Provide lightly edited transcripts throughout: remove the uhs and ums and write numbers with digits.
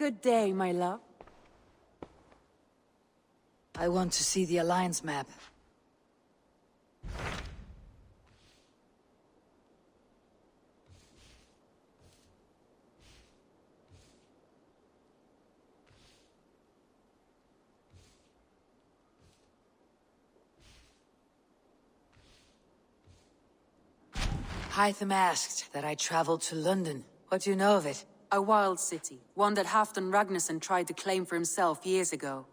Good day, my love. I want to see the Alliance map. Hytham asked that I traveled to London. What do you know of it? A wild city, one that Halfdan Ragnarsson tried to claim for himself years ago.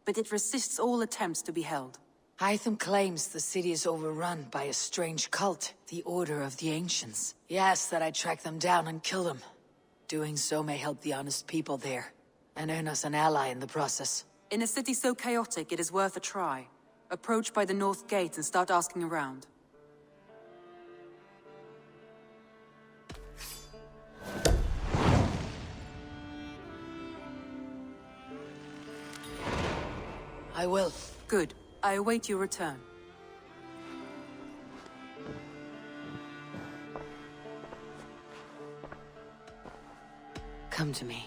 But it resists all attempts to be held. Hytham claims the city is overrun by a strange cult, the Order of the Ancients. He asks that I track them down and kill them. Doing so may help the honest people there, and earn us an ally in the process. In a city so chaotic, it is worth a try. Approach by the North Gate and start asking around. I will. Good. I await your return. Come to me.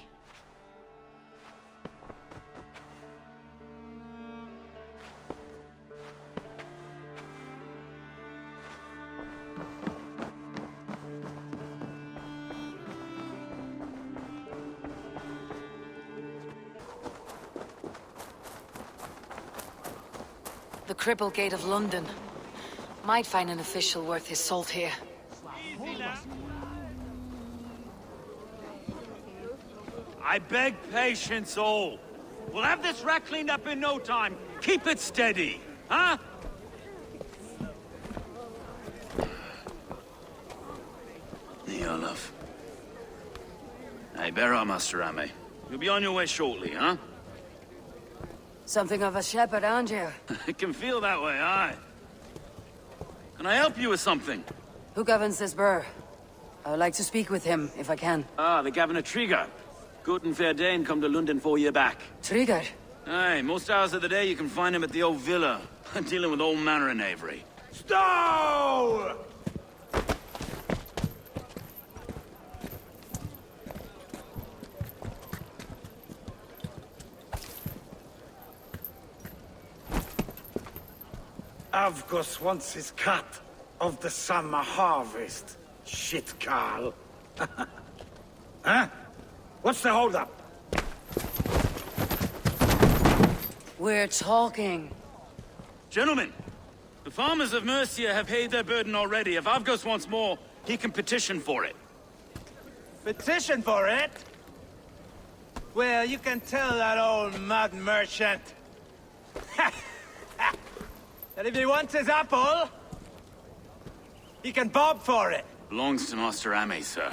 The Cripple Gate of London. Might find an official worth his salt here. I beg patience, all. We'll have this wreck cleaned up in no time. Keep it steady, huh? Olaf. Hey, bear up, Master Ame. You'll be on your way shortly, huh? Something of a shepherd, aren't you? It can feel that way, aye. Can I help you with something? Who governs this burr? I would like to speak with him, if I can. Ah, the Governor Trigger. Good and fair Dane come to London 4 year back. Trigger? Aye, most hours of the day you can find him at the old villa, dealing with all manner of knavery. Stow! Avgos wants his cut of the summer harvest. Shit, Carl. Huh? What's the holdup? We're talking. Gentlemen, the farmers of Mercia have paid their burden already. If Avgos wants more, he can petition for it. Petition for it? Well, you can tell that old mud merchant that if he wants his apple, he can bob for it. Belongs to Master Ame, sir.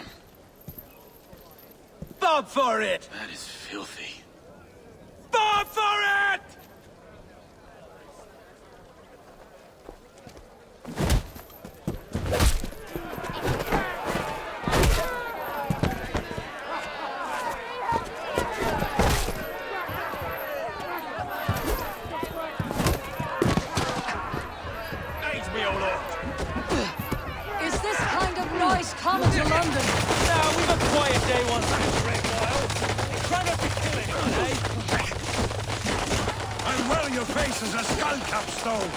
Bob for it! That is filthy. Bob for it! Is this kind of noise common to London? Now, we've a quiet day once in a great while. Try not to kill anyone, eh? And well, your face is a skull capstone.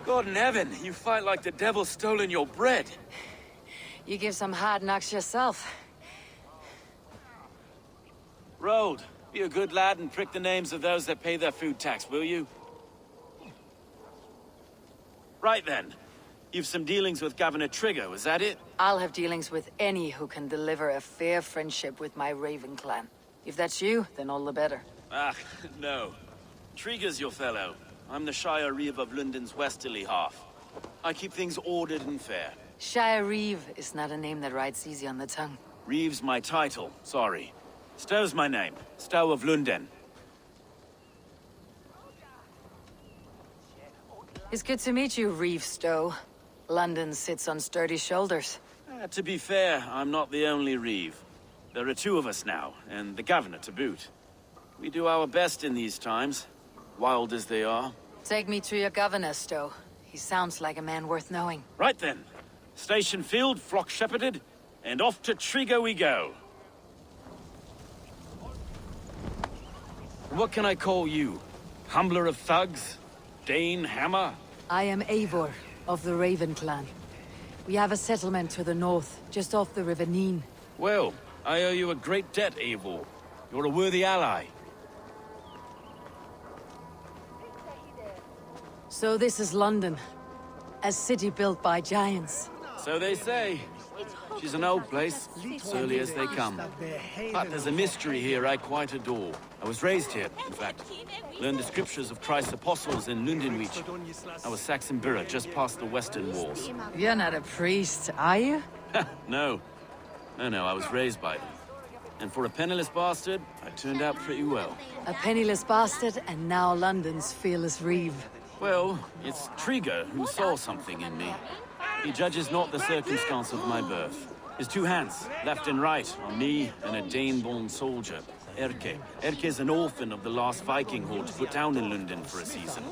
God in heaven, you fight like the devil's stolen your bread. You give some hard knocks yourself. Road, be a good lad and prick the names of those that pay their food tax, will you? Right then. You've some dealings with Governor Trigger, was that it? I'll have dealings with any who can deliver a fair friendship with my Raven clan. If that's you, then all the better. Ah, no. Trigger's your fellow. I'm the Shire Reeve of London's westerly half. I keep things ordered and fair. Shire Reeve is not a name that rides easy on the tongue. Reeve's my title, sorry. Stow's my name. Stow of London. It's good to meet you, Reeve Stowe. London sits on sturdy shoulders. To be fair, I'm not the only Reeve. There are two of us now, and the Governor to boot. We do our best in these times, wild as they are. Take me to your governor, Stowe. He sounds like a man worth knowing. Right then. Station filled, flock shepherded, and off to Trigo we go. What can I call you? Humbler of thugs? Dane Hammer? I am Eivor, of the Raven clan. We have a settlement to the north, just off the River Neen. Well, I owe you a great debt, Eivor. You're a worthy ally. So this is London. A city built by giants. So they say. She's an old place, as early as they come. But there's a mystery here I quite adore. I was raised here, in fact. Learned the scriptures of Christ's apostles in Lundenwich. I was Saxon Borough, just past the western walls. You're not a priest, are you? No. No, I was raised by them. And for a penniless bastard, I turned out pretty well. A penniless bastard, and now London's fearless reeve. Well, it's Trigo who saw something in me. He judges not the circumstance of my birth. His two hands, left and right, are me and a Dane-born soldier, Erke. Erke's an orphan of the last Viking horde put down in London for a season.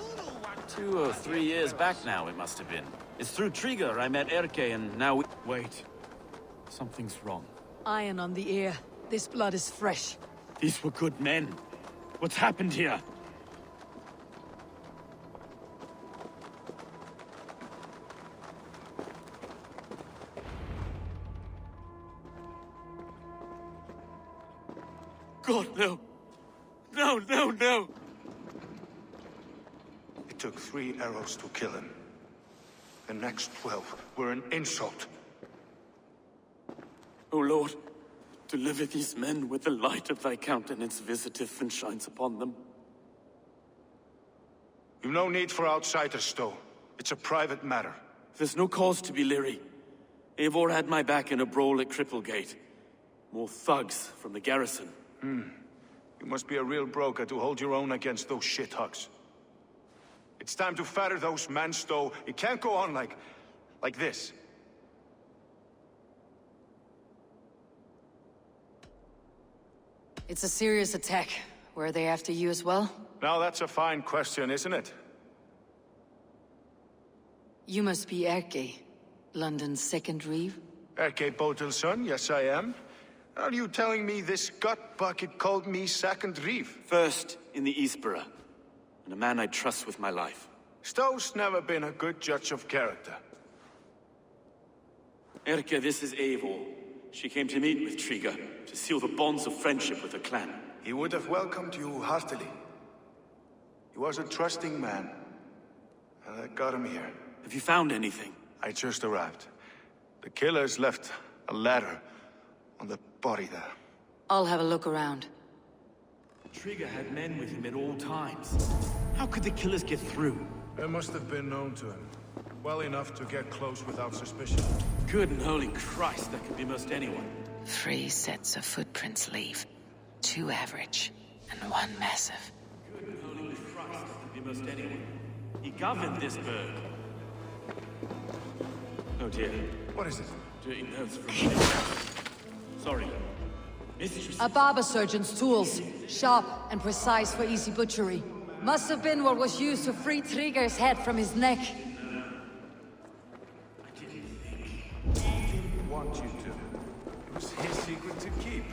2 or 3 years back now, it must have been. It's through Trigo I met Erke, and now we... Wait. Something's wrong. Iron on the ear. This blood is fresh. These were good men. What's happened here? God, no. No. It took 3 arrows to kill him. The next 12 were an insult. O Lord, deliver these men with the light of thy countenance visiteth and shines upon them. You've no need for outsiders, though. It's a private matter. There's no cause to be leery. Eivor had my back in a brawl at Cripplegate. More thugs from the garrison. You must be a real broker to hold your own against those shithugs. It's time to fetter those men, Stowe. It can't go on like this. It's a serious attack. Were they after you as well? Now that's a fine question, isn't it? You must be Erke, London's second reeve. Erke Botelson, yes I am. Are you telling me this gut bucket called me second reeve? First in the Eastborough, and a man I trust with my life. Stowe's never been a good judge of character. Erke, this is Eivor. She came to meet with Trigo, to seal the bonds of friendship with her clan. He would have welcomed you heartily. He was a trusting man, and I got him here. Have you found anything? I just arrived. The killers left a ladder on the body there. I'll have a look around. Trigo had men with him at all times. How could the killers get through? They must have been known to him. Well enough to get close without suspicion. Good and holy Christ, that could be most anyone. 3 sets of footprints leave. 2 average, and 1 massive. Good and holy Christ, that could be most anyone. He governed this bird. Oh dear. What is it? Dirty notes from... Sorry. Mistress... A barber surgeon's tools. Sharp and precise for easy butchery. Must have been what was used to free Trigo's head from his neck. Want you to. It was his secret to keep.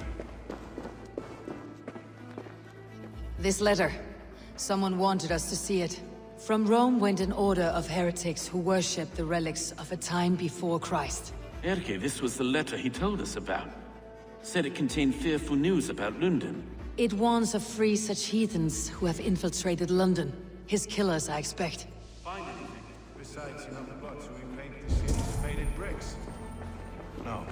This letter. Someone wanted us to see it. From Rome went an order of heretics who worshipped the relics of a time before Christ. Erke, this was the letter he told us about. Said it contained fearful news about London. It warns of 3 such heathens who have infiltrated London. His killers, I expect. Besides, you know the bloods who repaint the city's faded bricks. No.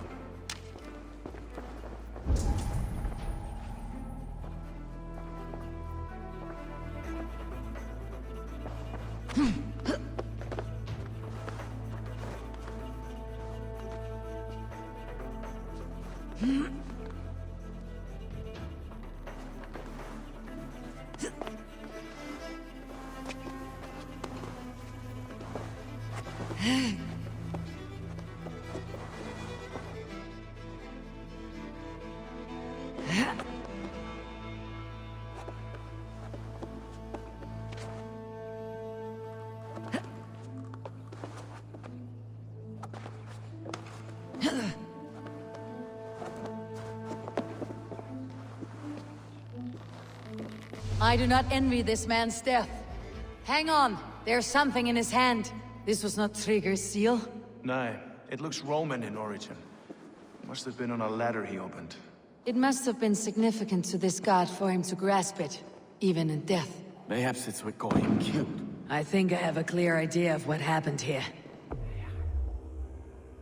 I do not envy this man's death. Hang on, there's something in his hand. This was not Trigger's seal. No, it looks Roman in origin. Must have been on a ladder he opened. It must have been significant to this god for him to grasp it, even in death. Perhaps it's what got him killed. I think I have a clear idea of what happened here.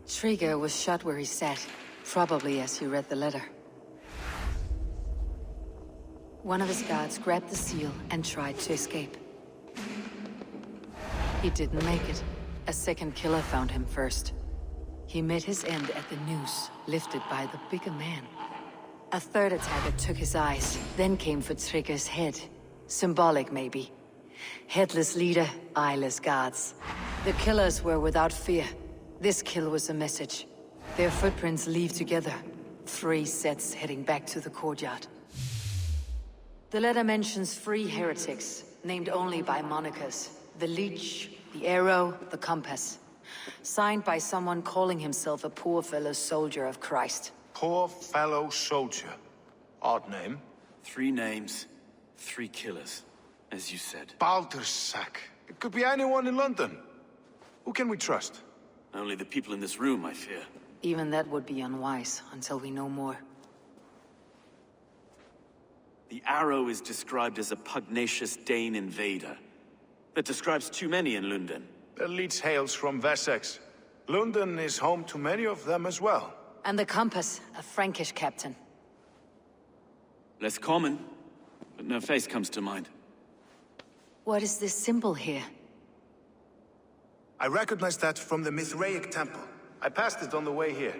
Trigger was shot where he sat, probably as he read the letter. One of his guards grabbed the seal and tried to escape. He didn't make it. A second killer found him first. He met his end at the noose, lifted by the bigger man. A third attacker took his eyes, then came for Trigger's head. Symbolic, maybe. Headless leader, eyeless guards. The killers were without fear. This kill was a message. Their footprints leave together. 3 sets heading back to the courtyard. The letter mentions 3 heretics, named only by monikers. The Leech, the Arrow, the Compass. Signed by someone calling himself a poor fellow soldier of Christ. Poor fellow soldier. Odd name. 3 names, 3 killers, as you said. Baldersack. It could be anyone in London. Who can we trust? Only the people in this room, I fear. Even that would be unwise, until we know more. The Arrow is described as a pugnacious Dane invader. That describes too many in London. The Leech hails from Wessex. London is home to many of them as well. And the Compass, a Frankish captain. Less common, but no face comes to mind. What is this symbol here? I recognize that from the Mithraic temple. I passed it on the way here.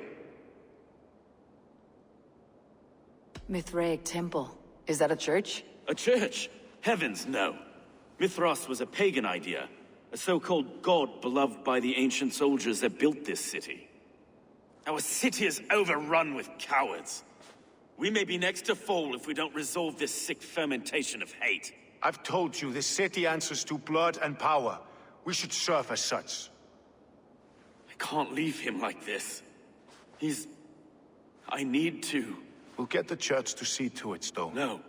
Mithraic temple. Is that a church? A church? Heavens, no. Mithras was a pagan idea. A so-called god beloved by the ancient soldiers that built this city. Our city is overrun with cowards. We may be next to fall if we don't resolve this sick fermentation of hate. I've told you, this city answers to blood and power. We should serve as such. I can't leave him like this. I need to. We'll get the church to see to it, Stone. No.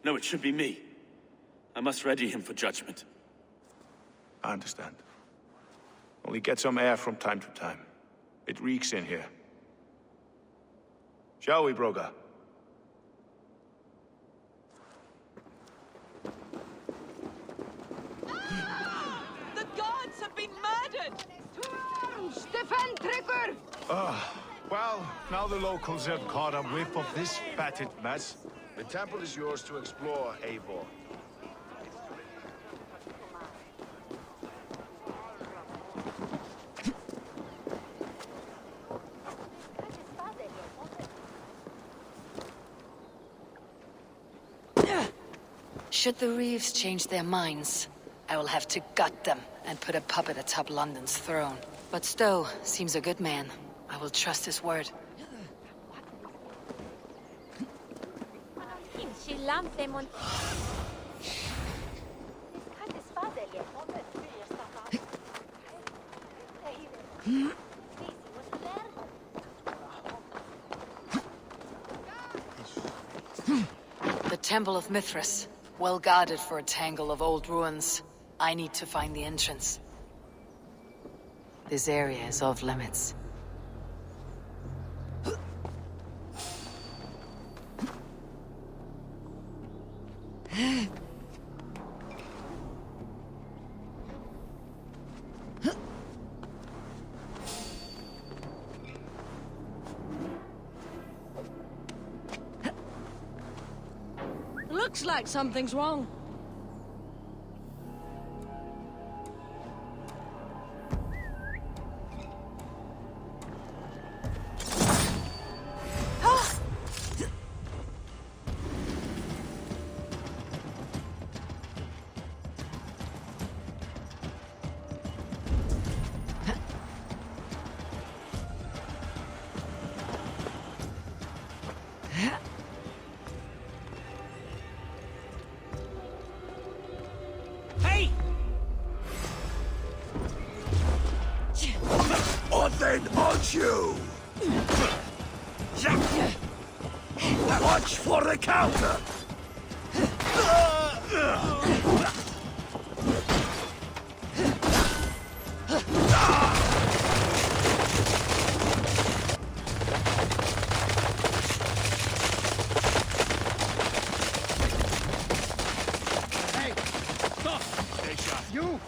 No, it should be me. I must ready him for judgment. I understand. Only get some air from time to time. It reeks in here. Shall we, Broga? The gods have been murdered! Stefan Trigger! Well, now the locals have caught a whiff of this fatted mess. The temple is yours to explore, Eivor. Should the Reeves change their minds, I will have to gut them and put a puppet atop London's throne. But Stowe seems a good man. I will trust his word. The Temple of Mithras. Well guarded for a tangle of old ruins. I need to find the entrance. This area is off limits. Looks like something's wrong. Then on you! Watch for the counter! You!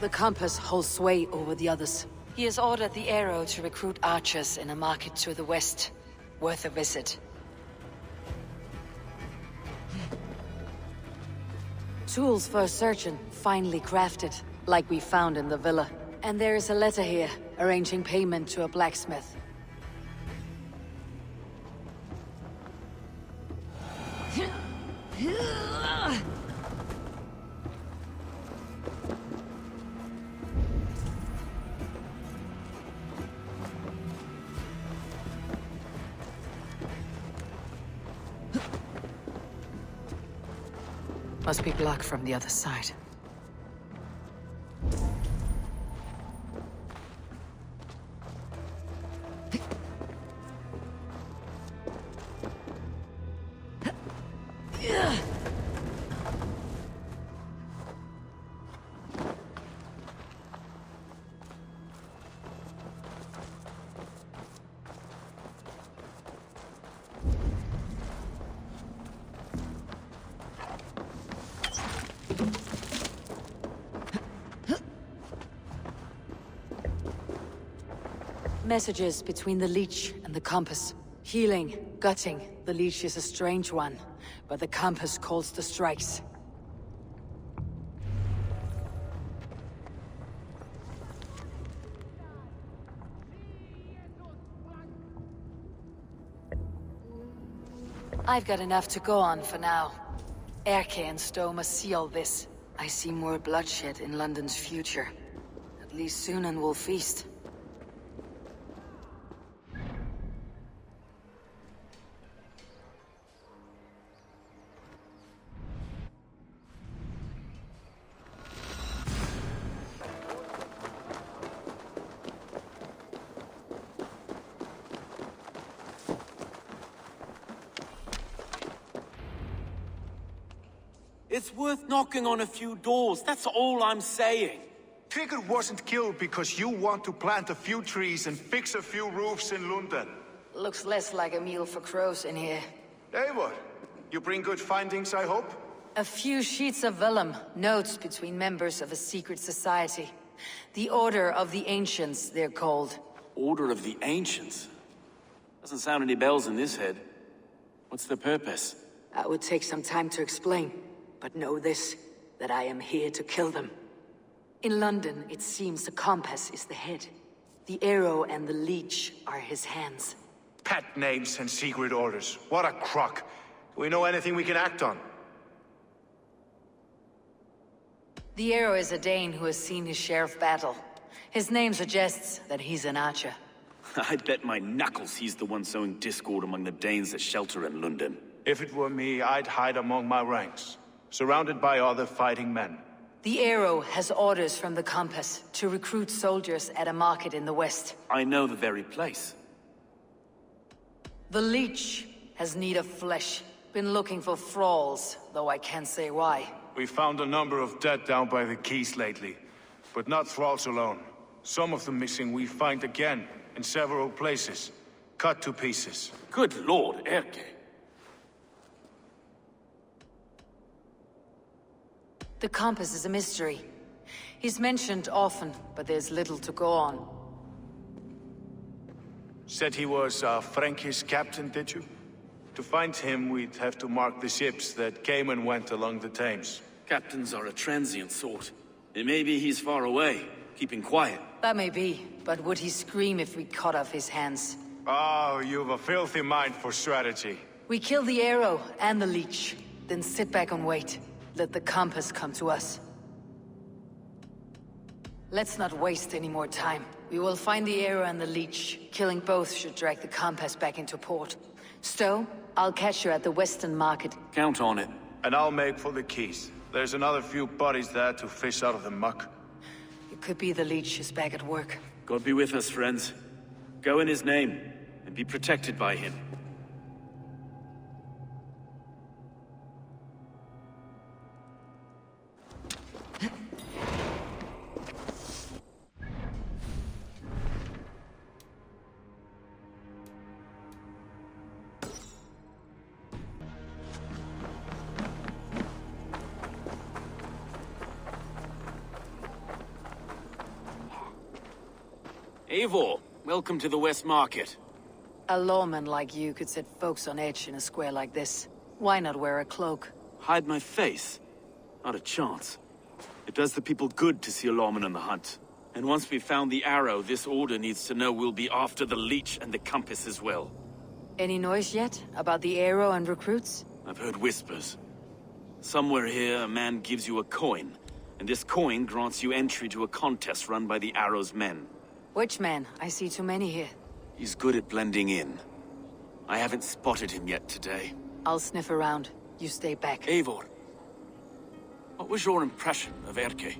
The compass holds sway over the others. He has ordered the arrow to recruit archers in a market to the west. Worth a visit. Tools for a surgeon, finely crafted, like we found in the villa. And there is a letter here, arranging payment to a blacksmith. Must be blocked from the other side. Messages between the Leech and the compass. Healing, gutting. The Leech is a strange one, but the compass calls the strikes. I've got enough to go on for now. Erke and Stowe must see all this. I see more bloodshed in London's future. At least Sunan will feast. It's worth knocking on a few doors, that's all I'm saying. Trigger wasn't killed because you want to plant a few trees and fix a few roofs in London. Looks less like a meal for crows in here. Eivor, you bring good findings, I hope? A few sheets of vellum, notes between members of a secret society. The Order of the Ancients, they're called. Order of the Ancients? Doesn't sound any bells in this head. What's the purpose? That would take some time to explain, but know this, that I am here to kill them. In London, it seems the compass is the head. The arrow and the leech are his hands. Pet names and secret orders. What a crock. Do we know anything we can act on? The arrow is a Dane who has seen his share of battle. His name suggests that he's an archer. I'd bet my knuckles he's the one sowing discord among the Danes that shelter in London. If it were me, I'd hide among my ranks, surrounded by other fighting men. The arrow has orders from the compass to recruit soldiers at a market in the west. I know the very place. The leech has need of flesh. Been looking for thralls, though I can't say why. We found a number of dead down by the quays lately, but not thralls alone. Some of the missing we find again, in several places, cut to pieces. Good lord, Erke. The compass is a mystery. He's mentioned often, but there's little to go on. Said he was a Frankish captain, did you? To find him, we'd have to mark the ships that came and went along the Thames. Captains are a transient sort. It may be he's far away, keeping quiet. That may be, but would he scream if we cut off his hands? Oh, you've a filthy mind for strategy. We kill the arrow and the leech, then sit back and wait. Let the compass come to us. Let's not waste any more time. We will find the arrow and the leech. Killing both should drag the compass back into port. Stowe, I'll catch you at the Western Market. Count on it. And I'll make for the keys. There's another few bodies there to fish out of the muck. It could be the leech is back at work. God be with us, friends. Go in his name, and be protected by him. Eivor, welcome to the West Market. A lawman like you could set folks on edge in a square like this. Why not wear a cloak? Hide my face? Not a chance. It does the people good to see a lawman on the hunt. And once we've found the arrow, this order needs to know we'll be after the leech and the compass as well. Any noise yet about the arrow and recruits? I've heard whispers. Somewhere here, a man gives you a coin, and this coin grants you entry to a contest run by the arrow's men. Which man? I see too many here. He's good at blending in. I haven't spotted him yet today. I'll sniff around. You stay back. Eivor, what was your impression of Erke?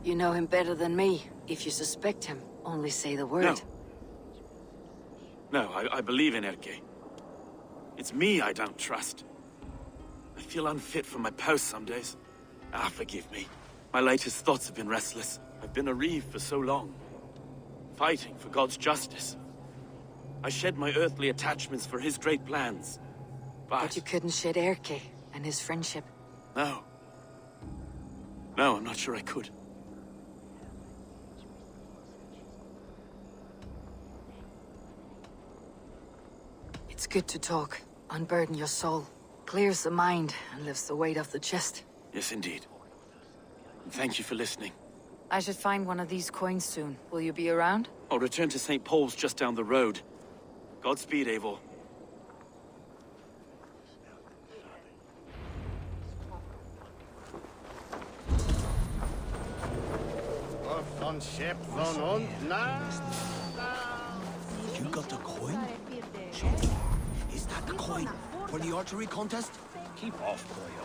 You know him better than me. If you suspect him, only say the word. No, I believe in Erke. It's me I don't trust. I feel unfit for my post some days. Forgive me. My latest thoughts have been restless. I've been a reeve for so long, fighting for God's justice. I shed my earthly attachments for his great plans. But you couldn't shed Erke and his friendship. No. No, I'm not sure I could. It's good to talk. Unburden your soul. Clears the mind and lifts the weight off the chest. Yes, indeed. And thank you for listening. I should find one of these coins soon. Will you be around? I'll return to St. Paul's just down the road. Godspeed, Eivor. You got the coin? Is that the coin for the archery contest? Keep off, boyo.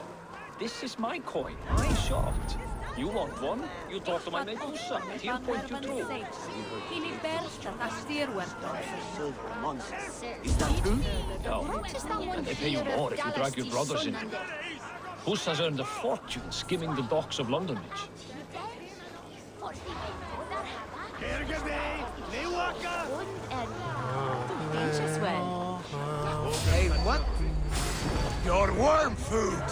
This is my coin. I'm shocked. You want one? You talk to my mate Usa. He'll point you through. Is that true? No. And they pay you more if you drag your brothers into it. Usa's earned a fortune skimming the docks of London Beach. Hey, what? Your worm food!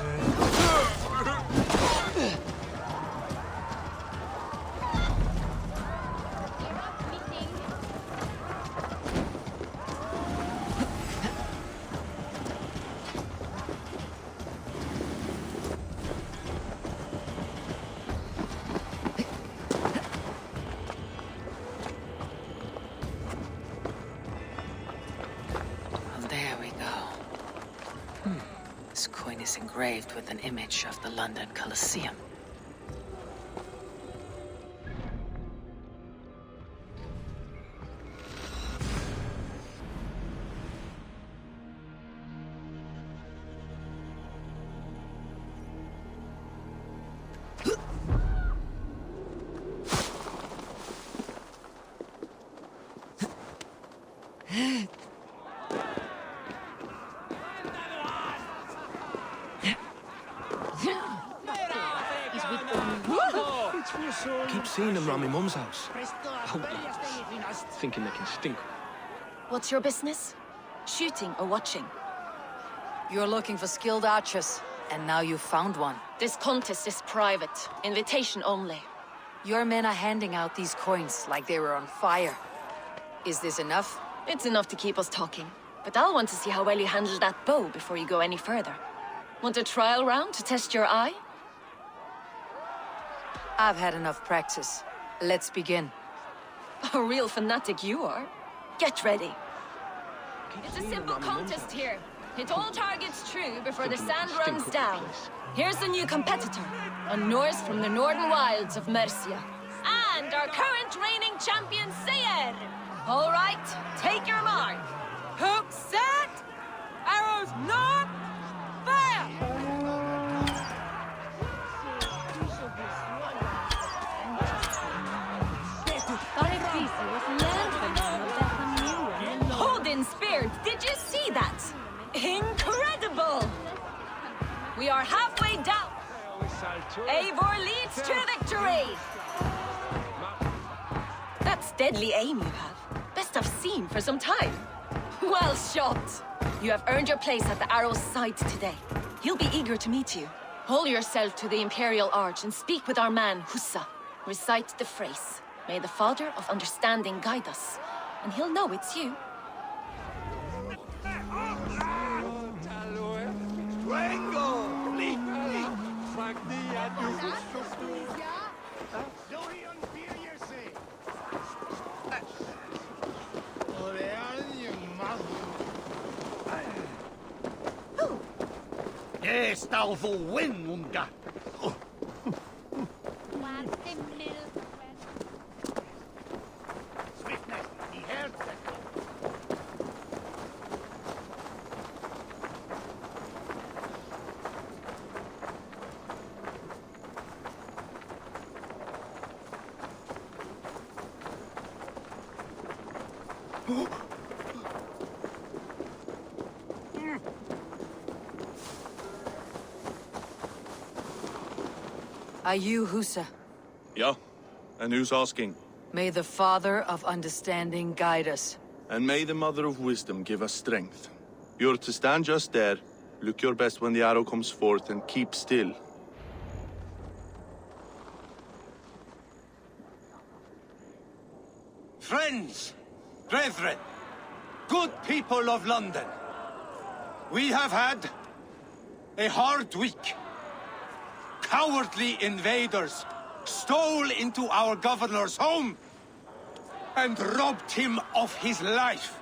Engraved with an image of the London Colosseum. Keep seeing them around my mum's house. Thinking they can stink. What's your business? Shooting or watching? You're looking for skilled archers, and now you've found one. This contest is private. Invitation only. Your men are handing out these coins like they were on fire. Is this enough? It's enough to keep us talking. But I'll want to see how well you handle that bow before you go any further. Want a trial round to test your eye? I've had enough practice. Let's begin. A real fanatic you are. Get ready. It's a simple contest here. Hit all targets true before the sand runs down. Here's the new competitor. a Norse from the northern wilds of Mercia. And our current reigning champion, Sayer. All right, take your mark. Hook set! Arrows not! Fire! Odin speared, did you see that? Incredible! We are halfway down. Eivor leads to victory! That's deadly aim you have. Best I've seen for some time. Well shot! You have earned your place at the Arrow's side today. He'll be eager to meet you. Hold yourself to the Imperial Arch and speak with our man, Hussa. Recite the phrase. May the Father of Understanding guide us, and he'll know it's you. Yes, thou will win, Unga. Swiftness, he heard that. Are you Hussa? Yeah. And who's asking? May the Father of Understanding guide us. And may the Mother of Wisdom give us strength. You're to stand just there, look your best when the arrow comes forth, and keep still. Friends, brethren, good people of London, we have had a hard week. Cowardly invaders stole into our governor's home and robbed him of his life.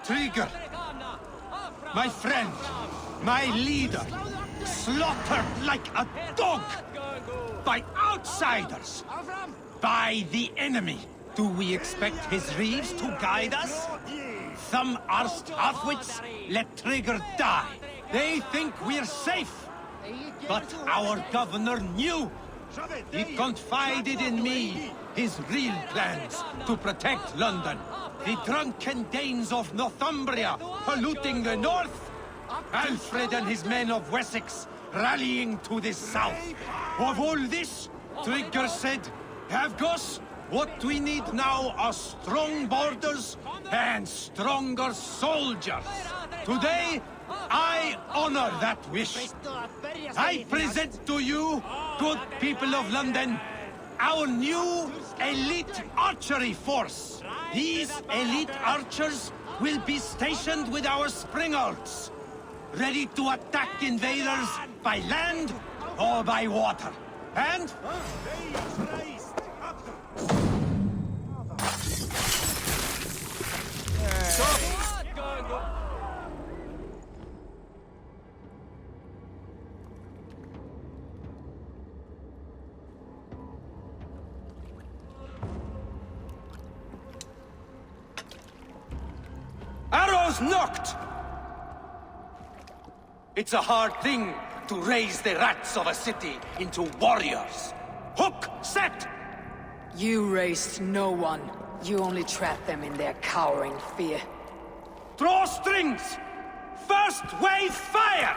Trigger, my friend, my leader, slaughtered like a dog by outsiders, by the enemy. Do we expect his reeves to guide us? Some arsed halfwits let Trigger die. They think we're safe. But our governor knew. He confided in me his real plans to protect London. The drunken Danes of Northumbria polluting the north. Alfred and his men of Wessex rallying to the south. Of all this, Trigger said, Havgos, what we need now are strong borders and stronger soldiers. Today, I honor that wish. I present to you, good people of London, our new elite archery force. These elite archers will be stationed with our springalds, ready to attack invaders by land or by water. And... Arrows knocked! It's a hard thing to raise the rats of a city into warriors. Hook, set! You raised no one. You only trapped them in their cowering fear. Draw strings! First wave fire!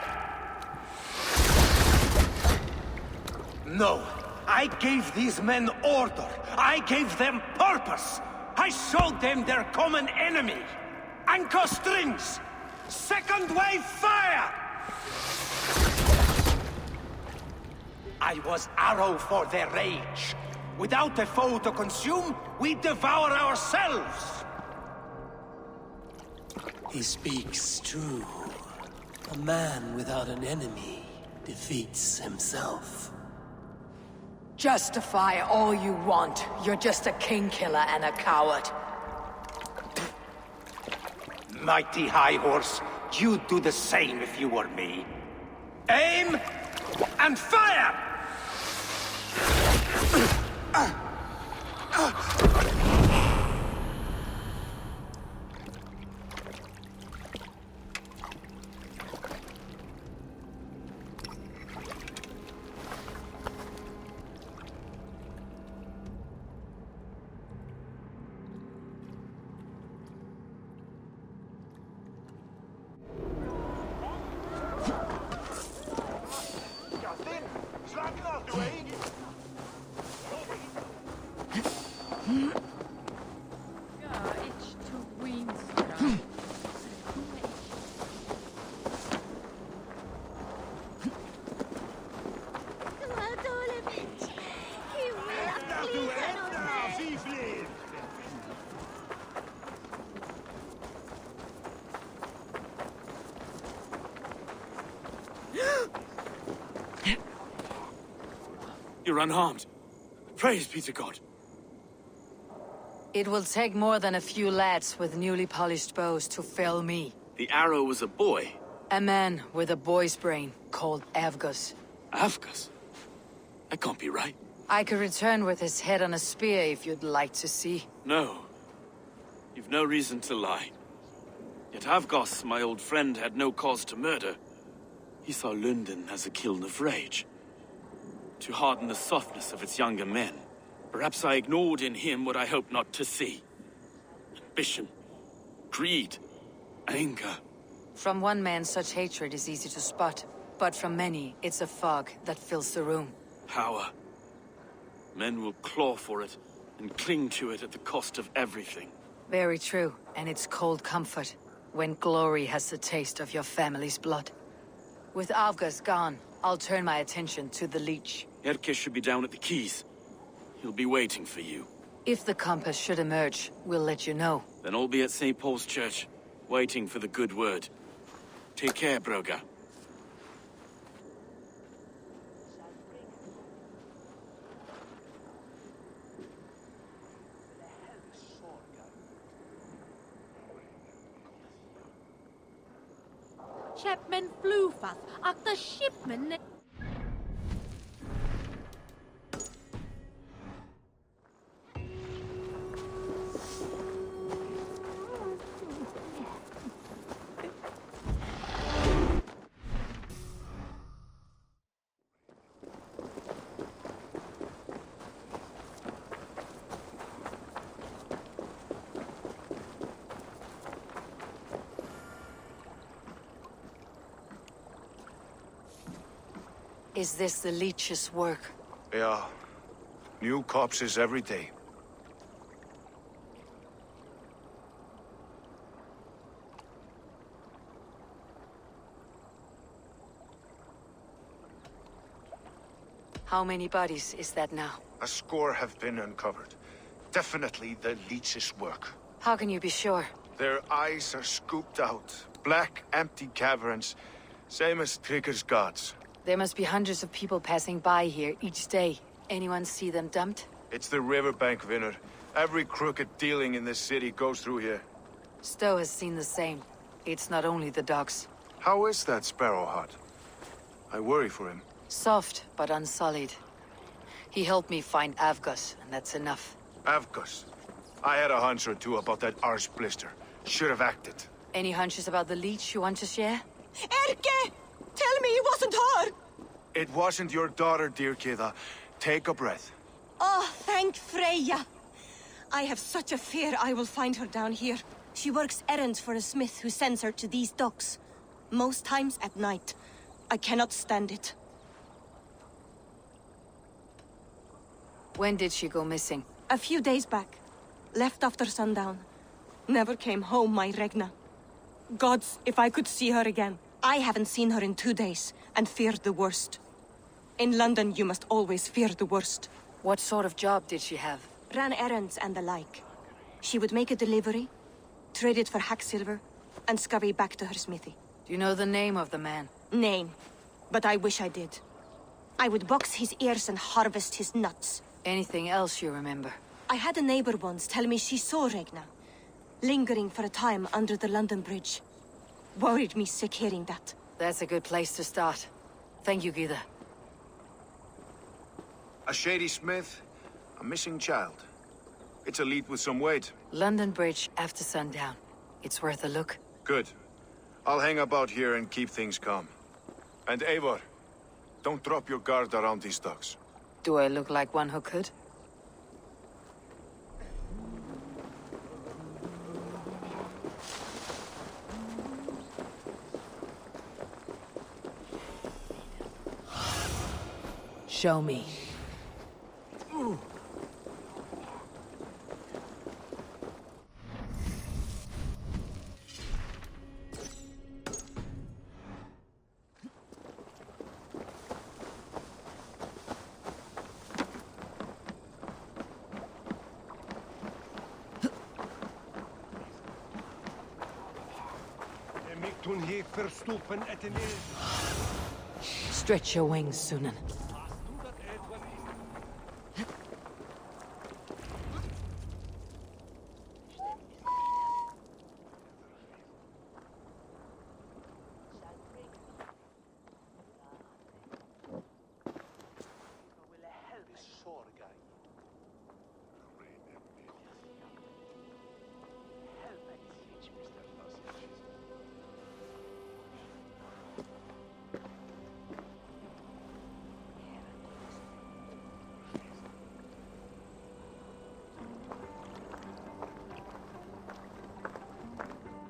No, I gave these men order. I gave them purpose. I showed them their common enemy. Anchor strings! Second wave fire! I was arrow for their rage. Without a foe to consume, we devour ourselves. He speaks true. A man without an enemy defeats himself. Justify all you want. You're just a king-killer and a coward. Mighty High Horse, You'd do the same if you were me. Aim and fire! You're unharmed. Praise be to God. It will take more than a few lads with newly polished bows to fell me. The arrow was a boy. A man with a boy's brain, called Avgus. Avgus? That can't be right. I could return with his head on a spear if you'd like to see. No. You've no reason to lie. Yet Avgos, my old friend, had no cause to murder. He saw London as a kiln of rage. To harden the softness of its younger men. Perhaps I ignored in him what I hoped not to see. Ambition, greed, anger. From one man, such hatred is easy to spot. But from many, it's a fog that fills the room. Power. Men will claw for it and cling to it at the cost of everything. Very true, and it's cold comfort when glory has the taste of your family's blood. With Avgus gone, I'll turn my attention to the Leech. Erke should be down at the quays. He'll be waiting for you. If the compass should emerge, we'll let you know. Then I'll be at St. Paul's Church, waiting for the good word. Take care, Broga. Chapman flew fast after shipment. Is this the Leech's work? Yeah. New corpses every day. How many bodies is that now? A score have been uncovered. Definitely the Leech's work. How can you be sure? Their eyes are scooped out. Black, empty caverns. Same as Trigger's gods. There must be hundreds of people passing by here each day. Anyone see them dumped? It's the riverbank, Vinner. Every crooked dealing in this city goes through here. Stowe has seen the same. It's not only the dogs. How is that Sparrow hut? I worry for him. Soft, but unsullied. He helped me find Avgus, and that's enough. Avgus. I had a hunch or two about that arse blister. Should have acted. Any hunches about the Leech you want to share? Erke! Tell me it wasn't her! It wasn't your daughter, dear Kida. Take a breath. Oh, thank Freya. I have such a fear I will find her down here. She works errands for a smith who sends her to these docks. Most times at night. I cannot stand it. When did she go missing? A few days back. Left after sundown. Never came home, my Regna. Gods, if I could see her again. I haven't seen her in 2 days, and feared the worst. In London, you must always fear the worst. What sort of job did she have? Ran errands and the like. She would make a delivery, trade it for hack silver, and scurry back to her smithy. Do you know the name of the man? Name. But I wish I did. I would box his ears and harvest his nuts. Anything else you remember? I had a neighbor once tell me she saw Regna, lingering for a time under the London Bridge. Worried me sick hearing that. That's a good place to start. Thank you, Gita. A shady smith, a missing child. It's a lead with some weight. London Bridge after sundown. It's worth a look. Good. I'll hang about here and keep things calm. And Eivor, don't drop your guard around these thugs. Do I look like one who could? Show me. Stretch your wings, Sunan.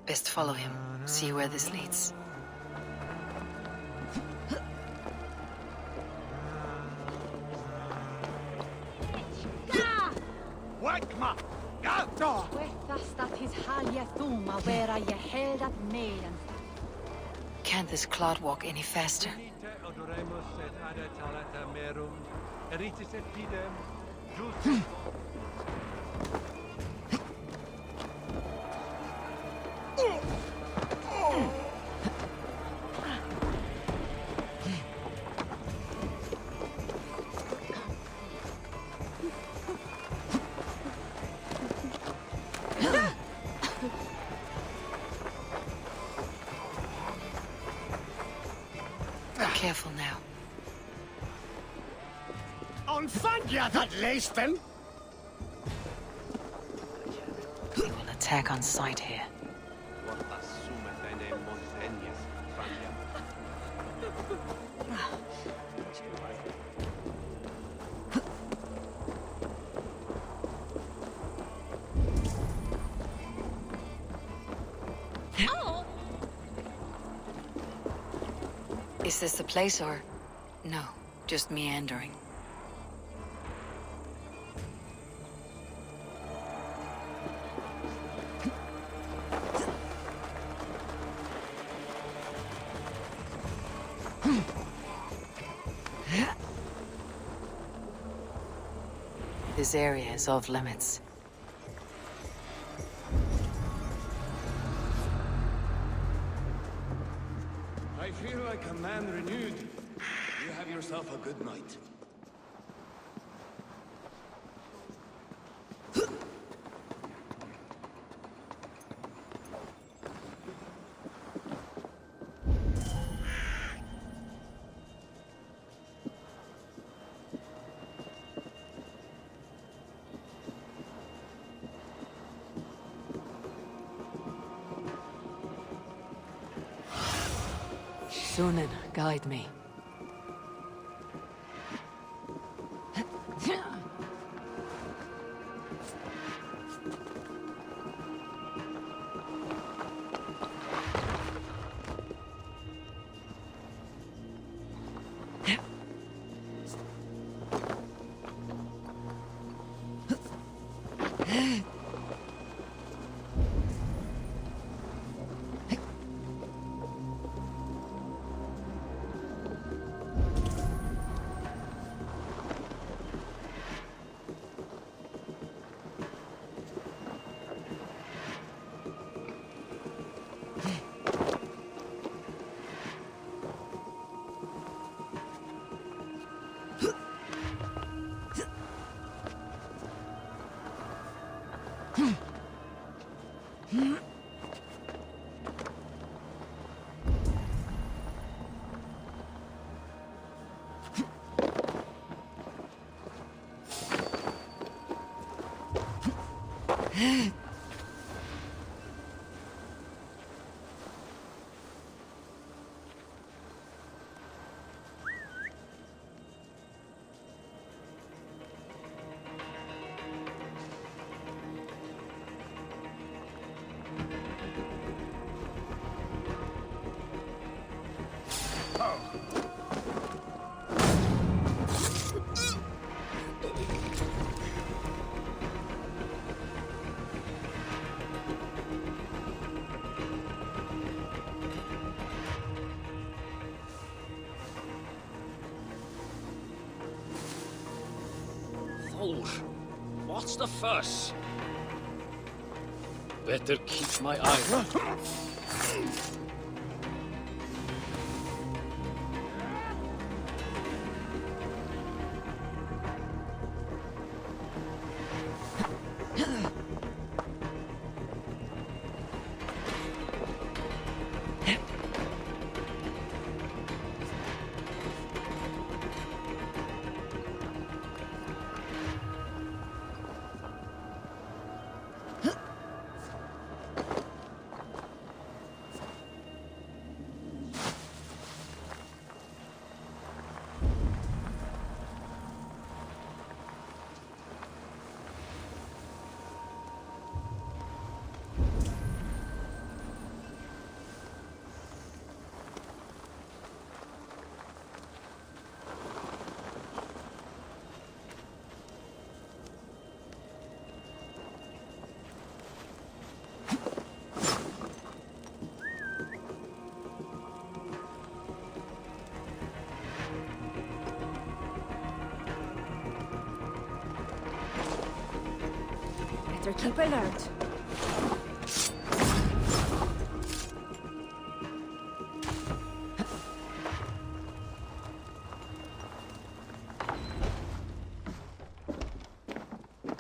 Best follow him, see where this leads. Can't this clod walk any faster? Careful now. On Fandja that leisten! We will attack on sight here. Is this the place or... no, just meandering? This area is off limits. I feel like a man renewed. You have yourself a good night. Sunan, guide me. What's the fuss? Better keep my eye on. Better keep alert.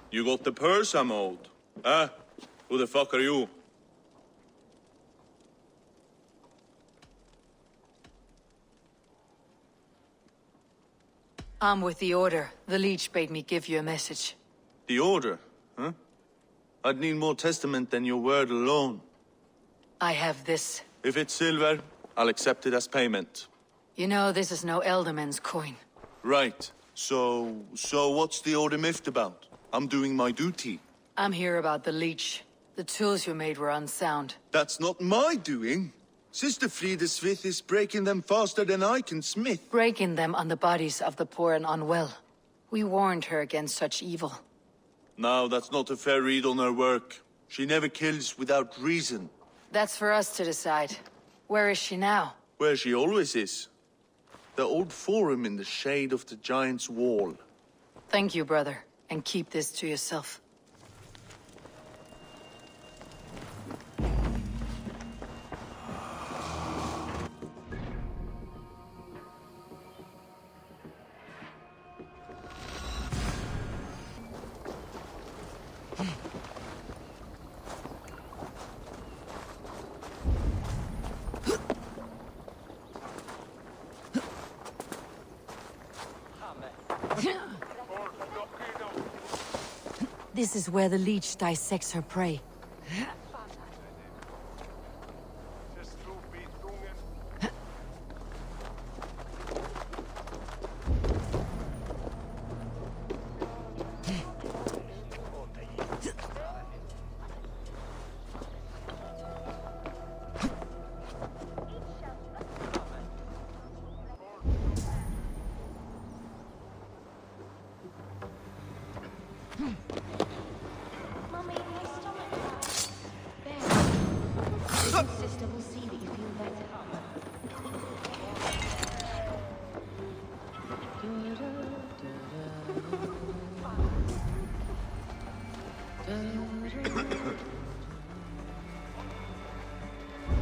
You got the purse I'm owed? Huh? Who the fuck are you? I'm with the Order. The Leech bade me give you a message. The Order? Huh? I'd need more testament than your word alone. I have this. If it's silver, I'll accept it as payment. You know, this is no Elderman's coin. Right. So what's the Order miffed about? I'm doing my duty. I'm here about the Leech. The tools you made were unsound. That's not my doing. Sister Frida Smith is breaking them faster than I can smith. Breaking them on the bodies of the poor and unwell. We warned her against such evil. No, that's not a fair read on her work. She never kills without reason. That's for us to decide. Where is she now? Where she always is. The old forum in the shade of the Giant's Wall. Thank you, brother. And keep this to yourself. This is where the Leech dissects her prey.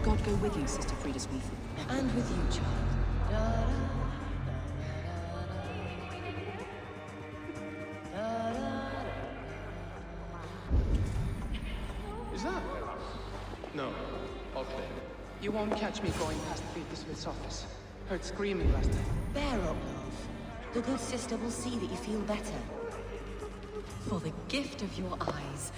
God go with you, Sister Frida Smith. And with you, child. Is that? No. Okay. You won't catch me going past Frida Smith's office. Heard screaming last time. Bear up, love. The good sister will see that you feel better. for the gift of your eyes.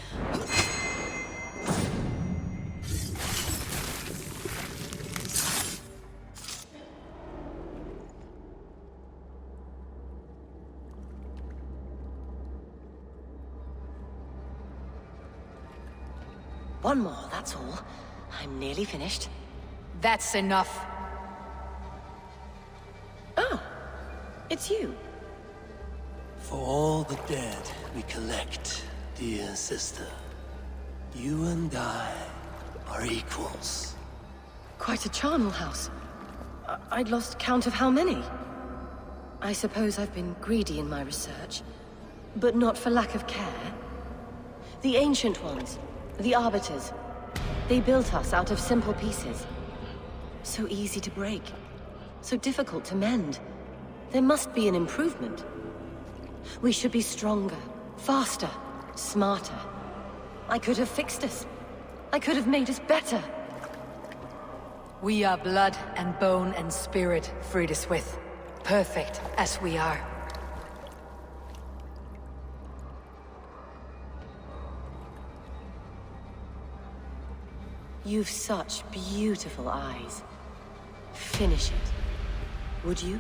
One more, that's all. I'm nearly finished. That's enough. Oh, it's you. For all the dead we collect, dear sister, you and I are equals. Quite a charnel house. I'd lost count of how many. I suppose I've been greedy in my research, but not for lack of care. The Ancient Ones, the Arbiters, they built us out of simple pieces. So easy to break, so difficult to mend. There must be an improvement. We should be stronger, faster, smarter. I could have fixed us. I could have made us better. We are blood and bone and spirit, Frideswith. Perfect as we are. You've such beautiful eyes. Finish it. Would you?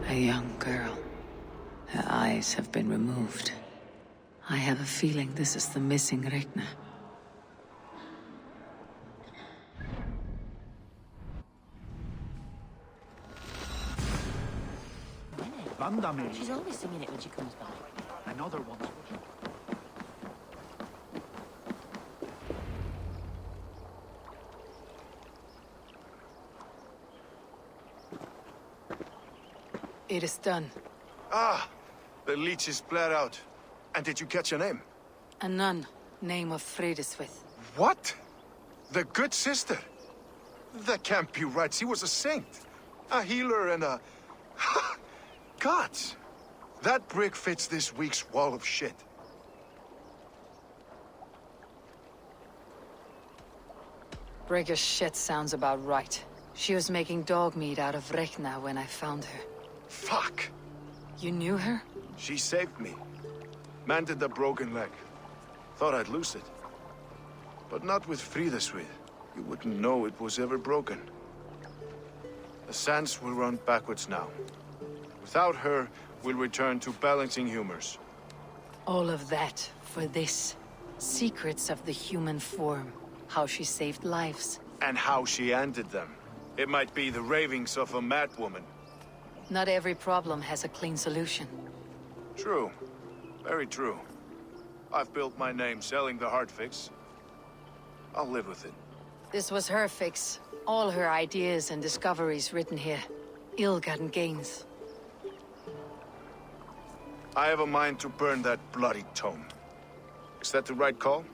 A young girl. Her eyes have been removed. I have a feeling this is the missing Regna. She's always singing it when she comes by. Another one. It is done. Ah, the leech is bled out. And did you catch her name? A nun, name of Frideswith. What? The good sister? That can't be right. She was a saint. A healer and a... Gods! That brick fits this week's wall of shit. Brigger's shit sounds about right. She was making dog meat out of Regna when I found her. Fuck! You knew her? She saved me. Mended the broken leg. Thought I'd lose it. But not with Frideswith. You wouldn't know it was ever broken. The sands will run backwards now. Without her, we'll return to balancing humors. All of that for this. Secrets of the human form. How she saved lives. And how she ended them. It might be the ravings of a madwoman. Not every problem has a clean solution. True. Very true. I've built my name selling the heart fix. I'll live with it. This was her fix. All her ideas and discoveries written here. Ill-gotten gains. I have a mind to burn that bloody tome. Is that the right call?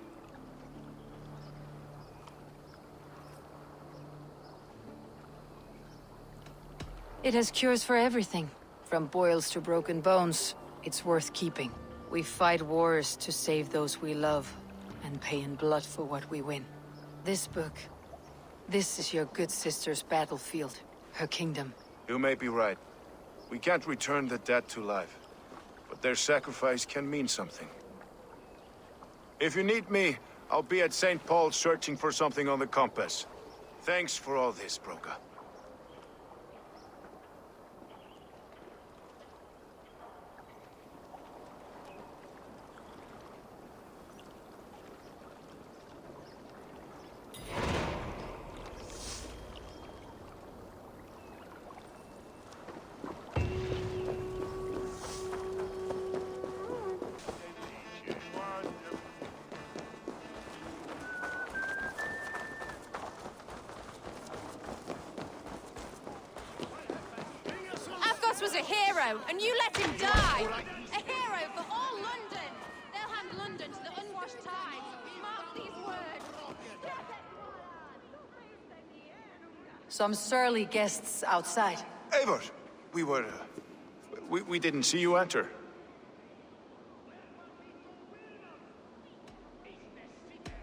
It has cures for everything. From boils to broken bones. It's worth keeping. We fight wars to save those we love, and pay in blood for what we win. This book, this is your good sister's battlefield, her kingdom. You may be right. We can't return the dead to life, but their sacrifice can mean something. If you need me, I'll be at St. Paul's searching for something on the compass. Thanks for all this, Broca. Was a hero, and you let him die! A hero for all London! They'll hand London to the unwashed tides. Mark these words. Some surly guests outside. Eivor, we didn't see you enter.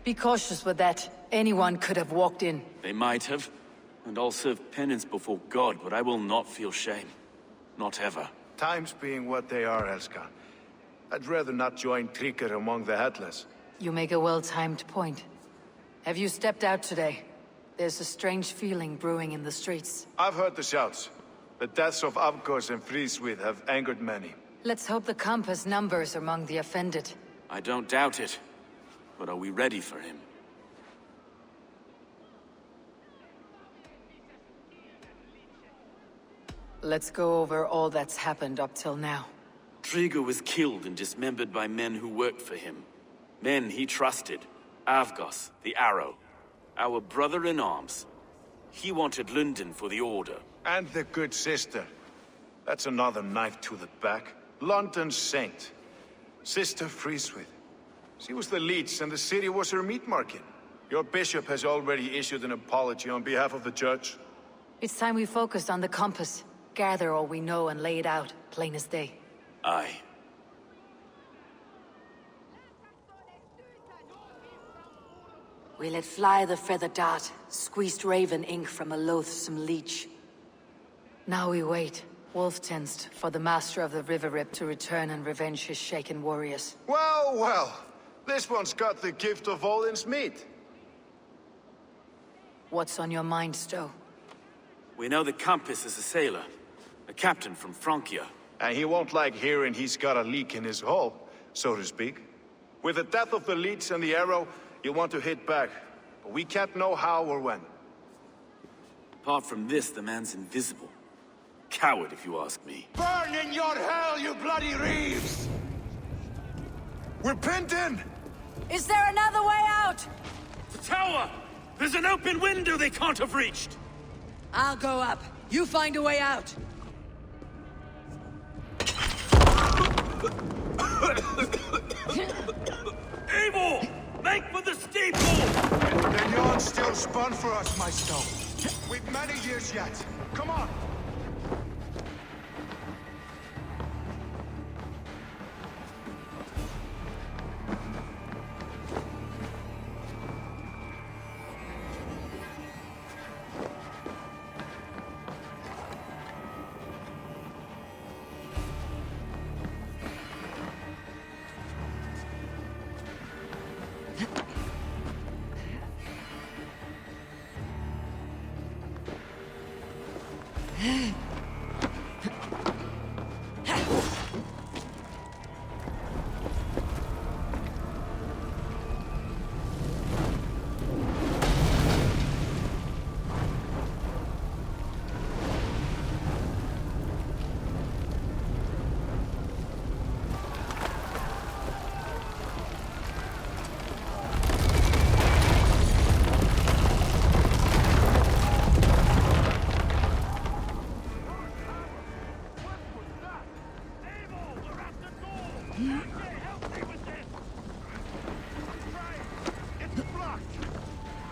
Be cautious with that. Anyone could have walked in. They might have. And I'll serve penance before God, but I will not feel shame. Not ever. Times being what they are, Elska. I'd rather not join Tríkr among the Headless. You make a well-timed point. Have you stepped out today? There's a strange feeling brewing in the streets. I've heard the shouts. The deaths of Avgos and Fríðswið have angered many. Let's hope the camp has numbers among the offended. I don't doubt it. But are we ready for him? Let's go over all that's happened up till now. Trígr was killed and dismembered by men who worked for him. Men he trusted. Avgos, the Arrow. Our brother-in-arms. He wanted London for the Order. And the good sister. That's another knife to the back. London's saint. Sister Fríðswið. She was the leech and the city was her meat market. Your bishop has already issued an apology on behalf of the church. It's time we focused on the compass. Gather all we know and lay it out, plain as day. Aye. We let fly the feather dart, squeezed raven ink from a loathsome leech. Now we wait, wolf-tensed, for the master of the River Rip to return and revenge his shaken warriors. Well, well. This one's got the gift of Odin's meat. What's on your mind, Stowe? We know the Compass is a sailor. A captain from Francia. And he won't like hearing he's got a leak in his hull, so to speak. With the death of the leech and the Arrow, you want to hit back. But we can't know how or when. Apart from this, the man's invisible. Coward, if you ask me. Burn in your hell, you bloody reeves! We're pinned in! Is there another way out? The tower! There's an open window they can't have reached! I'll go up. You find a way out. Eivor! Make for the steeple! The yarn still spun for us, my Stowe. We've many years yet. Come on!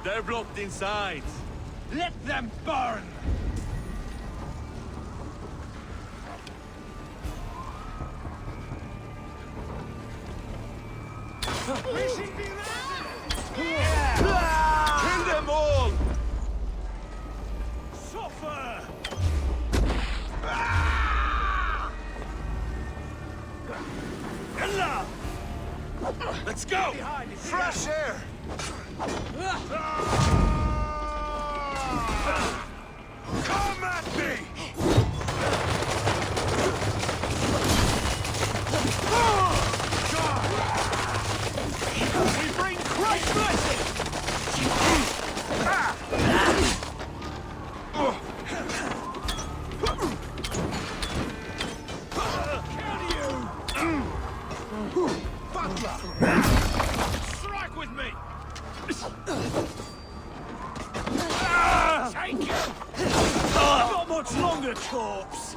They're blocked inside. Let them burn! Kill them all! Suffer! Let's go! Fresh air! Come at me! We bring Christ's blessing! Strike with me! Take it! Not much longer, corpse!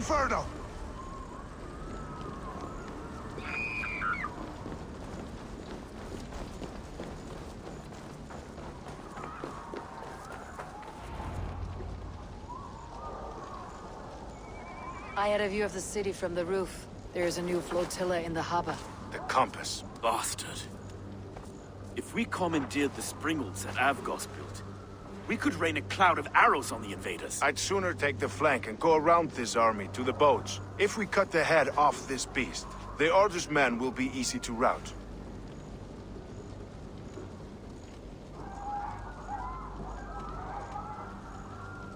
Inferno! I had a view of the city from the roof. There is a new flotilla in the harbor. The compass. Bastard. If we commandeered the springles that Avgos built, we could rain a cloud of arrows on the invaders. I'd sooner take the flank and go around this army to the boats. If we cut the head off this beast, the Order's men will be easy to rout.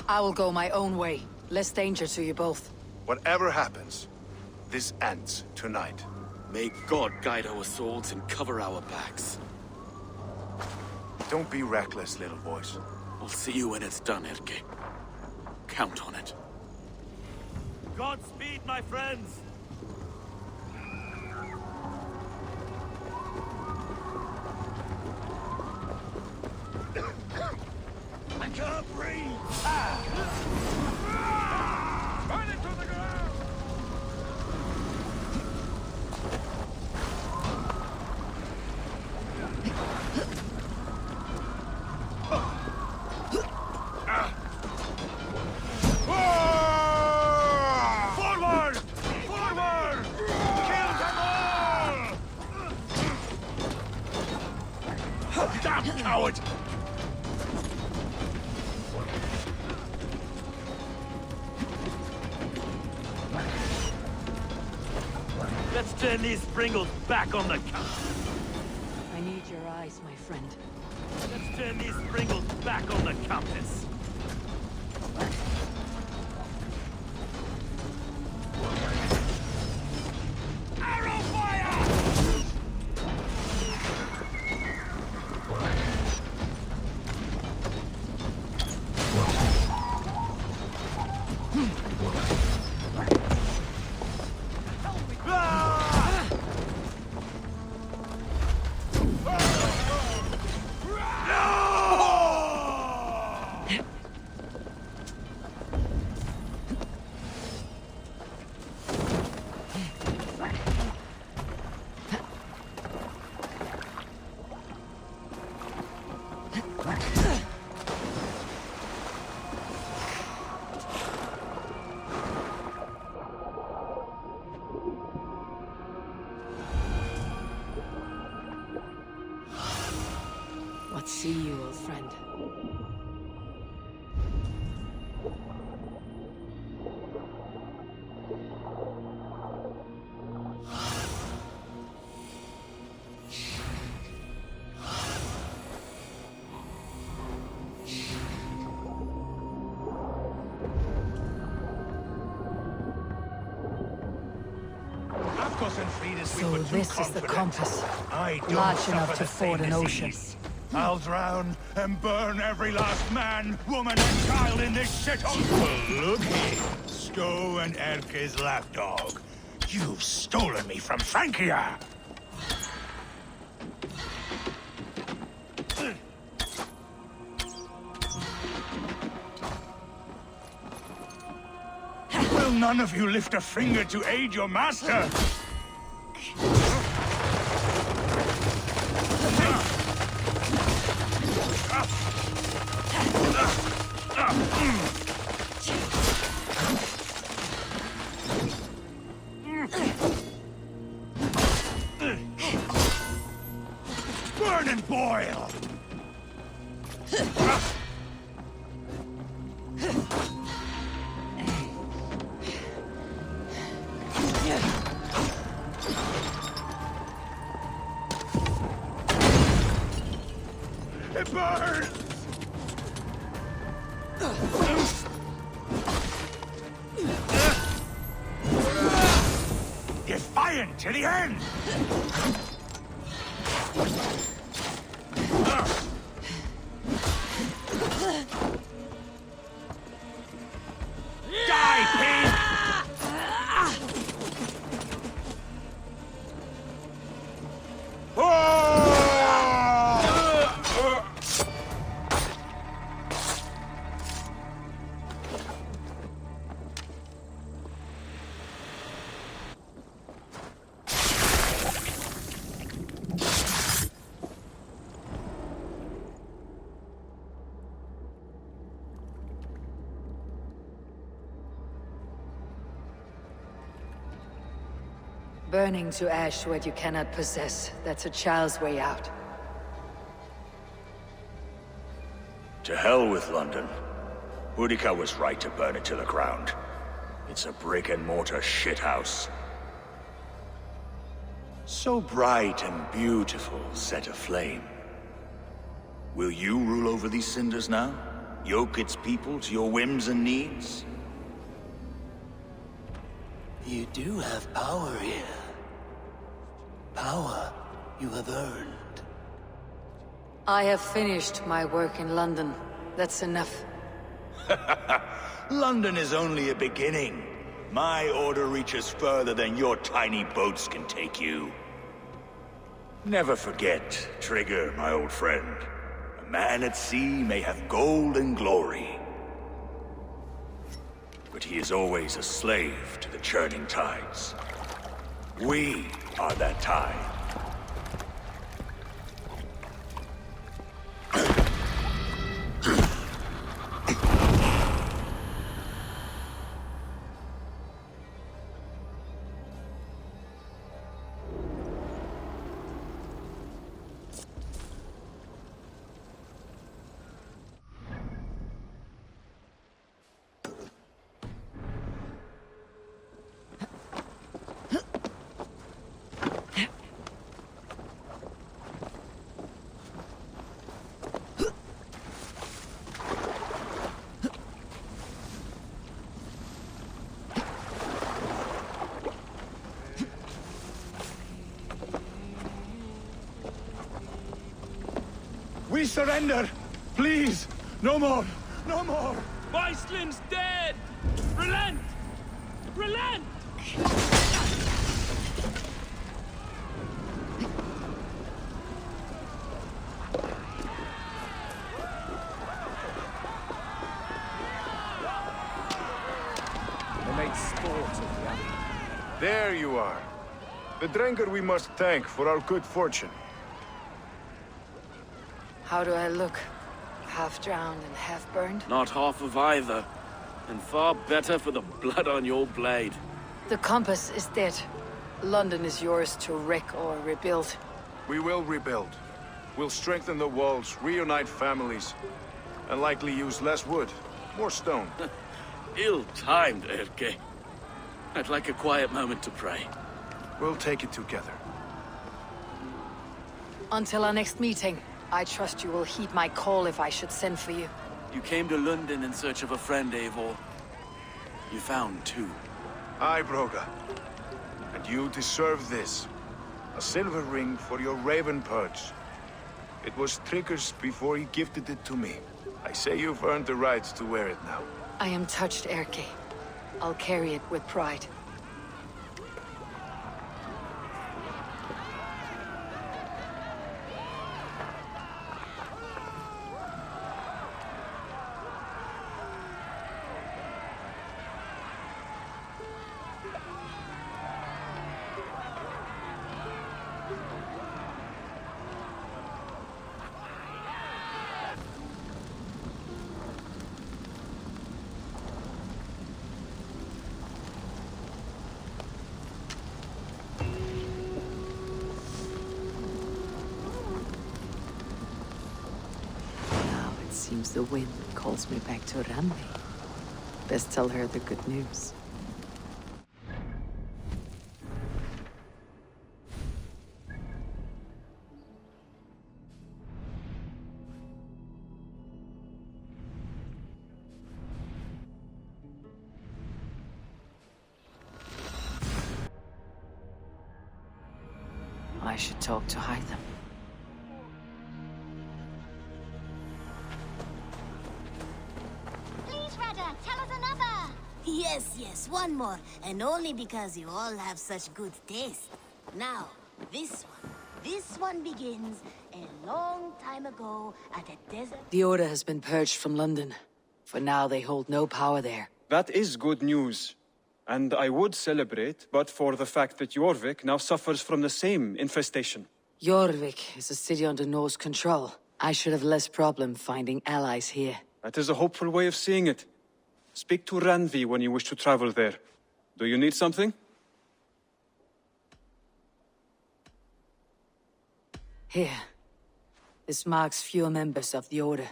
I will go my own way. Less danger to you both. Whatever happens, this ends tonight. May God guide our swords and cover our backs. Don't be reckless, little boys. I'll see you when it's done, Erke. Count on it. Godspeed, my friends! I can't breathe! Burn it to the ground! Forward! Forward! Kill them all! Damn coward! Let's turn these springles back on the compass. I need your eyes, my friend. Let's turn these springles back on the compass. Arrow fire! What see you, old friend? So this is the compass, large enough to ford an ocean. I'll drown and burn every last man, woman, and child in this shithole. Look here, Sko and Erke's lapdog. You've stolen me from Frankia. Will none of you lift a finger to aid your master? Burn and boil! It burns! Defiant to the end! Die, pig! Burning to ash what you cannot possess. That's a child's way out. To hell with London. Boudica was right to burn it to the ground. It's a brick-and-mortar shithouse. So bright and beautiful, set aflame. Will you rule over these cinders now? Yoke its people to your whims and needs? You do have power here. Power you have earned. I have finished my work in London. That's enough. London is only a beginning. My order reaches further than your tiny boats can take you. Never forget, Trigger, my old friend. A man at sea may have gold and glory, but he is always a slave to the churning tides. We are that tide. We surrender! Please! No more! No more! Weislin's dead! Relent! Relent! They made sport of the alley. There you are. The drinker we must thank for our good fortune. How do I look? Half drowned and half burned? Not half of either. And far better for the blood on your blade. The compass is dead. London is yours to wreck or rebuild. We will rebuild. We'll strengthen the walls, reunite families, and likely use less wood, more stone. Ill-timed, Erke. I'd like a quiet moment to pray. We'll take it together. Until our next meeting, I trust you will heed my call if I should send for you. You came to London in search of a friend, Eivor. You found two. Aye, Broga. And you deserve this. A silver ring for your raven perch. It was Trigger's before he gifted it to me. I say you've earned the right to wear it now. I am touched, Erke. I'll carry it with pride. Seems the wind calls me back to Randi. Best tell her the good news. I should talk to Hytham. Yes, one more. And only because you all have such good taste. Now, this one begins a long time ago at a desert... The Order has been purged from London. For now, they hold no power there. That is good news. And I would celebrate, but for the fact that Jorvik now suffers from the same infestation. Jorvik is a city under Norse control. I should have less problem finding allies here. That is a hopeful way of seeing it. Speak to Randvi when you wish to travel there. Do you need something? Here. This marks fewer members of the Order.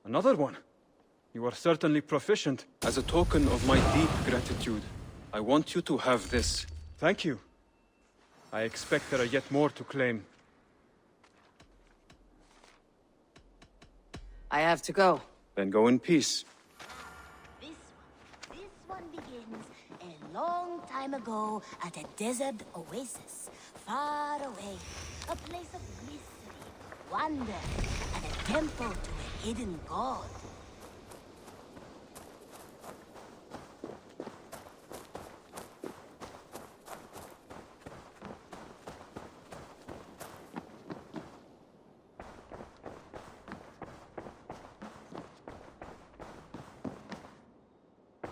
Another one? You are certainly proficient. As a token of my deep gratitude, I want you to have this. Thank you. I expect there are yet more to claim. I have to go. Then go in peace. This one begins a long time ago at a desert oasis, far away. A place of mystery, wonder, and a temple to a hidden god.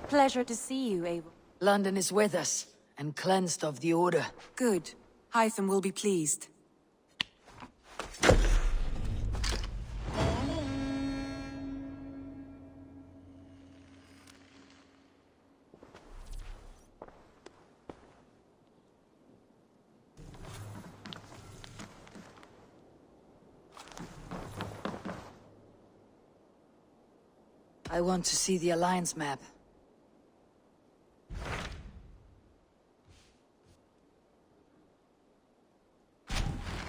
Pleasure to see you, Abel. London is with us, and cleansed of the Order. Good. Hytham will be pleased. I want to see the Alliance map.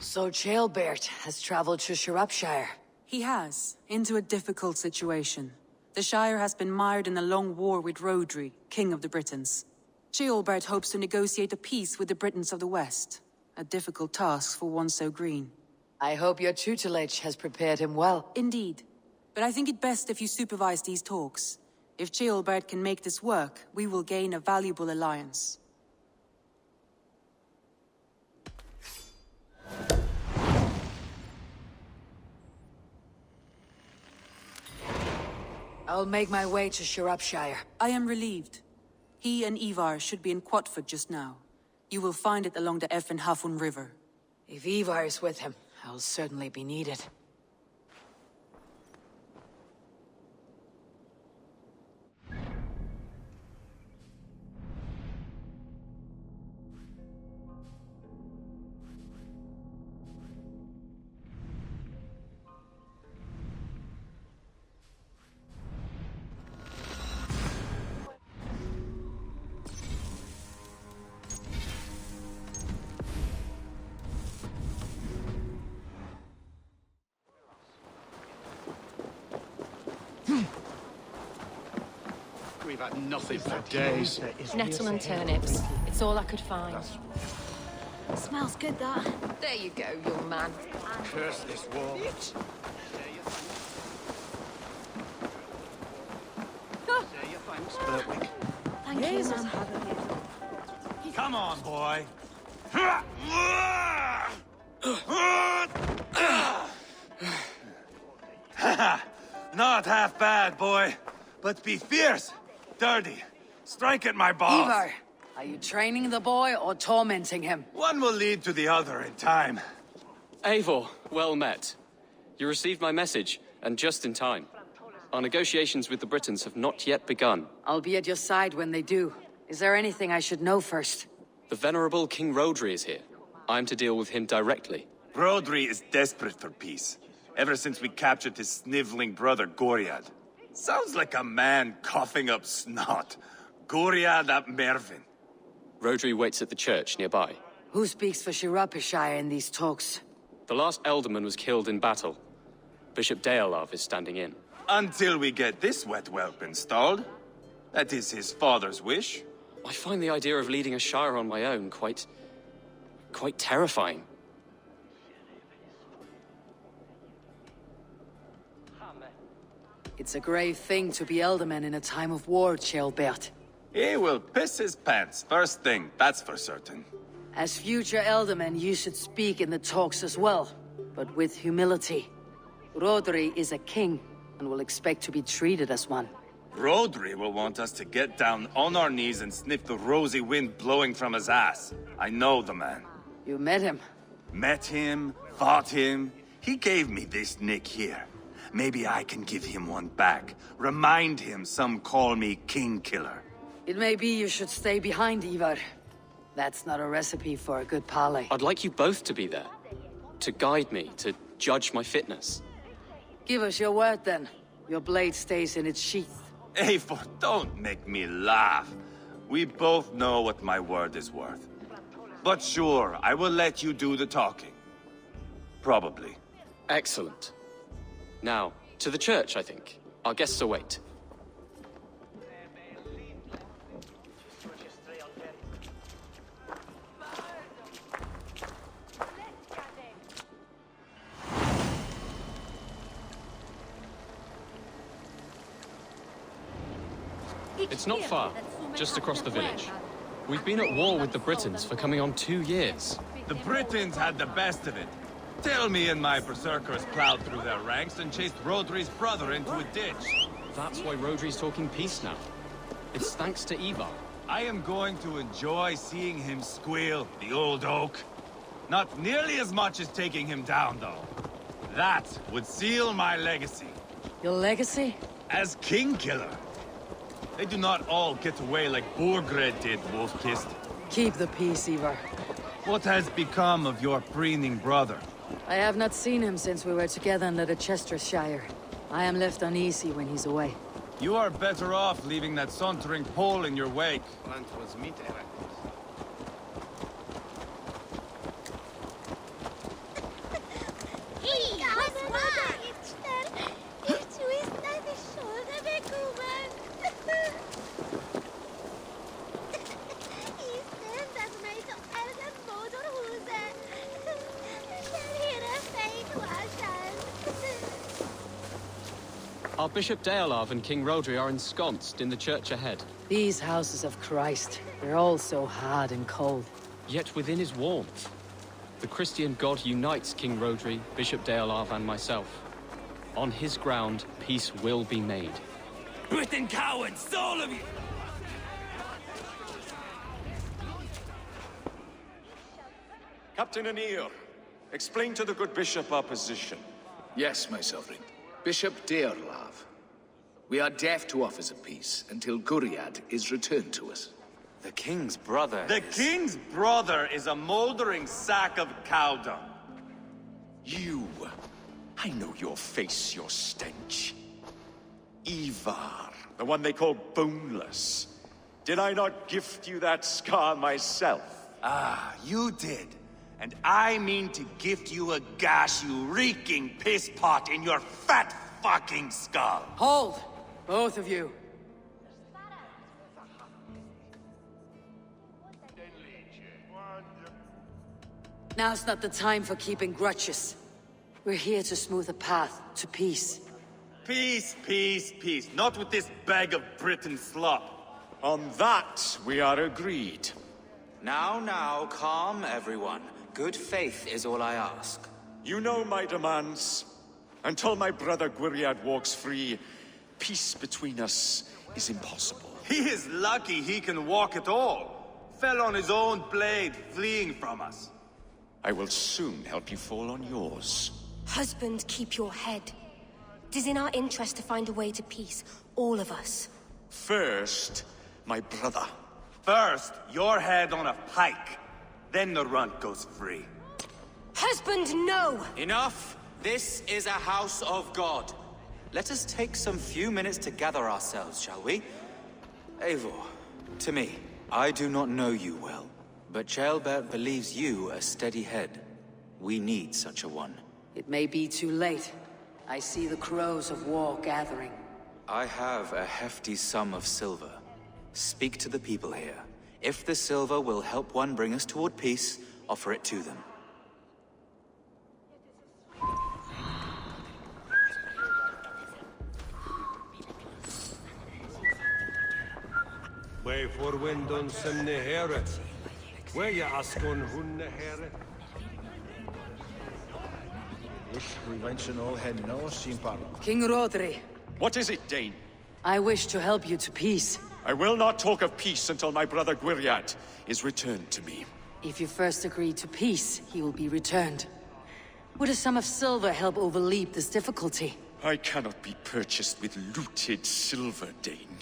So Ceolbert has traveled to Shropshire. He has, into a difficult situation. The Shire has been mired in a long war with Rhodri, King of the Britons. Ceolbert hopes to negotiate a peace with the Britons of the West. A difficult task for one so green. I hope your tutelage has prepared him well. Indeed. But I think it best if you supervise these talks. If Ceolbert can make this work, we will gain a valuable alliance. I'll make my way to Shropshire. I am relieved. He and Ivar should be in Quatford just now. You will find it along the Effen Hafun River. If Ivar is with him, I'll certainly be needed. We've had nothing for days. Nettle and turnips. It's all I could find. Smells good, that. There you go, young man. Curse this war. Berwick. Thank you, man. Come on, boy. Not half bad, boy. But be fierce, dirty. Strike at my balls. Ivar, are you training the boy or tormenting him? One will lead to the other in time. Eivor, well met. You received my message, and just in time. Our negotiations with the Britons have not yet begun. I'll be at your side when they do. Is there anything I should know first? The venerable King Rhodri is here. I'm to deal with him directly. Rhodri is desperate for peace, ever since we captured his sniveling brother Goriad. Sounds like a man coughing up snot. Goriad ap Mervin. Rhodri waits at the church nearby. Who speaks for Shropshire in these talks? The last Elderman was killed in battle. Bishop Deolav is standing in. Until we get this wet whelp installed. That is his father's wish. I find the idea of leading a shire on my own quite terrifying. It's a grave thing to be Elderman in a time of war, Ceolbert. He will piss his pants, first thing, that's for certain. As future Elderman, you should speak in the talks as well, but with humility. Rhodri is a king, and will expect to be treated as one. Rhodri will want us to get down on our knees and sniff the rosy wind blowing from his ass. I know the man. You met him? Met him, fought him. He gave me this nick here. Maybe I can give him one back. Remind him some call me King Killer. It may be you should stay behind, Ivar. That's not a recipe for a good parley. I'd like you both to be there. to guide me, to judge my fitness. Give us your word, then. Your blade stays in its sheath. Eivor, don't make me laugh. We both know what my word is worth. But sure, I will let you do the talking. Probably. Excellent. Now, to the church, I think. Our guests await. It's not far, just across the village. We've been at war with the Britons for coming on 2 years. The Britons had the best of it. Tell me and my berserkers plowed through their ranks and chased Rodri's brother into a ditch. That's why Rodri's talking peace now. It's thanks to Ivar. I am going to enjoy seeing him squeal, the old oak. Not nearly as much as taking him down, though. That would seal my legacy. Your legacy? As King Killer. They do not all get away like Borgred did, Wolf-Kissed. Keep the peace, Ivar. What has become of your preening brother? I have not seen him since we were together in the Chestershire. I am left uneasy when he's away. You are better off leaving that sauntering Pole in your wake. Our Bishop Deolav and King Rodri are ensconced in the church ahead. These houses of Christ, they're all so hard and cold. Yet within his warmth, the Christian God unites King Rodri, Bishop Deolav, and myself. On his ground, peace will be made. Britain cowards, all of you! Captain Anir, explain to the good bishop our position. Yes, my sovereign. Bishop Deolav. We are deaf to offers of peace until Guriad is returned to us. The king's brother king's brother is a mouldering sack of cow dung. You. I know your face, your stench. Ivar, the one they call boneless. Did I not gift you that scar myself? Ah, you did. And I mean to gift you a gash, you reeking piss pot in your fat fucking skull. Hold! Both of you. Now's not the time for keeping grudges. We're here to smooth a path to peace. Peace, peace, peace. Not with this bag of Britain slop. On that, we are agreed. Now, calm everyone. Good faith is all I ask. You know my demands. Until my brother Gwiriad walks free, peace between us is impossible. He is lucky he can walk at all. Fell on his own blade, fleeing from us. I will soon help you fall on yours. Husband, keep your head. It is in our interest to find a way to peace, all of us. First, my brother. First, your head on a pike. Then the runt goes free. Husband, no! Enough! This is a house of God. Let us take some few minutes to gather ourselves, shall we? Eivor, to me, I do not know you well, but Ceolbert believes you a steady head. We need such a one. It may be too late. I see the crows of war gathering. I have a hefty sum of silver. Speak to the people here. If the silver will help one bring us toward peace, offer it to them. Way for windon sem ne here. Where you askon hun ne here? We wensen all hen no simpar. King Rodri. What is it, Dane? I wish to help you to peace. I will not talk of peace until my brother Gwiriad is returned to me. If you first agree to peace, he will be returned. Would a sum of silver help overleap this difficulty? I cannot be purchased with looted silver, Dane.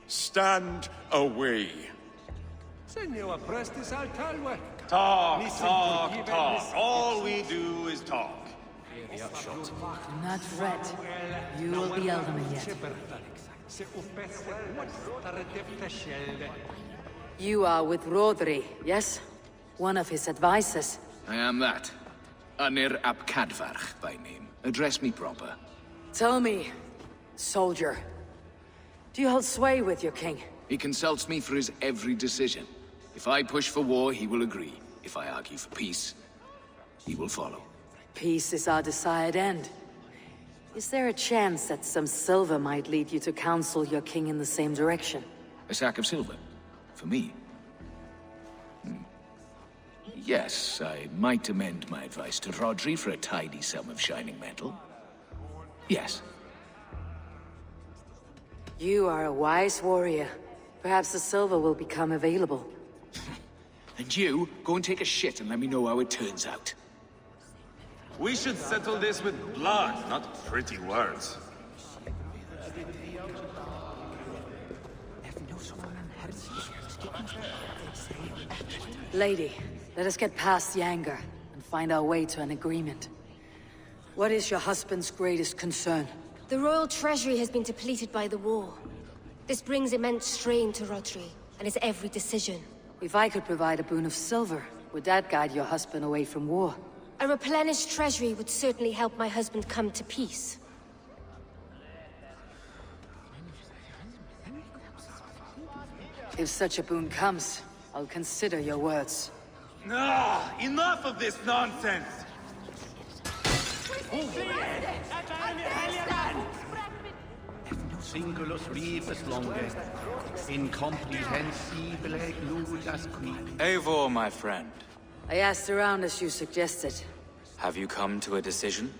Stand away. Talk. All we do is talk. Hear the upshot. Do not fret. You will be Elderman yet. You are with Rodri, yes? One of his advisors. I am that. Anir ap Cadfarch by name. Address me proper. Tell me, soldier, do you hold sway with your king? He consults me for his every decision. If I push for war, he will agree. If I argue for peace, he will follow. Peace is our desired end. Is there a chance that some silver might lead you to counsel your king in the same direction? A sack of silver? For me? Yes, I might amend my advice to Rodri for a tidy sum of shining metal. Yes. You are a wise warrior. Perhaps the silver will become available. And you, go and take a shit and let me know how it turns out. We should settle this with blood, not pretty words. Lady, let us get past the anger and find our way to an agreement. What is your husband's greatest concern? The royal treasury has been depleted by the war. This brings immense strain to Rodri, and his every decision. If I could provide a boon of silver, would that guide your husband away from war? A replenished treasury would certainly help my husband come to peace. If such a boon comes, I'll consider your words. Ah, enough of this nonsense! Singulus rebus longe, incomprehensibile nudas qui. Eivor, my friend. I asked around as you suggested. Have you come to a decision?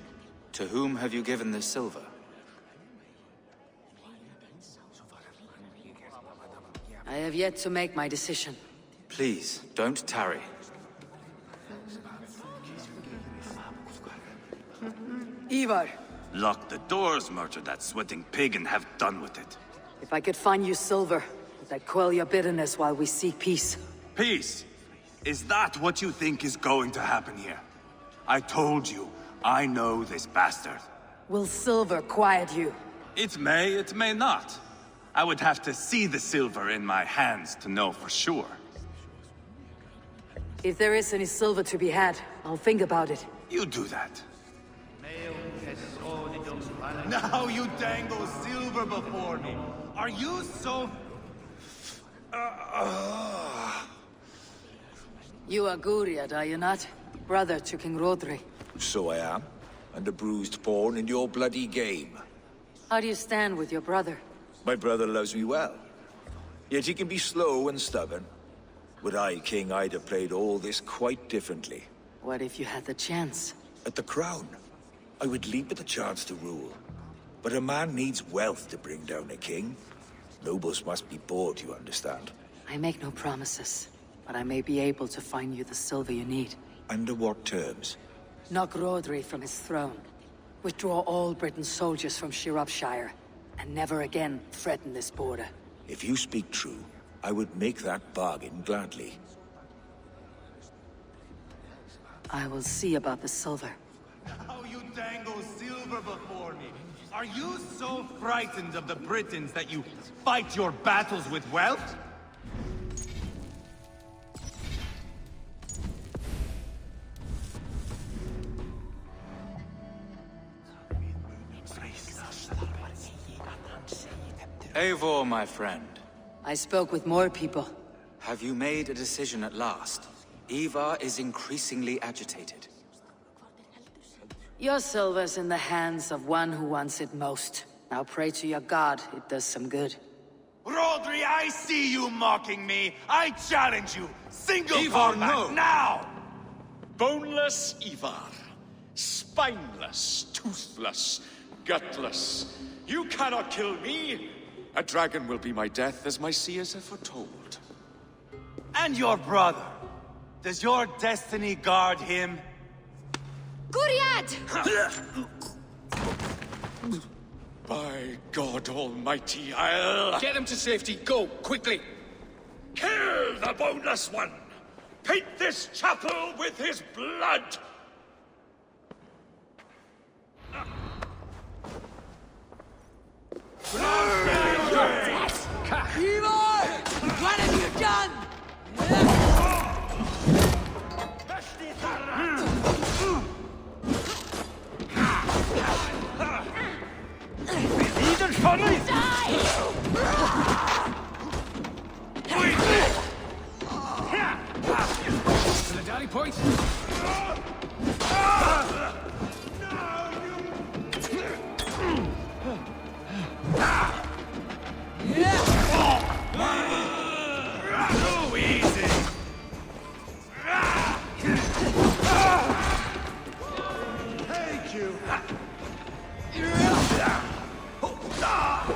To whom have you given this silver? I have yet to make my decision. Please, don't tarry. Ivar! Lock the doors, murder that sweating pig, and have done with it. If I could find you silver, would that quell your bitterness while we seek peace? Peace? Is that what you think is going to happen here? I told you, I know this bastard. Will silver quiet you? It may not. I would have to see the silver in my hands to know for sure. If there is any silver to be had, I'll think about it. You do that. Now you dangle silver before me. Are you so... You are Guriad, are you not? Brother to King Rodri. So I am, and a bruised pawn in your bloody game. How do you stand with your brother? My brother loves me well. Yet he can be slow and stubborn. Were I king, I'd have played all this quite differently. What if you had the chance? At the crown, I would leap at the chance to rule. But a man needs wealth to bring down a king. Nobles must be bought, you understand. I make no promises, but I may be able to find you the silver you need. Under what terms? Knock Rodri from his throne. Withdraw all Britain's soldiers from Shropshire, and never again threaten this border. If you speak true, I would make that bargain gladly. I will see about the silver. Now you dangle silver before me. Are you so frightened of the Britons that you fight your battles with wealth? Eivor, my friend. I spoke with more people. Have you made a decision at last? Ivar is increasingly agitated. Your silver's in the hands of one who wants it most. Now pray to your god, it does some good. Rodri, I see you mocking me! I challenge you! Single Ivar, combat, no! now! Boneless Ivar. Spineless, toothless, gutless. You cannot kill me! A dragon will be my death, as my seers have foretold. And your brother. Does your destiny guard him? Guriad! By God Almighty, I'll... Get him to safety, go, quickly! Kill the boneless one! Paint this chapel with his blood!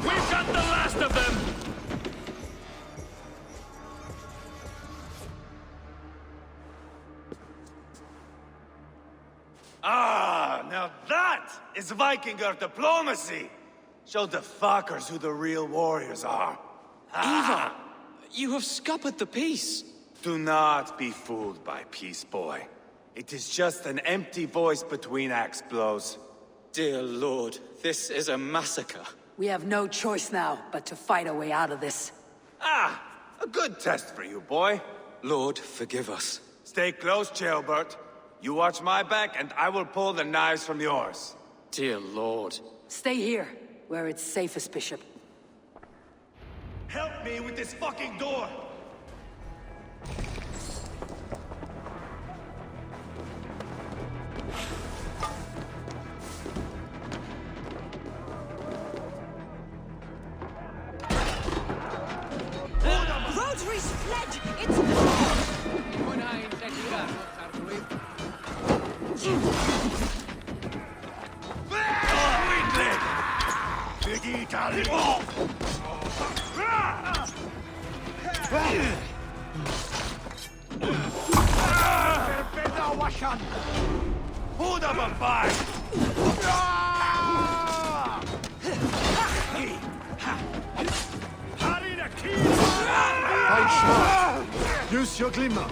We've got the last of them! Ah, now that is Vikinger diplomacy! Show the fuckers who the real warriors are. Ivar! You have scuppered the peace! Do not be fooled by peace, boy. It is just an empty voice between axe blows. Dear Lord, this is a massacre. We have no choice now but to fight our way out of this. Ah! A good test for you, boy. Lord, forgive us. Stay close, Jailbert. You watch my back, and I will pull the knives from yours. Dear Lord. Stay here, where it's safest, Bishop. Help me with this fucking door! Rosary's fled! It's... Use your glimmer.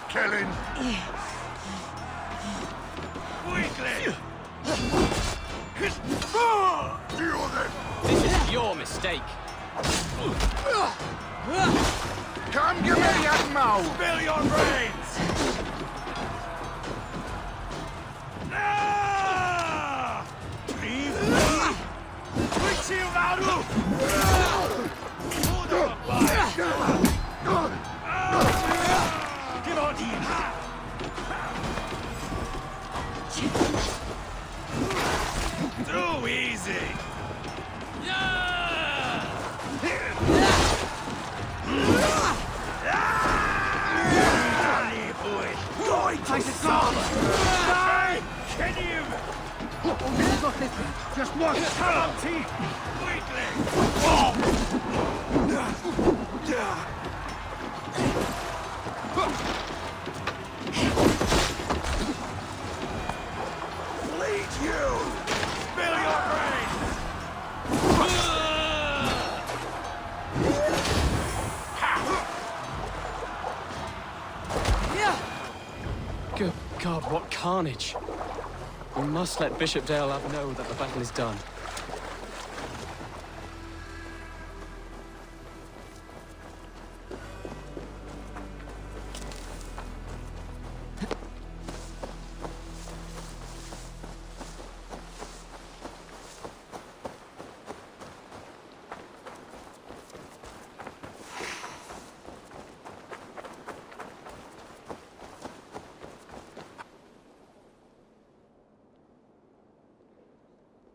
Killing! This is your mistake. Come give me that mouth! Spill your brains! Leave me! Switch you, Varu! Get on here! Too easy! Just watch Talenti! Bleed you! Spill your brains! Good God, what carnage. We must let Bishop Deolav know that the battle is done.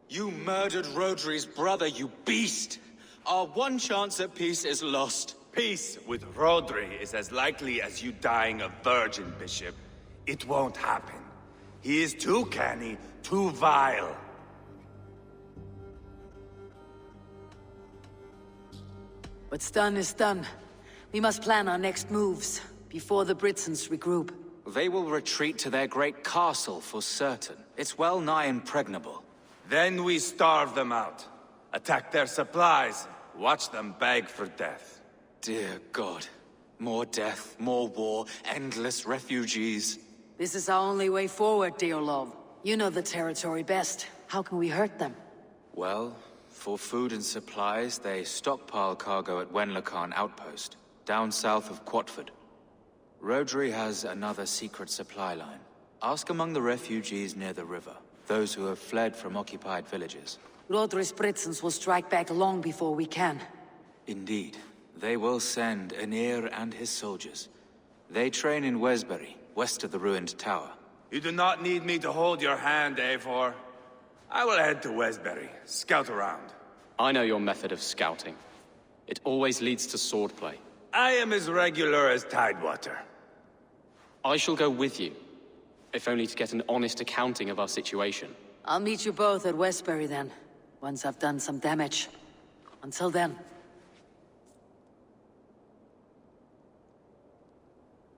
You murdered Rodri's brother, you beast! Our one chance at peace is lost. Peace with Rodri is as likely as you dying a virgin, Bishop. It won't happen. He is too canny, too vile. What's done is done. We must plan our next moves, before the Britons regroup. They will retreat to their great castle for certain. It's well nigh impregnable. Then we starve them out. Attack their supplies. Watch them beg for death. Dear God. More death, more war, endless refugees. This is our only way forward, Deolav. You know the territory best. How can we hurt them? Well, for food and supplies, they stockpile cargo at Wenlacan outpost, down south of Quatford. Rodri has another secret supply line. Ask among the refugees near the river. Those who have fled from occupied villages. Rodri's Britons will strike back long before we can. Indeed. They will send Aenir and his soldiers. They train in Wesbury, west of the ruined tower. You do not need me to hold your hand, Eivor. I will head to Wesbury, scout around. I know your method of scouting. It always leads to swordplay. I am as regular as Tidewater. I shall go with you. If only to get an honest accounting of our situation. I'll meet you both at Westbury then, once I've done some damage. Until then.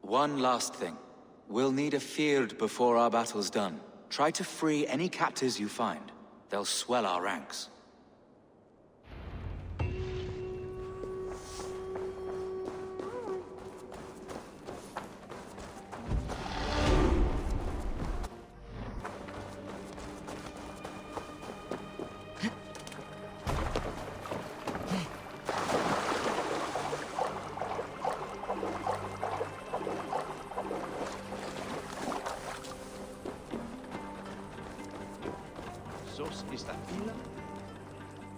One last thing. We'll need a field before our battle's done. Try to free any captives you find. They'll swell our ranks.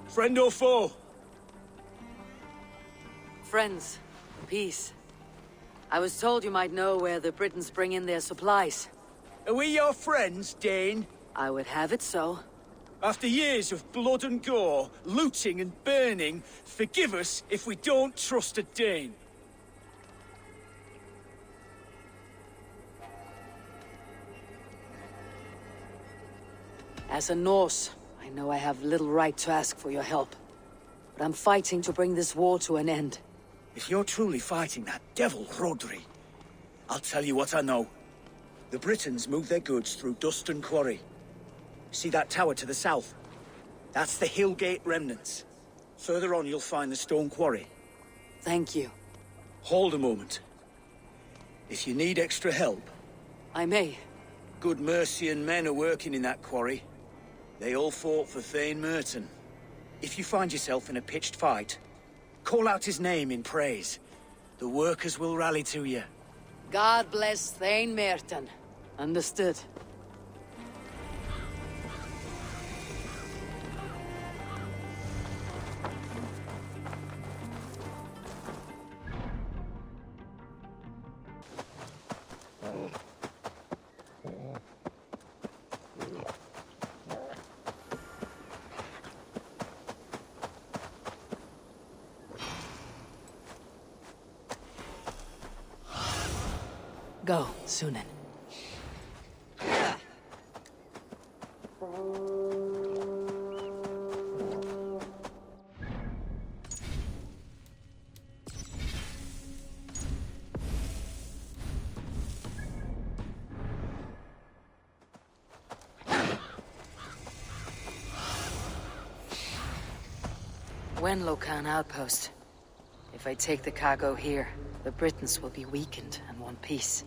Friend or foe? Friends. Peace. I was told you might know where the Britons bring in their supplies. Are we your friends, Dane? I would have it so. After years of blood and gore, looting and burning, forgive us if we don't trust a Dane. As a Norse, I know I have little right to ask for your help. But I'm fighting to bring this war to an end. If you're truly fighting that devil, Rodri, I'll tell you what I know. The Britons move their goods through Dustan Quarry. See that tower to the south? That's the Hillgate remnants. Further on, you'll find the stone quarry. Thank you. Hold a moment. If you need extra help... I may. Good Mercian men are working in that quarry. They all fought for Thane Merton. If you find yourself in a pitched fight, call out his name in praise. The workers will rally to you. God bless Thane Merton. Understood. Go, Sunan. Wenlocan outpost. If I take the cargo here, the Britons will be weakened and want peace.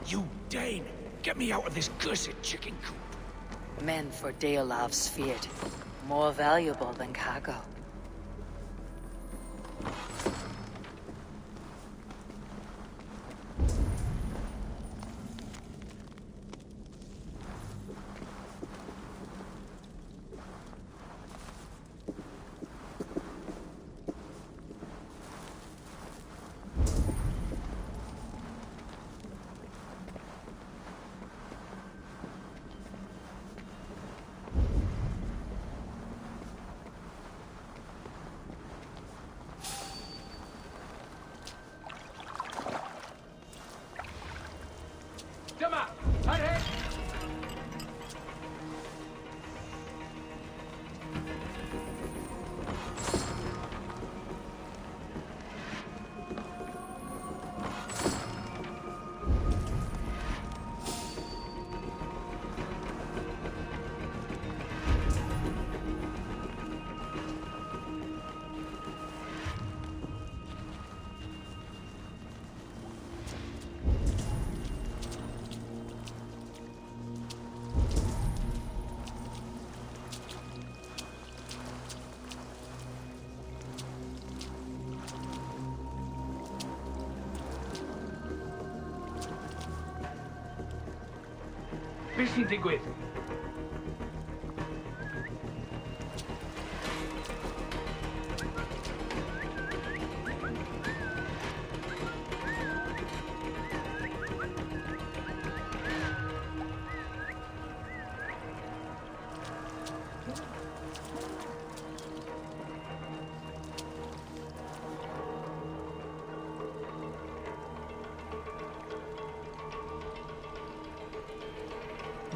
You Dane! Get me out of this cursed chicken coop! Men for Deolav's feared. More valuable than cargo. Beth sy'n digwydd?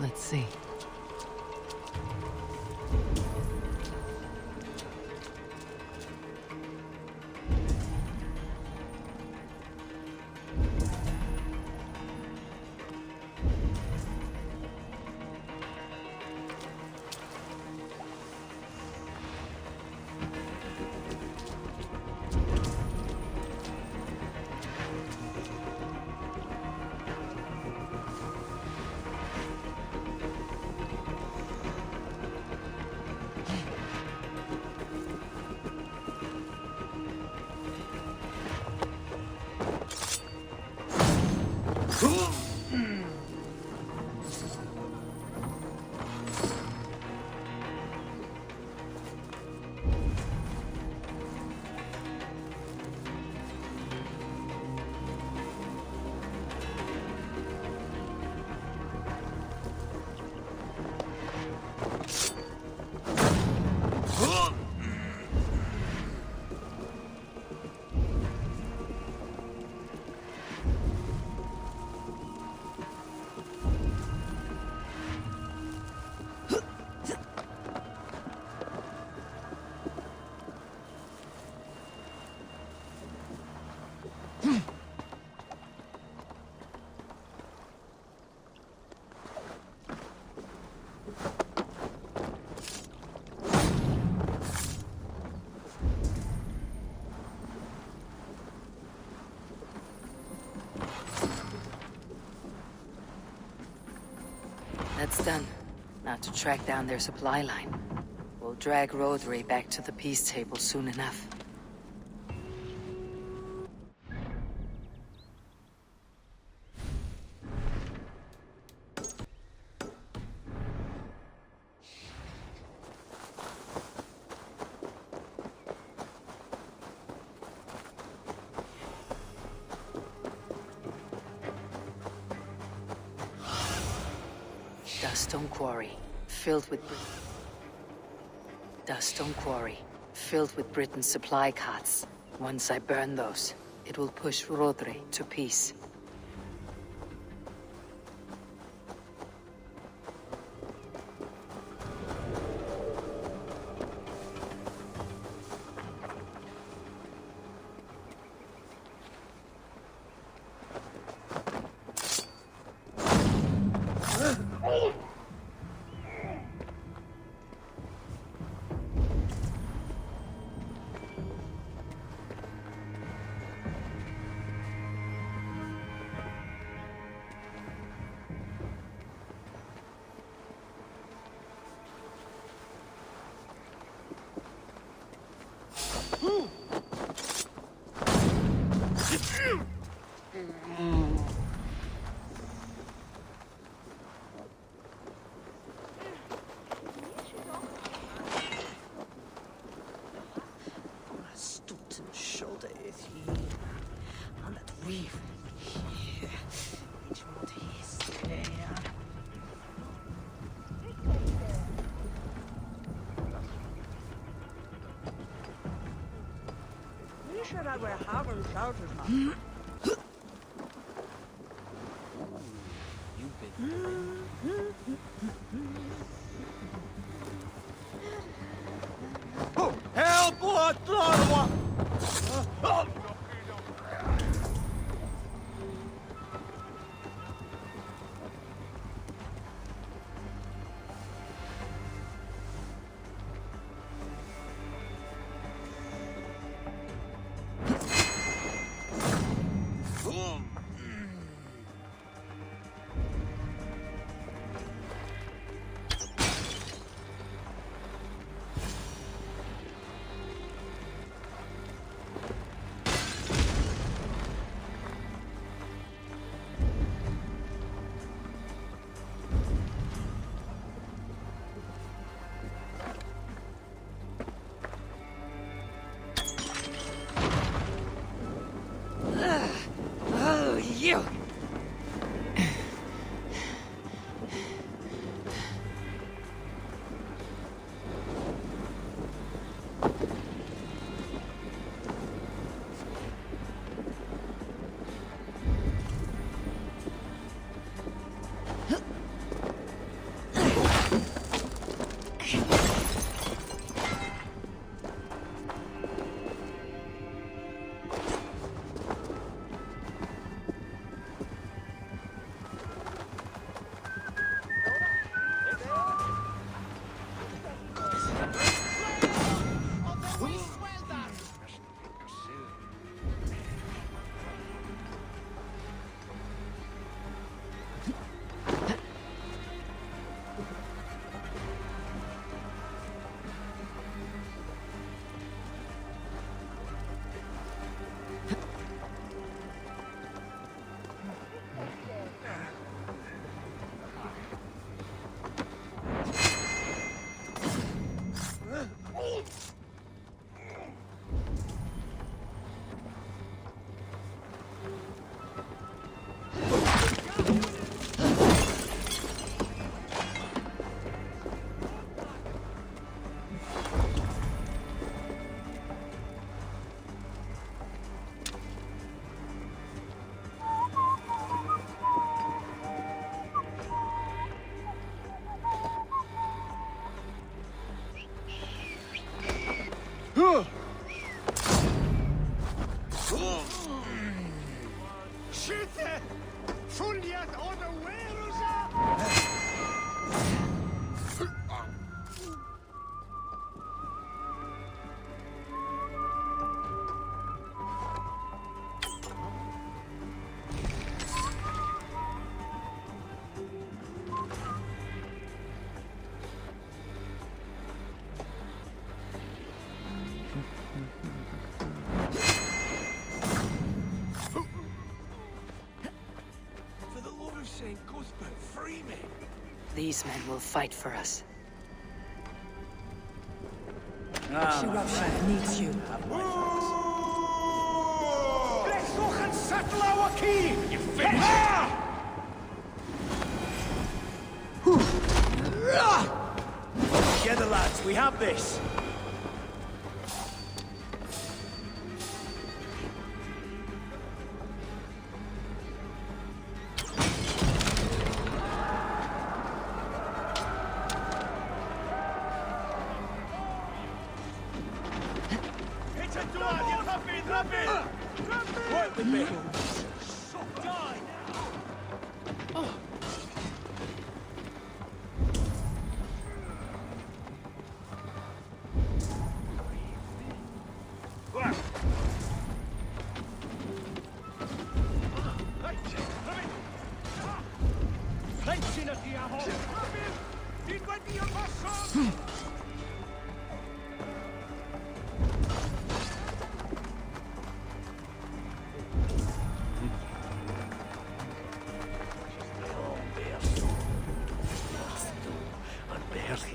Let's see. That's done. Now to track down their supply line. We'll drag Rodri back to the peace table soon enough. Duststone quarry, filled with Britain's supply carts. Once I burn those, it will push Rodri to peace. Help! You! Skytte! Fulget unaware! These men will fight for us. She needs you. Let's go and settle our key! You finished! Together, lads, we have this. Work with me. Die!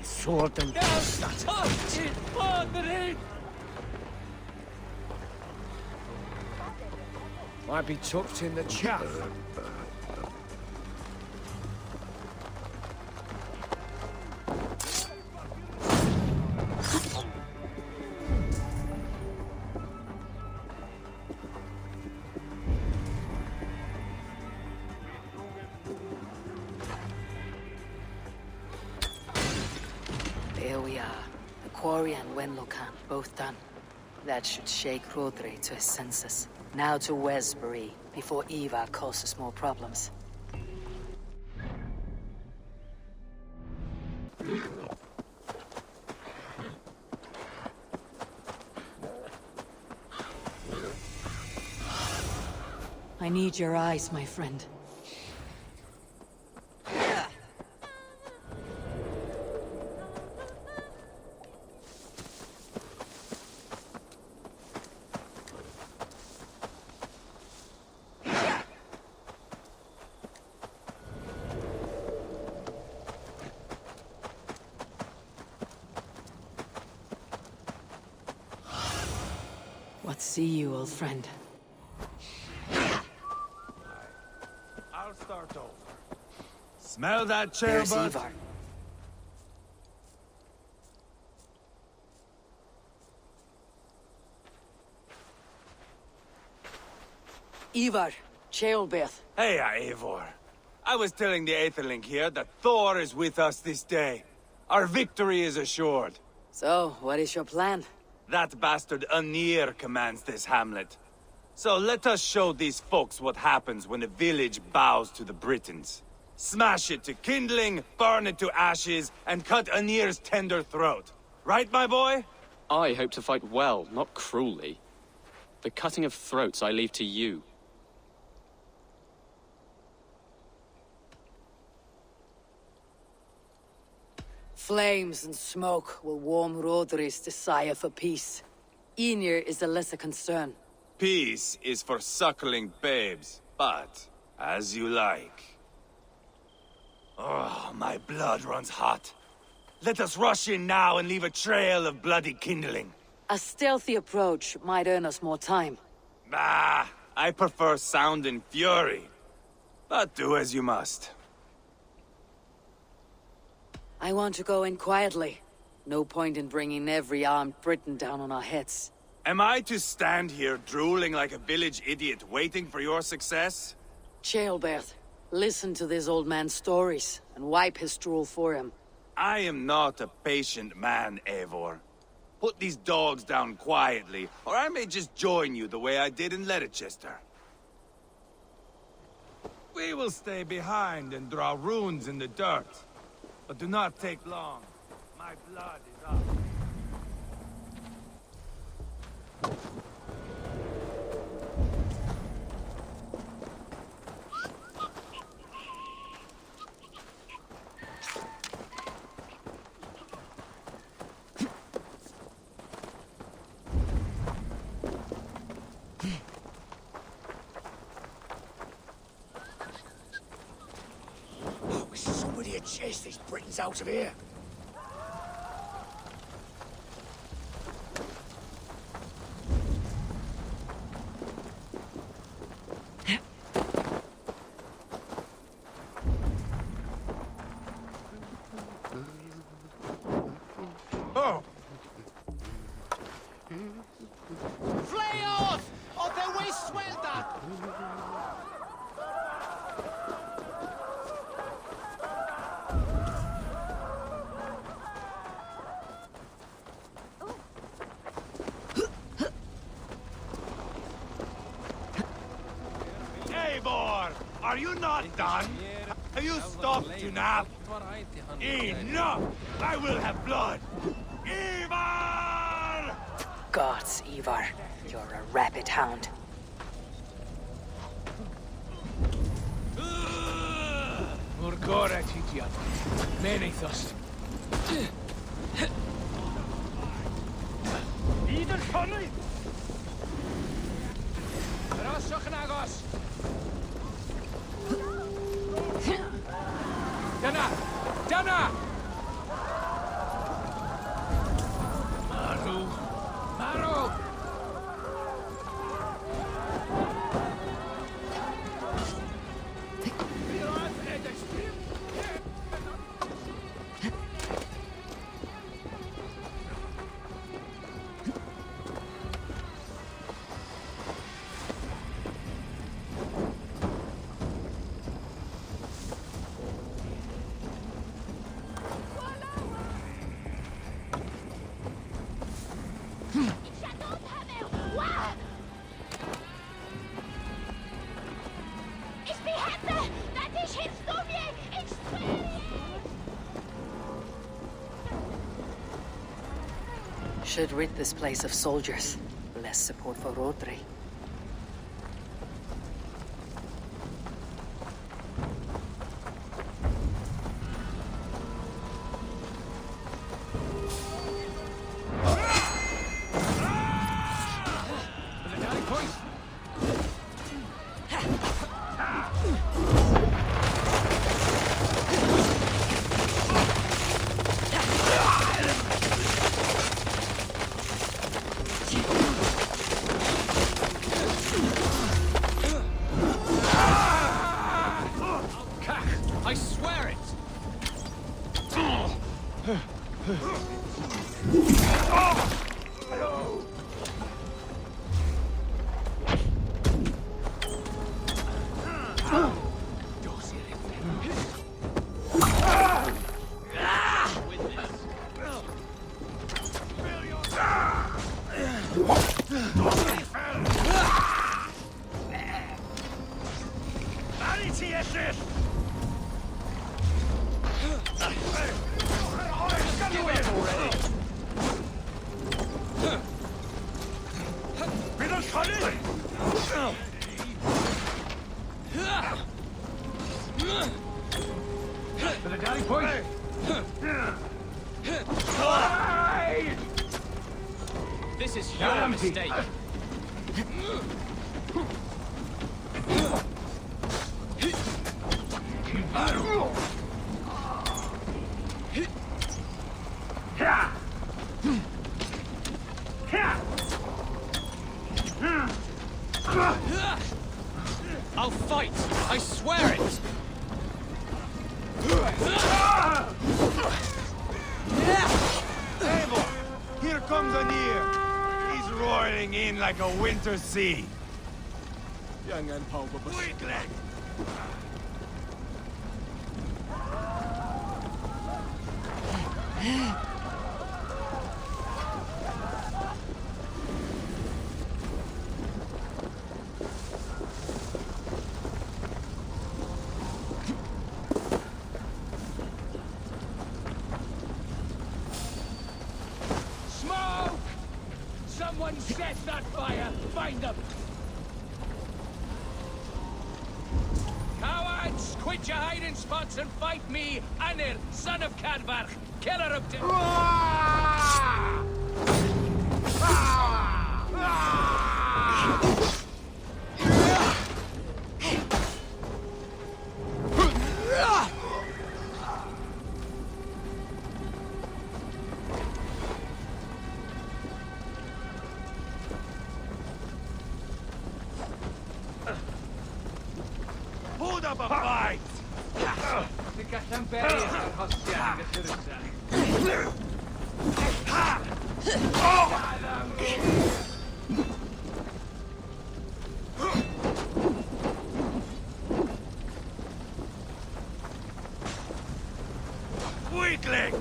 Sword and... Might be tucked in the chaff. There we are. The quarry and Wenlo camp, both done. That should shake Rodri to his senses. Now to Westbury, before Eva causes more problems. I need your eyes, my friend. What see you, old friend? I'll start over. Smell that There's chair, Ivar. Ivar, Ceolbert. Hey, Eivor. I was telling the Aetherling here that Thor is with us this day. Our victory is assured. So, what is your plan? That bastard Anir commands this hamlet. So let us show these folks what happens when a village bows to the Britons. Smash it to kindling, burn it to ashes, and cut Anir's tender throat. Right, my boy? I hope to fight well, not cruelly. The cutting of throats I leave to you. Flames and smoke will warm Rodri's desire for peace. Ynir is a lesser concern. Peace is for suckling babes, but as you like. Oh, my blood runs hot. Let us rush in now and leave a trail of bloody kindling. A stealthy approach might earn us more time. Ah, I prefer sound and fury. But do as you must. I want to go in quietly. No point in bringing every armed Briton down on our heads. Am I to stand here drooling like a village idiot waiting for your success? Ceolbert, listen to this old man's stories and wipe his drool for him. I am not a patient man, Eivor. Put these dogs down quietly, or I may just join you the way I did in Leicester. We will stay behind and draw runes in the dirt. But do not take long. My blood is up. Somebody had chased these Britons out of here. Oh! Fly off! Or the way swelter! Eivor! Are you not done? Have you stopped to nap? Enough! I will have blood! Ivar! Gods, Ivar, you're a rabid hound. Murgora Titian. Menethos. Ieder Conny! Rosognagos! Dana! Dana! Maru! Maru! Should rid this place of soldiers. Less support for Rodri. Resist! To the daddy point! This is your mistake. I'll fight! I swear it! Eivor! Here comes Anir! He's roaring in like a winter sea. Weakling! Smoke! Someone set that fire! Find them! Cowards! Quit your hiding spots and fight me, Anir, son of Cadvar, killer of Hold up a fight! Weakling!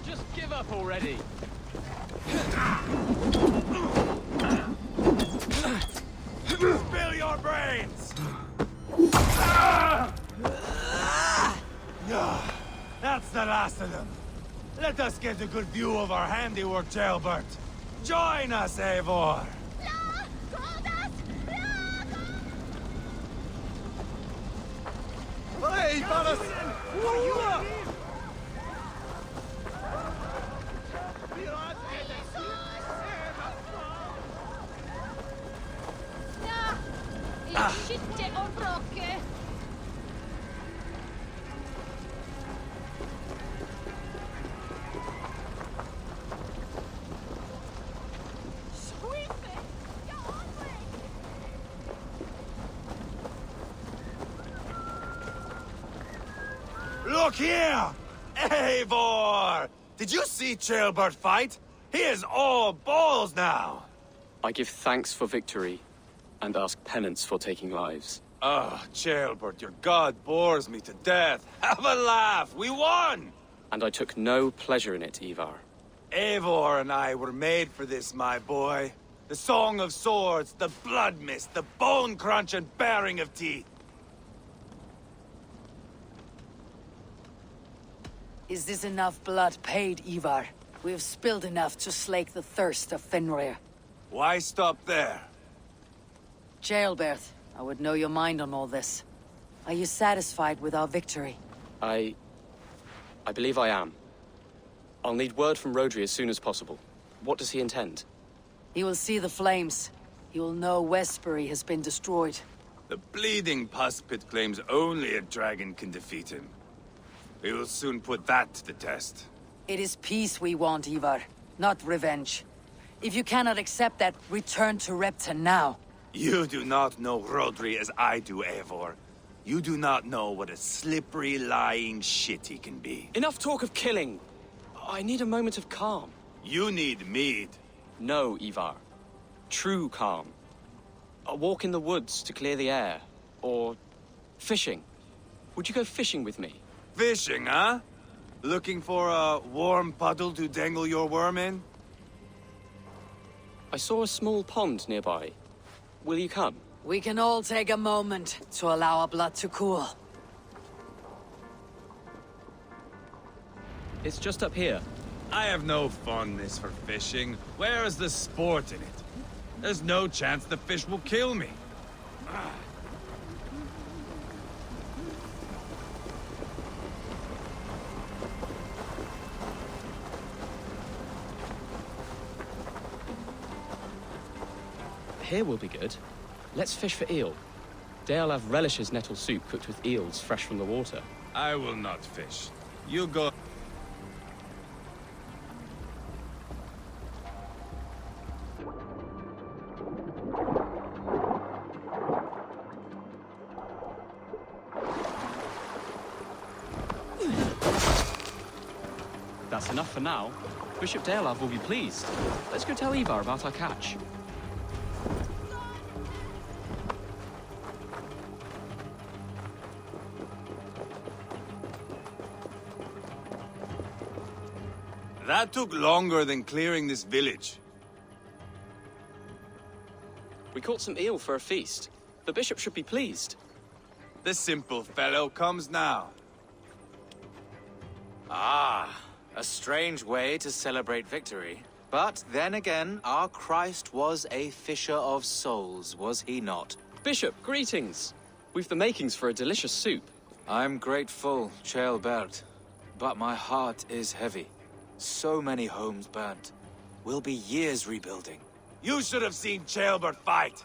Just give up already. Spill your brains! That's the last of them. Let us get a good view of our handiwork, Jailbert. Join us, Eivor! Hey, Valas! Look here! Eivor! Did you see Jailbert fight? He is all balls now! I give thanks for victory, and ask penance for taking lives. Oh, Jailbert, your god bores me to death. Have a laugh! We won! And I took no pleasure in it, Ivar. Eivor and I were made for this, my boy. The song of swords, the blood mist, the bone crunch and baring of teeth. Is this enough blood paid, Ivar? We have spilled enough to slake the thirst of Fenrir. Why stop there? Jailbert, I would know your mind on all this. Are you satisfied with our victory? I believe I am. I'll need word from Rodri as soon as possible. What does he intend? He will see the flames. He will know Westbury has been destroyed. The bleeding pus pit claims only a dragon can defeat him. We will soon put that to the test. It is peace we want, Ivar, not revenge. If you cannot accept that, return to Repton now. You do not know Rodri as I do, Eivor. You do not know what a slippery, lying shit he can be. Enough talk of killing! I need a moment of calm. You need mead. No, Ivar. True calm. A walk in the woods to clear the air. Or fishing. Would you go fishing with me? Fishing, huh? Looking for a warm puddle to dangle your worm in? I saw a small pond nearby. Will you come? We can all take a moment to allow our blood to cool. It's just up here. I have no fondness for fishing. Where is the sport in it? There's no chance the fish will kill me. Here will be good. Let's fish for eel. Deolav relishes nettle soup cooked with eels fresh from the water. I will not fish. You go. That's enough for now. Bishop Deolav will be pleased. Let's go tell Ivar about our catch. That took longer than clearing this village. We caught some eel for a feast. The bishop should be pleased. The simple fellow comes now. Ah, a strange way to celebrate victory. But then again, our Christ was a fisher of souls, was he not? Bishop, greetings! We've the makings for a delicious soup. I'm grateful, Ceolbert, but my heart is heavy. So many homes burnt. We'll be years rebuilding. You should have seen Ceolbert fight.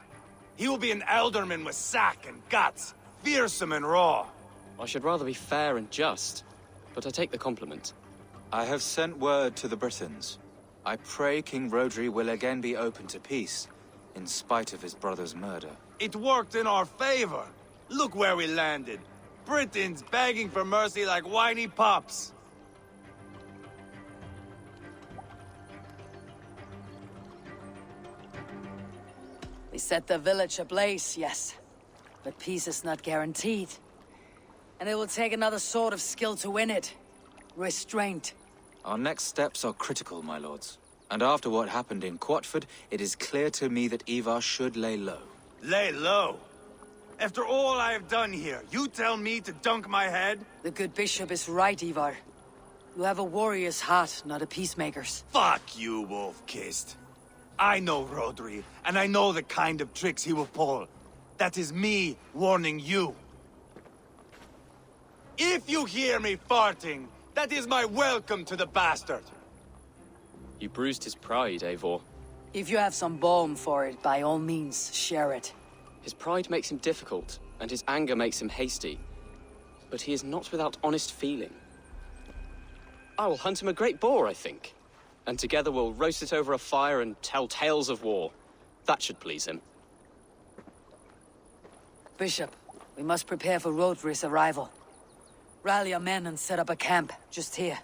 He will be an alderman with sack and guts, fearsome and raw. I should rather be fair and just, but I take the compliment. I have sent word to the Britons. I pray King Rodri will again be open to peace, in spite of his brother's murder. It worked in our favor. Look where we landed. Britons begging for mercy like whiny pups. We set the village ablaze, yes. But peace is not guaranteed. And it will take another sort of skill to win it. Restraint. Our next steps are critical, my lords. And after what happened in Quatford, it is clear to me that Ivar should lay low. Lay low? After all I have done here, you tell me to dunk my head? The good bishop is right, Ivar. You have a warrior's heart, not a peacemaker's. Fuck you, wolf-kissed. I know Rodri, and I know the kind of tricks he will pull. That is me warning you. If you hear me farting, that is my welcome to the bastard. You bruised his pride, Eivor. If you have some balm for it, by all means, share it. His pride makes him difficult, and his anger makes him hasty. But he is not without honest feeling. I will hunt him a great boar, I think. And together we'll roast it over a fire and tell tales of war. That should please him. Bishop, we must prepare for Rodri's arrival. Rally our men and set up a camp, just here.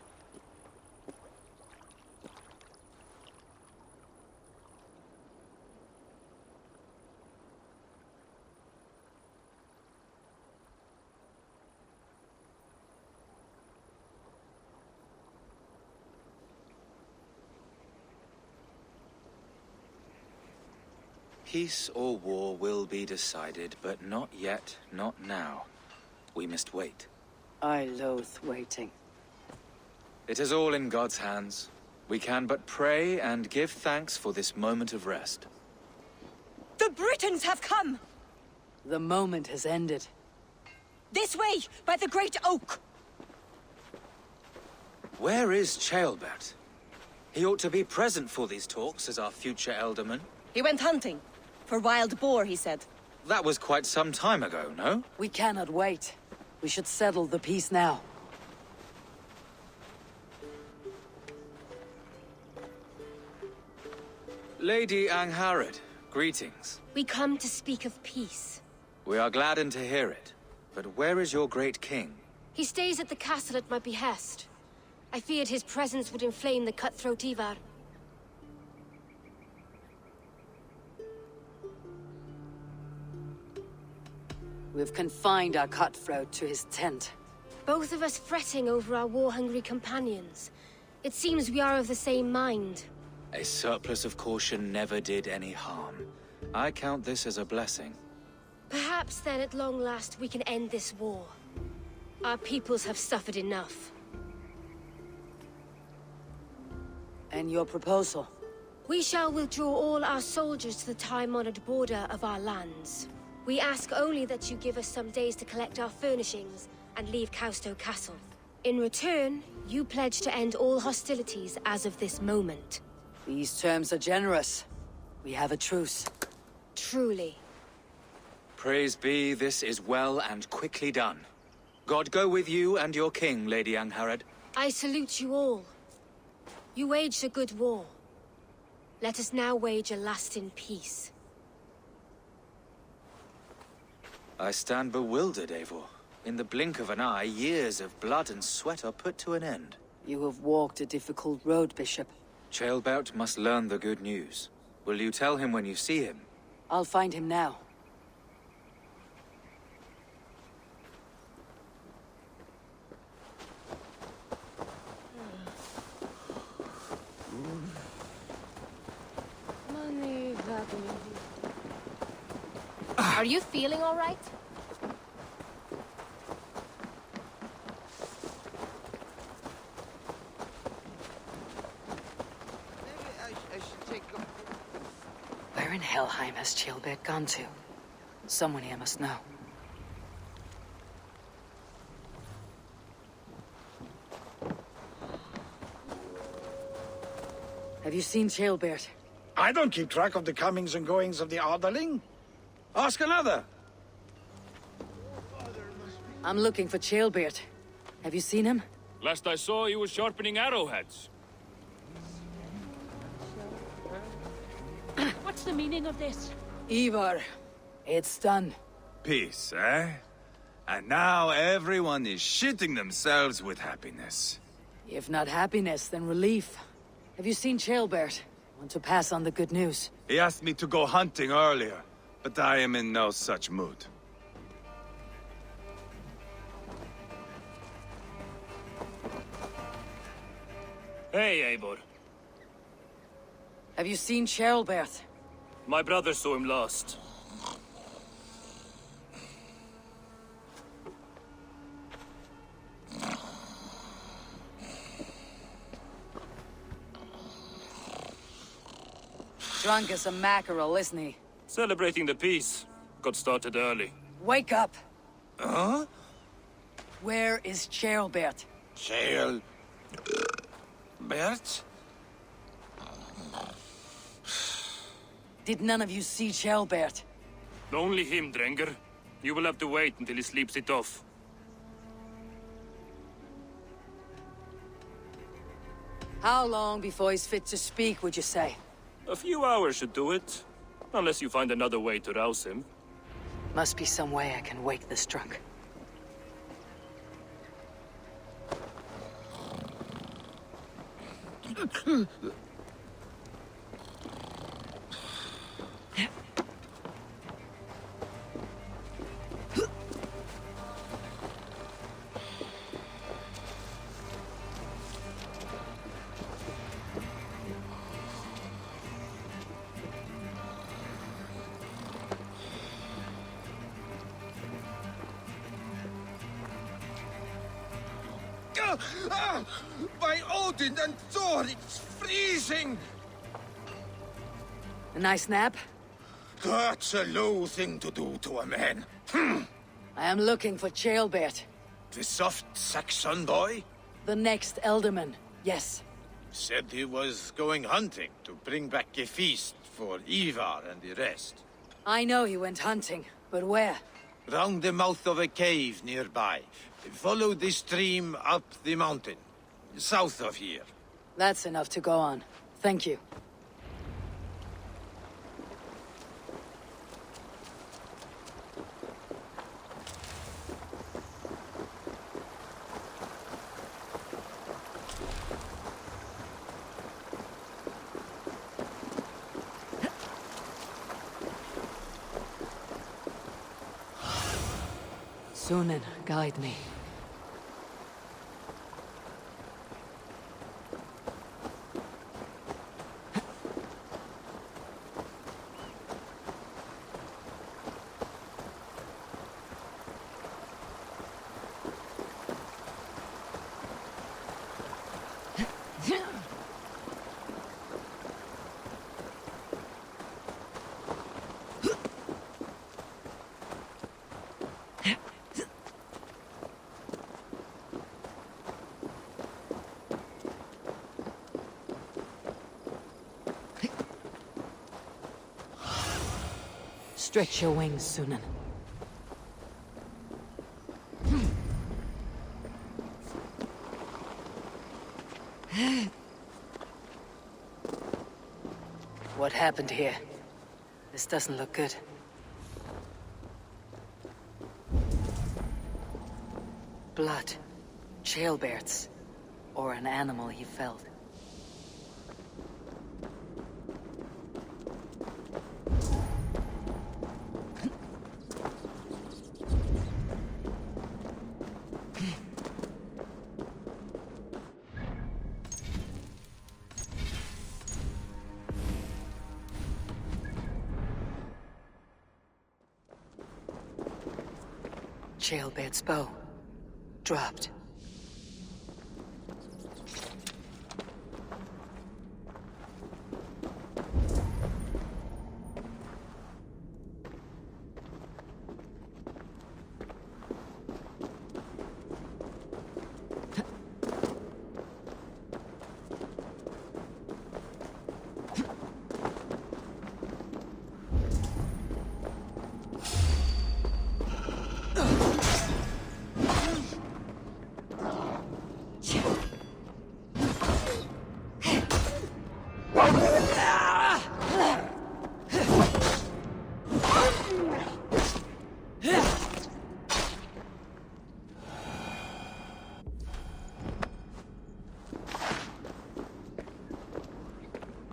Peace or war will be decided, but not yet, not now. We must wait. I loathe waiting. It is all in God's hands. We can but pray and give thanks for this moment of rest. The Britons have come! The moment has ended. This way, by the great oak! Where is Ceolbert? He ought to be present for these talks as our future elderman. He went hunting. For wild boar, he said. That was quite some time ago, no? We cannot wait. We should settle the peace now. Lady Angharad, greetings. We come to speak of peace. We are gladdened to hear it. But where is your great king? He stays at the castle at my behest. I feared his presence would inflame the cutthroat Ivar. We've confined our cutthroat to his tent. Both of us fretting over our war-hungry companions. It seems we are of the same mind. A surplus of caution never did any harm. I count this as a blessing. Perhaps then at long last we can end this war. Our peoples have suffered enough. And your proposal? We shall withdraw all our soldiers to the time-honored border of our lands. We ask only that you give us some days to collect our furnishings and leave Causto Castle. In return, you pledge to end all hostilities as of this moment. These terms are generous. We have a truce. Truly. Praise be, this is well and quickly done. God go with you and your king, Lady Angharad. I salute you all. You waged a good war. Let us now wage a lasting peace. I stand bewildered, Eivor. In the blink of an eye, years of blood and sweat are put to an end. You have walked a difficult road, Bishop. Ceolbert must learn the good news. Will you tell him when you see him? I'll find him now. Are you feeling all right? Where in Helheim has Ceolbert gone to? Someone here must know. Have you seen Ceolbert? I don't keep track of the comings and goings of the Arderling. Ask another. I'm looking for Ceolbert. Have you seen him? Last I saw, he was sharpening arrowheads. What's the meaning of this? Ivar, it's done. Peace, eh? And now everyone is shitting themselves with happiness. If not happiness, then relief. Have you seen Ceolbert? Want to pass on the good news? He asked me to go hunting earlier, but I am in no such mood. Hey, Eivor. Have you seen Ceolbert? My brother saw him last. Drunk as a mackerel, isn't he? Celebrating the peace. Got started early. Wake up! Huh? Where is Ceolbert? Bert? Did none of you see Ceolbert? Only him, Drenger. You will have to wait until he sleeps it off. How long before he's fit to speak, would you say? A few hours should do it. Unless you find another way to rouse him. Must be some way I can wake this drunk. By Odin and Thor, it's freezing! A nice nap? That's a low thing to do to a man. I am looking for Ceolbert. The soft Saxon boy? The next Elderman, yes. Said he was going hunting to bring back a feast for Ivar and the rest. I know he went hunting, but where? Round the mouth of a cave nearby. Follow the stream up the mountain. South of here. That's enough to go on. Thank you. Sunan, guide me. Stretch your wings, Sunan. What happened here? This doesn't look good. Blood. Jailbirds. Or an animal he felled. Jailbird's bow. Dropped.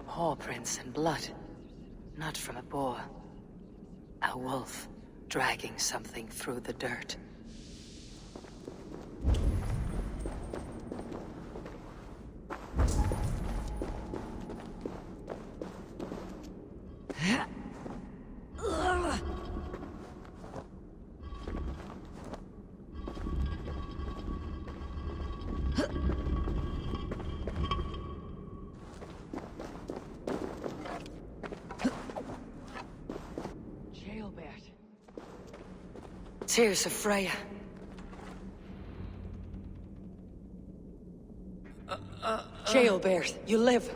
Paw prints and blood. Not from a boar. A wolf dragging something through the dirt. Tears of Freya. Jailbird, you live.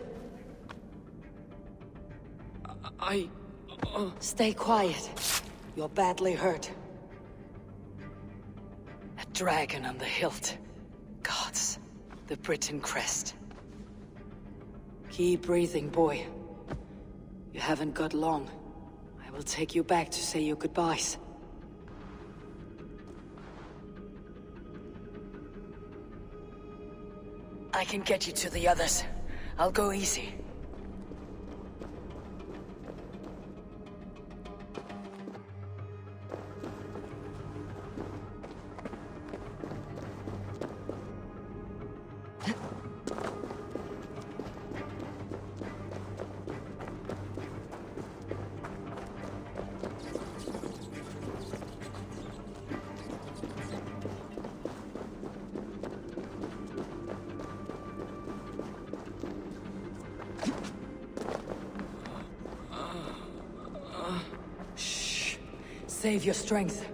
Stay quiet. You're badly hurt. A dragon on the hilt. Gods. The Britain crest. Keep breathing, boy. You haven't got long. I will take you back to say your goodbyes. I can get you to the others. I'll go easy. Save your strength.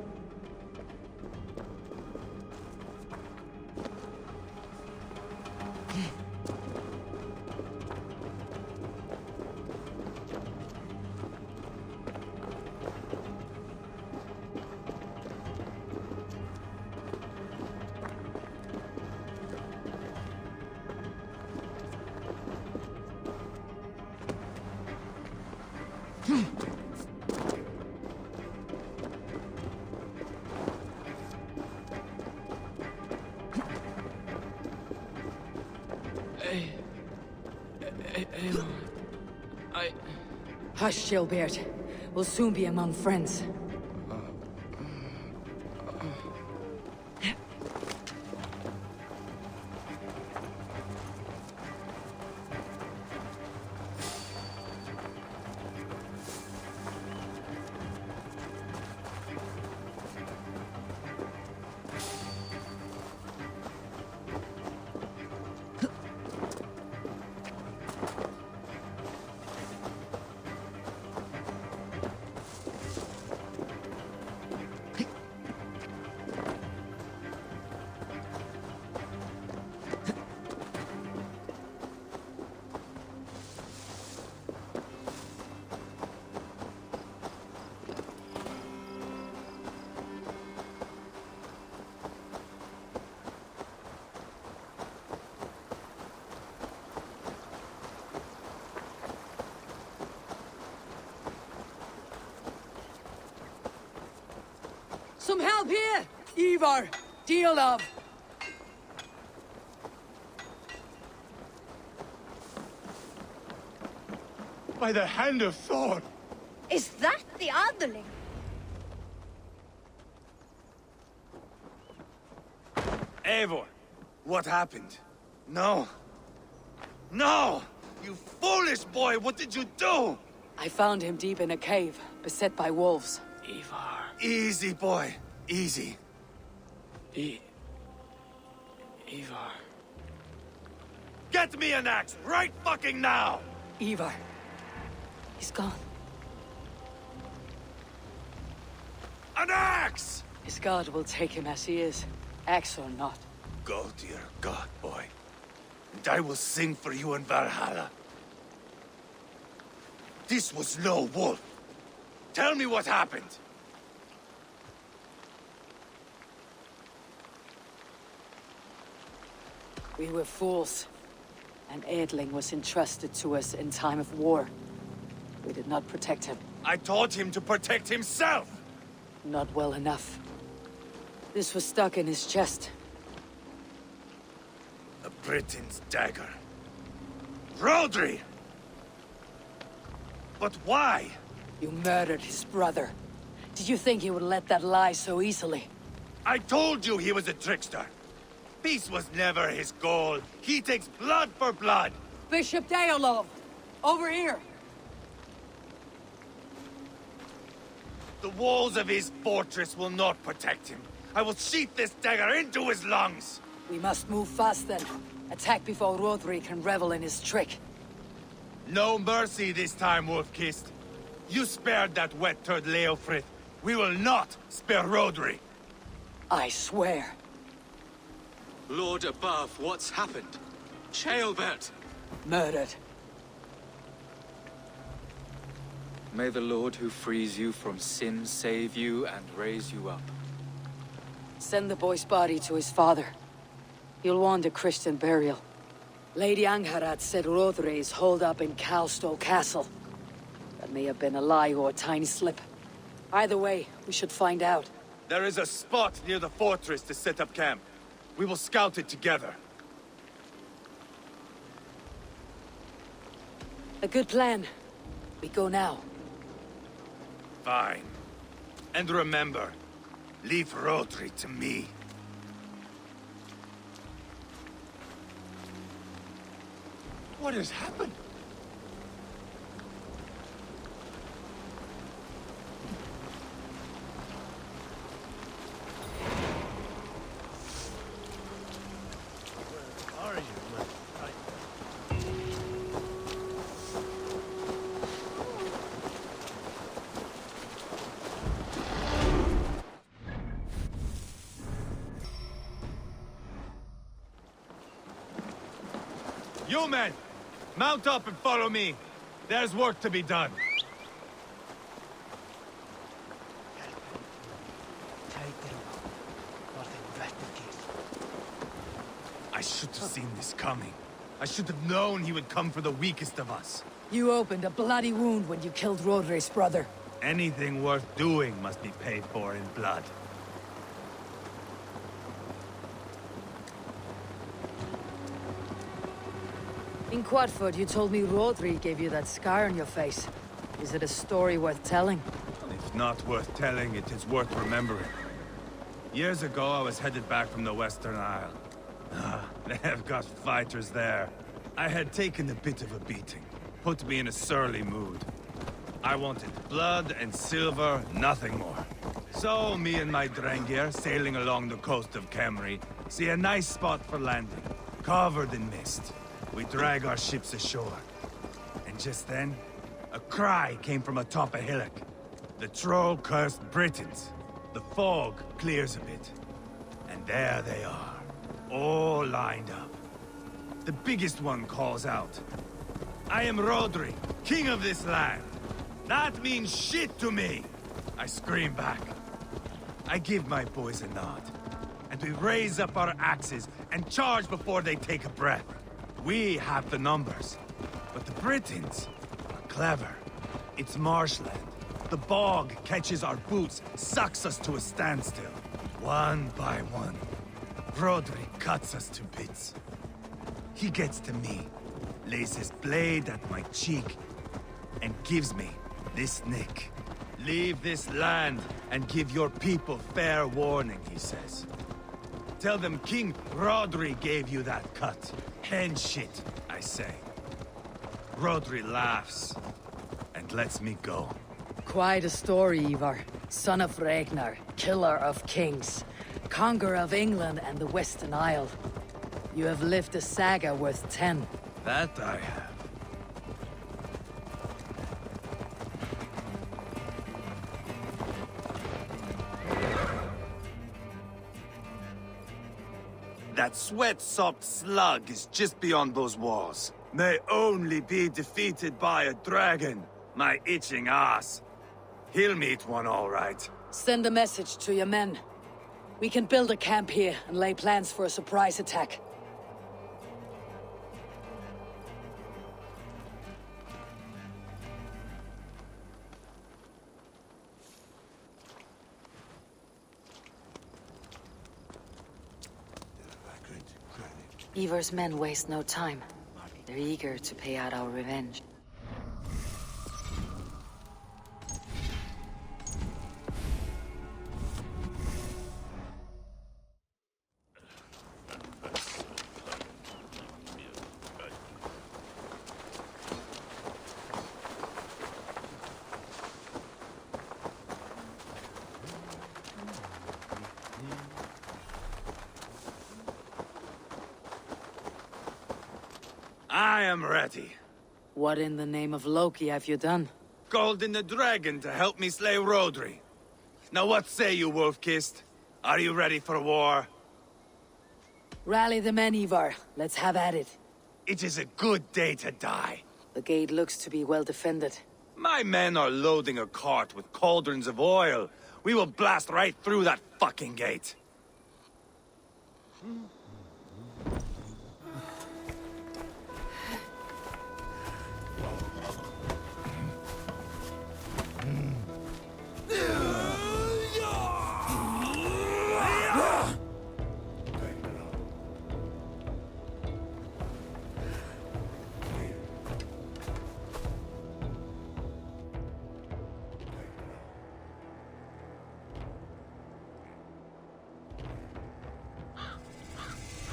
Hush, Jailbird. We'll soon be among friends. Some help here! Ivar! Deal of! By the hand of Thor! Is that the Underling? Eivor, what happened? No. No! You foolish boy, what did you do? I found him deep in a cave, beset by wolves. Ivar. Easy, boy. Easy. Ivar. Get me an axe, right fucking now! Ivar. He's gone. An axe! His god will take him as he is, axe or not. Go to your god, boy. And I will sing for you in Valhalla. This was no wolf. Tell me what happened. We were fools. An Edling was entrusted to us in time of war. We did not protect him. I taught him to protect himself! Not well enough. This was stuck in his chest. A Briton's dagger. Rodri! But why? You murdered his brother. Did you think he would let that lie so easily? I told you he was a trickster. Peace was never his goal. He takes blood for blood. Bishop Deolov! Over here! The walls of his fortress will not protect him. I will sheath this dagger into his lungs. We must move fast then. Attack before Rodri can revel in his trick. No mercy this time, Wolf-Kissed. You spared that wet turd Leofrith. We will not spare Rodri. I swear. Lord above, what's happened? Ceolbert! Murdered. May the Lord who frees you from sin save you and raise you up. Send the boy's body to his father. He'll want a Christian burial. Lady Angharad said Rodri is holed up in Kalstow Castle. That may have been a lie or a tiny slip. Either way, we should find out. There is a spot near the fortress to set up camp. We will scout it together. A good plan. We go now. Fine. And remember, leave Rodri to me. What has happened? Where are you, man? You men! Mount up and follow me. There's work to be done. I should have seen this coming. I should have known he would come for the weakest of us. You opened a bloody wound when you killed Rodri's brother. Anything worth doing must be paid for in blood. In Quadford, you told me Rodri gave you that scar on your face. Is it a story worth telling? If not worth telling, it is worth remembering. Years ago, I was headed back from the Western Isle. They have got fighters there. I had taken a bit of a beating. Put me in a surly mood. I wanted blood and silver, nothing more. So, me and my Drengir, sailing along the coast of Kemri, see a nice spot for landing, covered in mist. We drag our ships ashore. And just then, a cry came from atop a hillock. The troll-cursed Britons. The fog clears a bit. And there they are, all lined up. The biggest one calls out, "I am Rodri, king of this land. That means shit to me!" I scream back. I give my boys a nod. And we raise up our axes and charge before they take a breath. We have the numbers, but the Britons are clever. It's marshland. The bog catches our boots, sucks us to a standstill. One by one, Rodri cuts us to bits. He gets to me, lays his blade at my cheek, and gives me this nick. Leave this land and give your people fair warning, he says. Tell them King Rodri gave you that cut. Hen shit, I say. Rodri laughs and lets me go. Quite a story, Ivar. Son of Ragnar, killer of kings, conqueror of England and the Western Isle. You have lived a saga worth 10. That I have. That sweat-sopped slug is just beyond those walls. May only be defeated by a dragon, my itching ass. He'll meet one all right. Send a message to your men. We can build a camp here and lay plans for a surprise attack. Ivar's men waste no time. They're eager to pay out our revenge. I am ready. What in the name of Loki have you done? Called in the dragon to help me slay Rodri. Now what say you, Wolf-Kissed? Are you ready for war? Rally the men, Ivar. Let's have at it. It is a good day to die. The gate looks to be well defended. My men are loading a cart with cauldrons of oil. We will blast right through that fucking gate.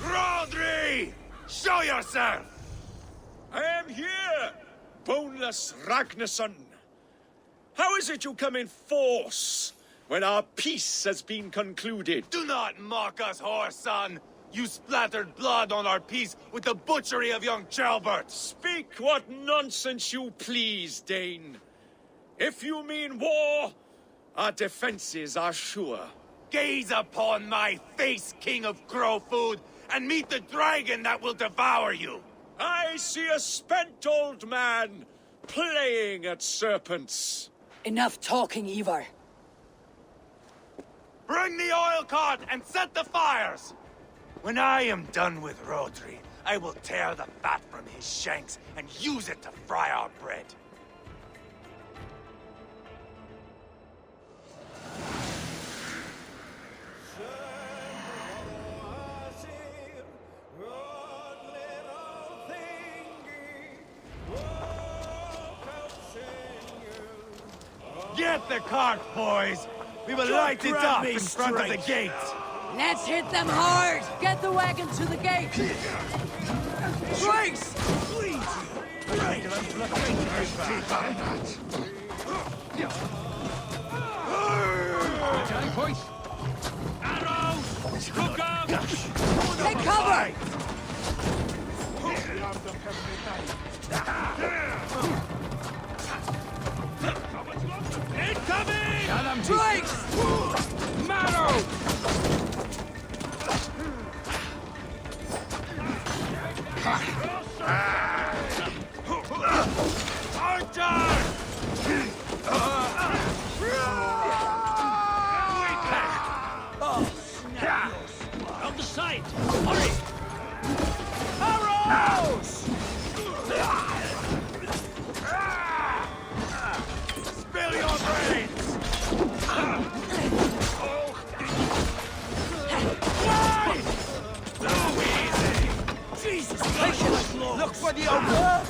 Rodri! Show yourself! I am here, boneless Ragnarsson. How is it you come in force when our peace has been concluded? Do not mock us, whoreson! You splattered blood on our peace with the butchery of young Chalbert! Speak what nonsense you please, Dane. If you mean war, our defenses are sure. Gaze upon my face, King of Crow Food, and meet the dragon that will devour you! I see a spent old man playing at serpents. Enough talking, Ivar. Bring the oil cart and set the fires! When I am done with Rodri, I will tear the fat from his shanks and use it to fry our bread. Get the cart, boys! We will light it up in front of the gate! Let's hit them hard! Get the wagon to the gate! Trace! Arrows! Look out! Take cover! Incoming! Trace! Marrow! On the side! Hurry! Arrows! Spill your brains! Jesus Christ! Look for the open!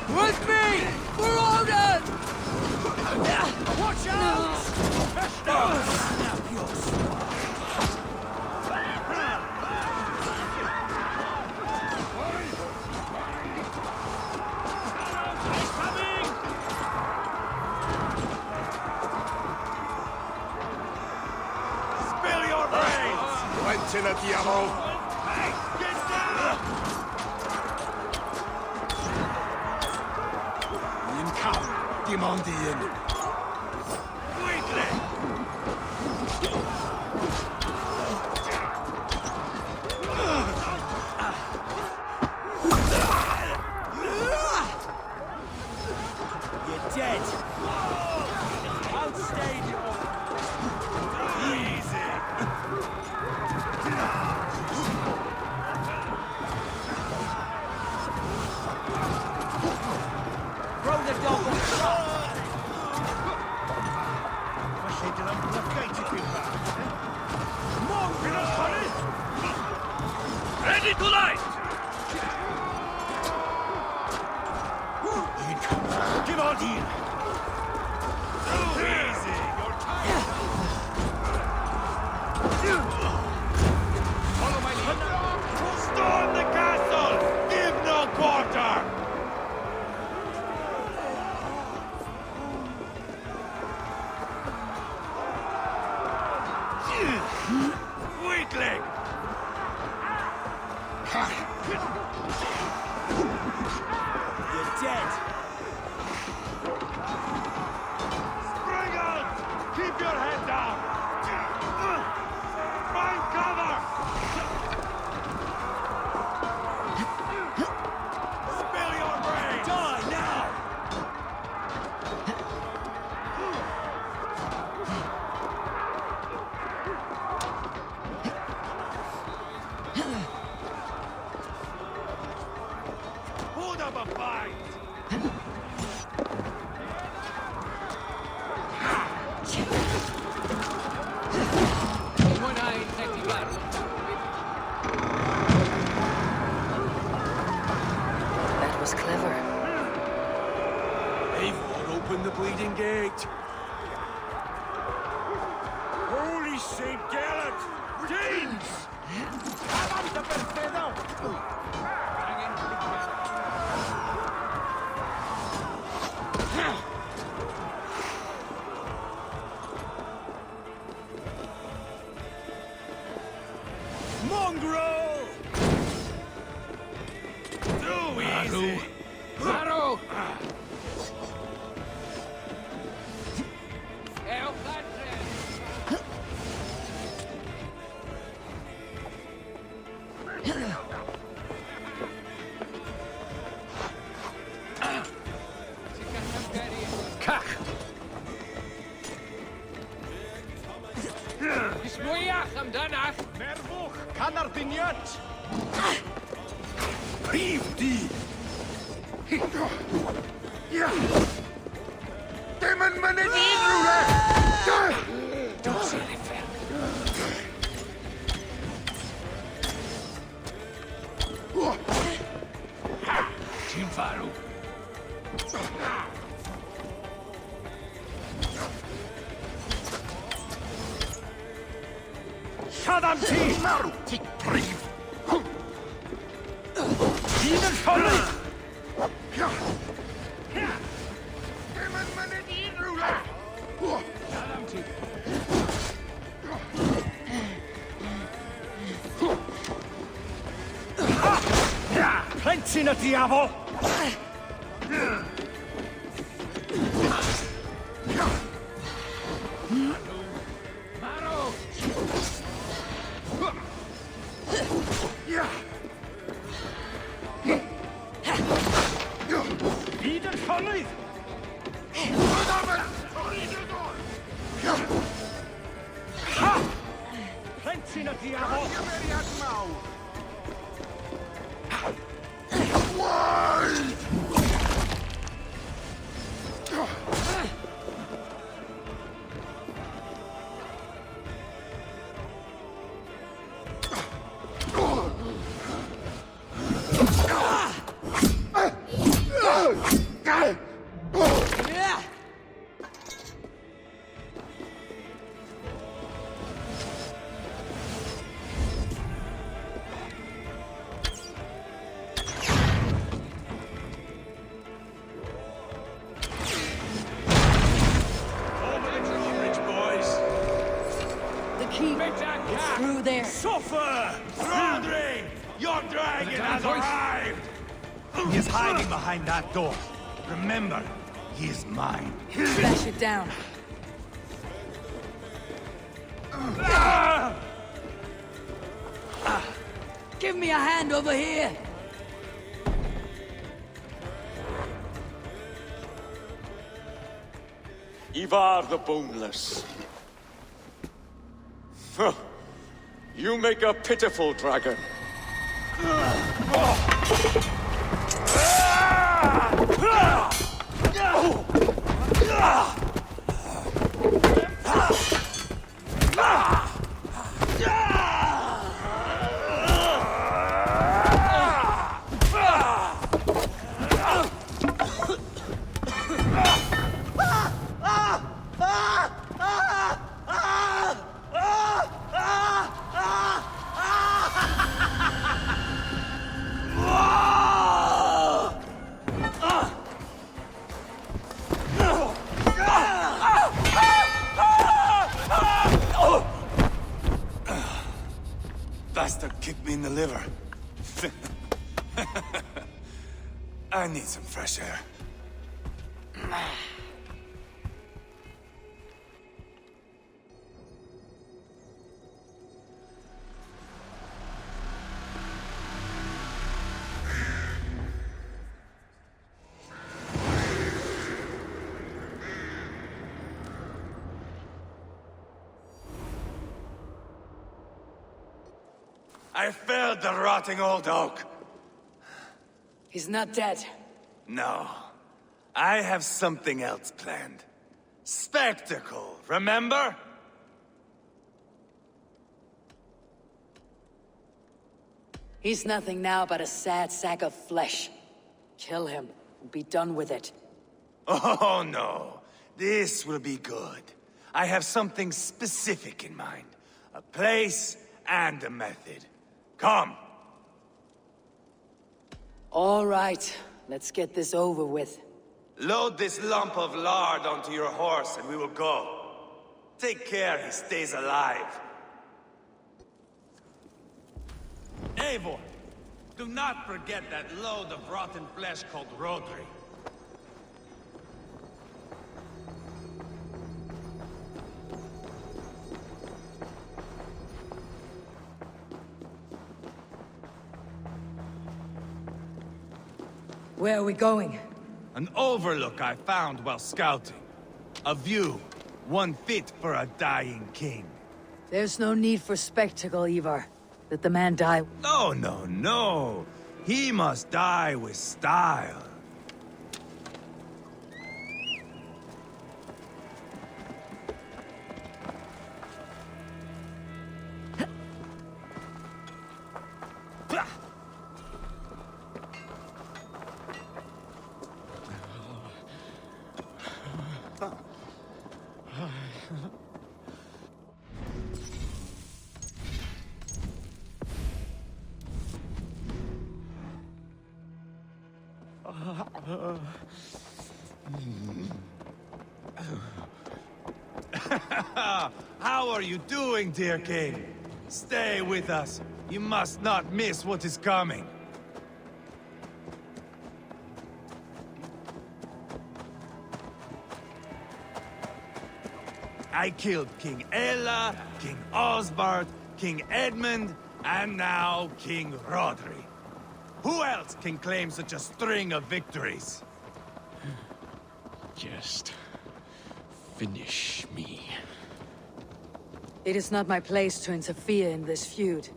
With me! We're all dead! Watch out! Spill your brains! Went in at the ammo! Get down! Income! Demandien! Weakling! You're dead! Outstayed you! Easy! Throw the dog on the shot! Właśnie to nam natkajcie chyba. Mąkę na pary! Ready to light! Give on here! Too easy! You're tired! Follow my lead! Storm the castle! Give no quarter! Weakling! You're dead! Spring out! Keep your head down! Find cover! Spill your brains! Die now! Hold up a fight! That was clever. Eivor, open the bleeding gate! Holy Saint Gallant! James! ¡Avanza, Percedo! Mongrel! Too easy! Maro! Kach! Is mwyach amdanach! Merwch! Canardyniad! Prif di! Dim yn mynd i rhywle! Don't say anything. Ti'n farw. Siadam ti! Marw! Ti brif! Hyd yn ffoli! Dim yn mynd i rhywle! Siadam ti! Plentyn y diafol! Hyd yn ffoli! Plentyn y diafol! through there. Suffer! Rodri! Your dragon has arrived! He is hiding behind that door. Remember, he is mine. Smash it down. Give me a hand over here. Ivar the Boneless. Huh. You make a pitiful dragon. Bastard kicked me in the liver. I need some fresh air. I felled the rotting old oak. He's not dead. No. I have something else planned. Spectacle, remember? He's nothing now but a sad sack of flesh. Kill him and be done with it. Oh no. This will be good. I have something specific in mind. A place and a method. Come. All right, let's get this over with. Load this lump of lard onto your horse and we will go. Take care he stays alive. Eivor, do not forget that load of rotten flesh called Rodri. Where are we going? An overlook I found while scouting. A view, one fit for a dying king. There's no need for spectacle, Ivar. Let the man die. No, no, no. He must die with style. How are you doing, dear king? Stay with us. You must not miss what is coming. I killed King Ella, King Osbert, King Edmund, and now King Rodri. Who else can claim such a string of victories? Just finish me. It is not my place to interfere in this feud.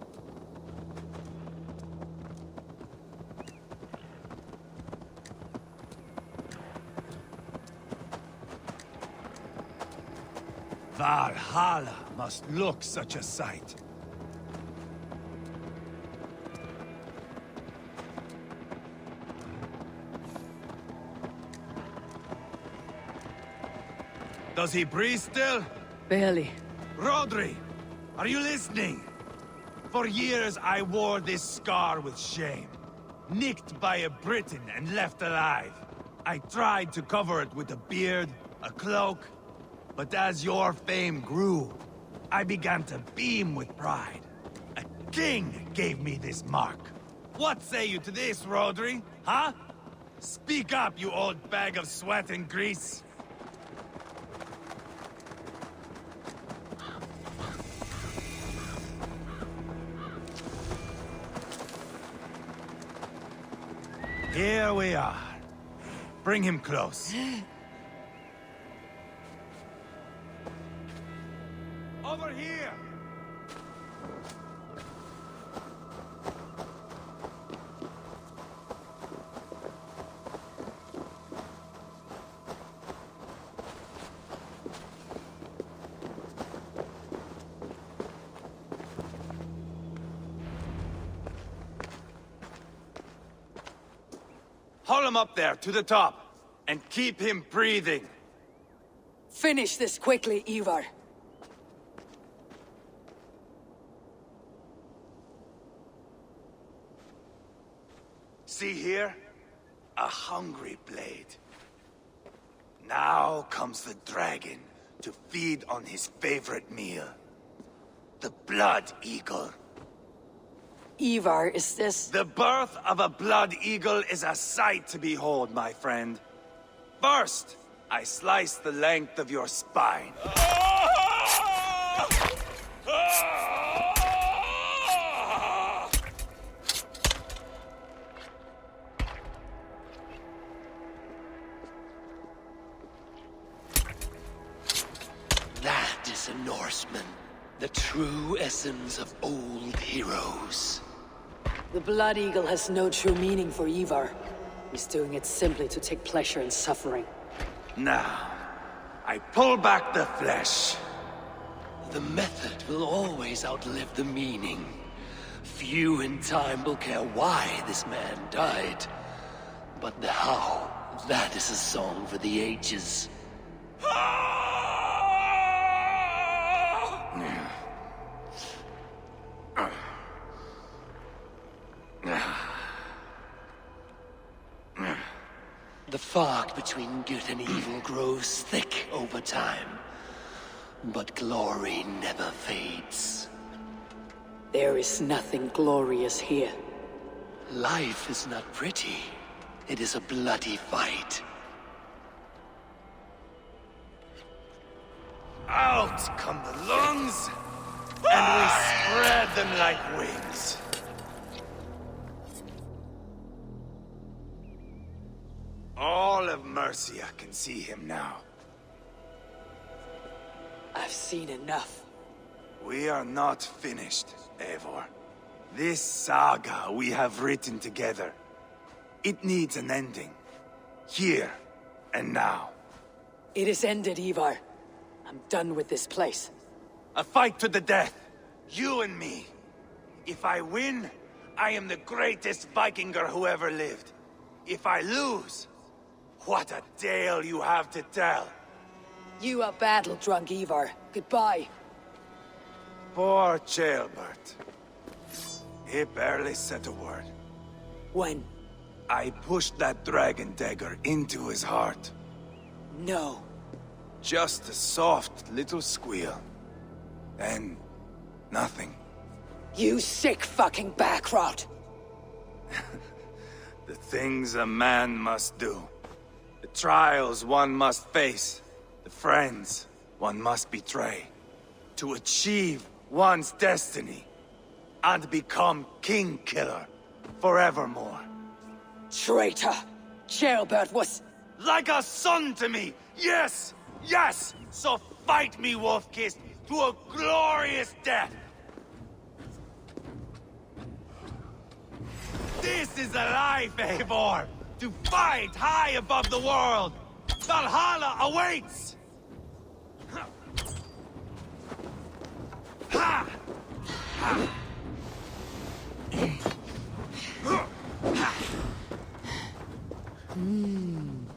Valhalla must look such a sight. Does he breathe still? Barely. Rodri, are you listening? For years I wore this scar with shame. Nicked by a Briton and left alive. I tried to cover it with a beard, a cloak, but as your fame grew, I began to beam with pride. A king gave me this mark. What say you to this, Rodri? Huh? Speak up, you old bag of sweat and grease. Here we are. Bring him close. Over here! Haul him up there, to the top, and keep him breathing. Finish this quickly, Ivar. See here? A hungry blade. Now comes the dragon to feed on his favorite meal. The blood eagle. Ivar, is this... The birth of a blood eagle is a sight to behold, my friend. First, I slice the length of your spine. That is a Norseman. The true essence of old heroes. The Blood Eagle has no true meaning for Ivar. He's doing it simply to take pleasure in suffering. Now, I pull back the flesh. The method will always outlive the meaning. Few in time will care why this man died. But the how, that is a song for the ages. The fog between good and evil grows thick over time. But glory never fades. There is nothing glorious here. Life is not pretty. It is a bloody fight. Out come the lungs, and we spread them like wings. All of Mercia can see him now. I've seen enough. We are not finished, Eivor. This saga we have written together, it needs an ending. Here and now. It is ended, Ivar. I'm done with this place. A fight to the death. You and me. If I win, I am the greatest Vikinger who ever lived. If I lose, what a tale you have to tell. You are battle-drunk, Ivar. Goodbye. Poor Ceolbert. He barely said a word. When? I pushed that dragon dagger into his heart. No. Just a soft little squeal. And nothing. You sick fucking backrot! The things a man must do. The trials one must face. The friends one must betray. To achieve one's destiny. And become King Killer forevermore. Traitor! Ceolbert was... Like a son to me! Yes! Yes! So fight me, Wolf-Kissed, to a glorious death! This is a life, Eivor! To fight high above the world! Valhalla awaits! Ha! Ha!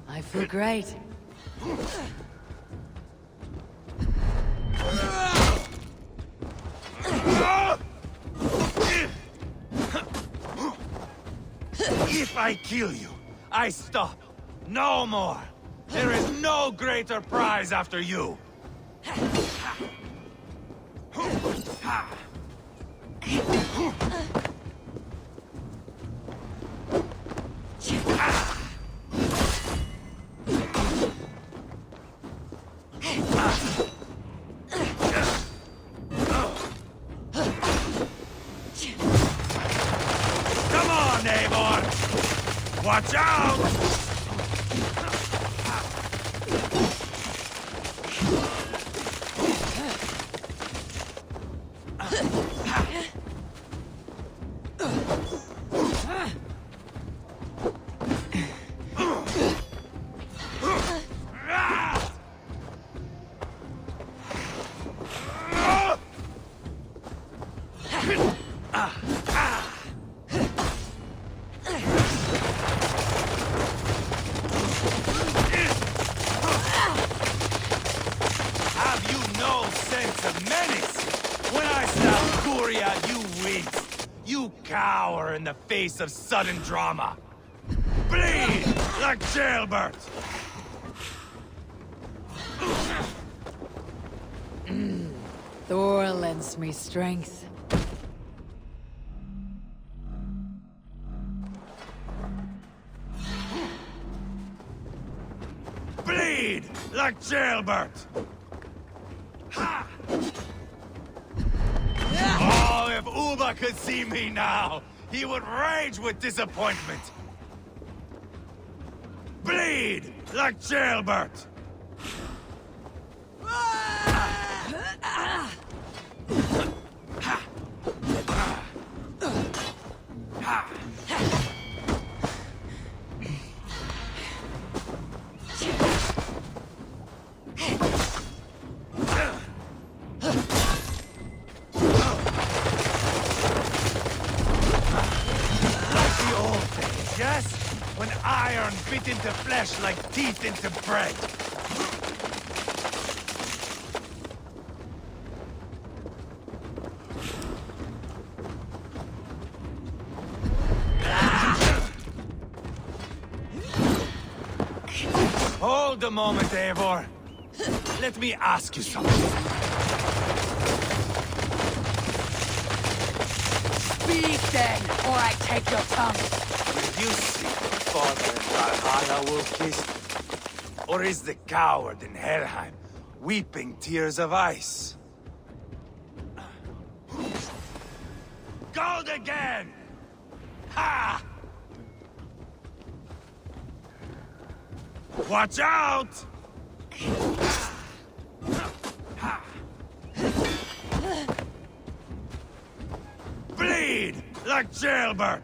I feel great. If I kill you, I stop. No more. There is no greater prize after you. Come on, Eivor! Watch out! Have you no sense of menace? When I snap Kuria, you wince. You cower in the face of sudden drama. Bleed like jailbird. Thor lends me strength. Bleed like jailbird. Ha! Oh, if Uba could see me now, he would rage with disappointment. Bleed like jailbird. Yes? When iron bit into flesh like teeth into bread. Hold a moment, Eivor. Let me ask you something. Speak then, or I take your tongue. You see the father in Valhalla will kiss? Or is the coward in Helheim weeping tears of ice? Gold again! Ha! Watch out! Bleed like jailbird!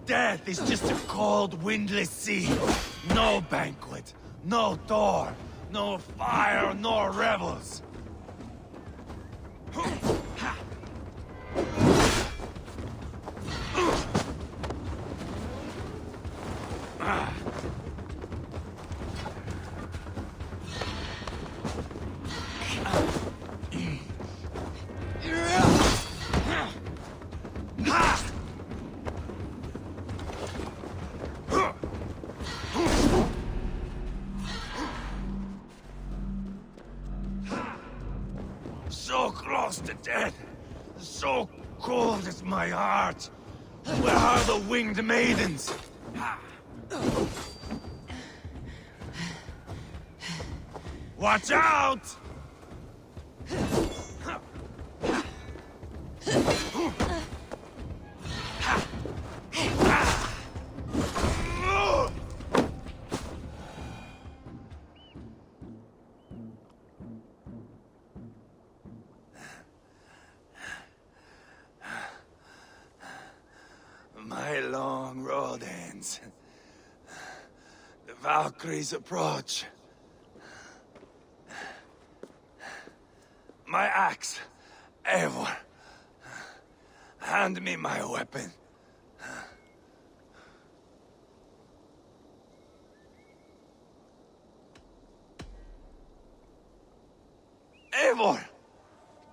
Death is just a cold, windless sea. No banquet, no door, no fire, no rebels. So close to death. So cold is my heart. Where are the winged maidens? Watch out! My long road ends. The Valkyries approach. My axe, Eivor. Hand me my weapon. Eivor!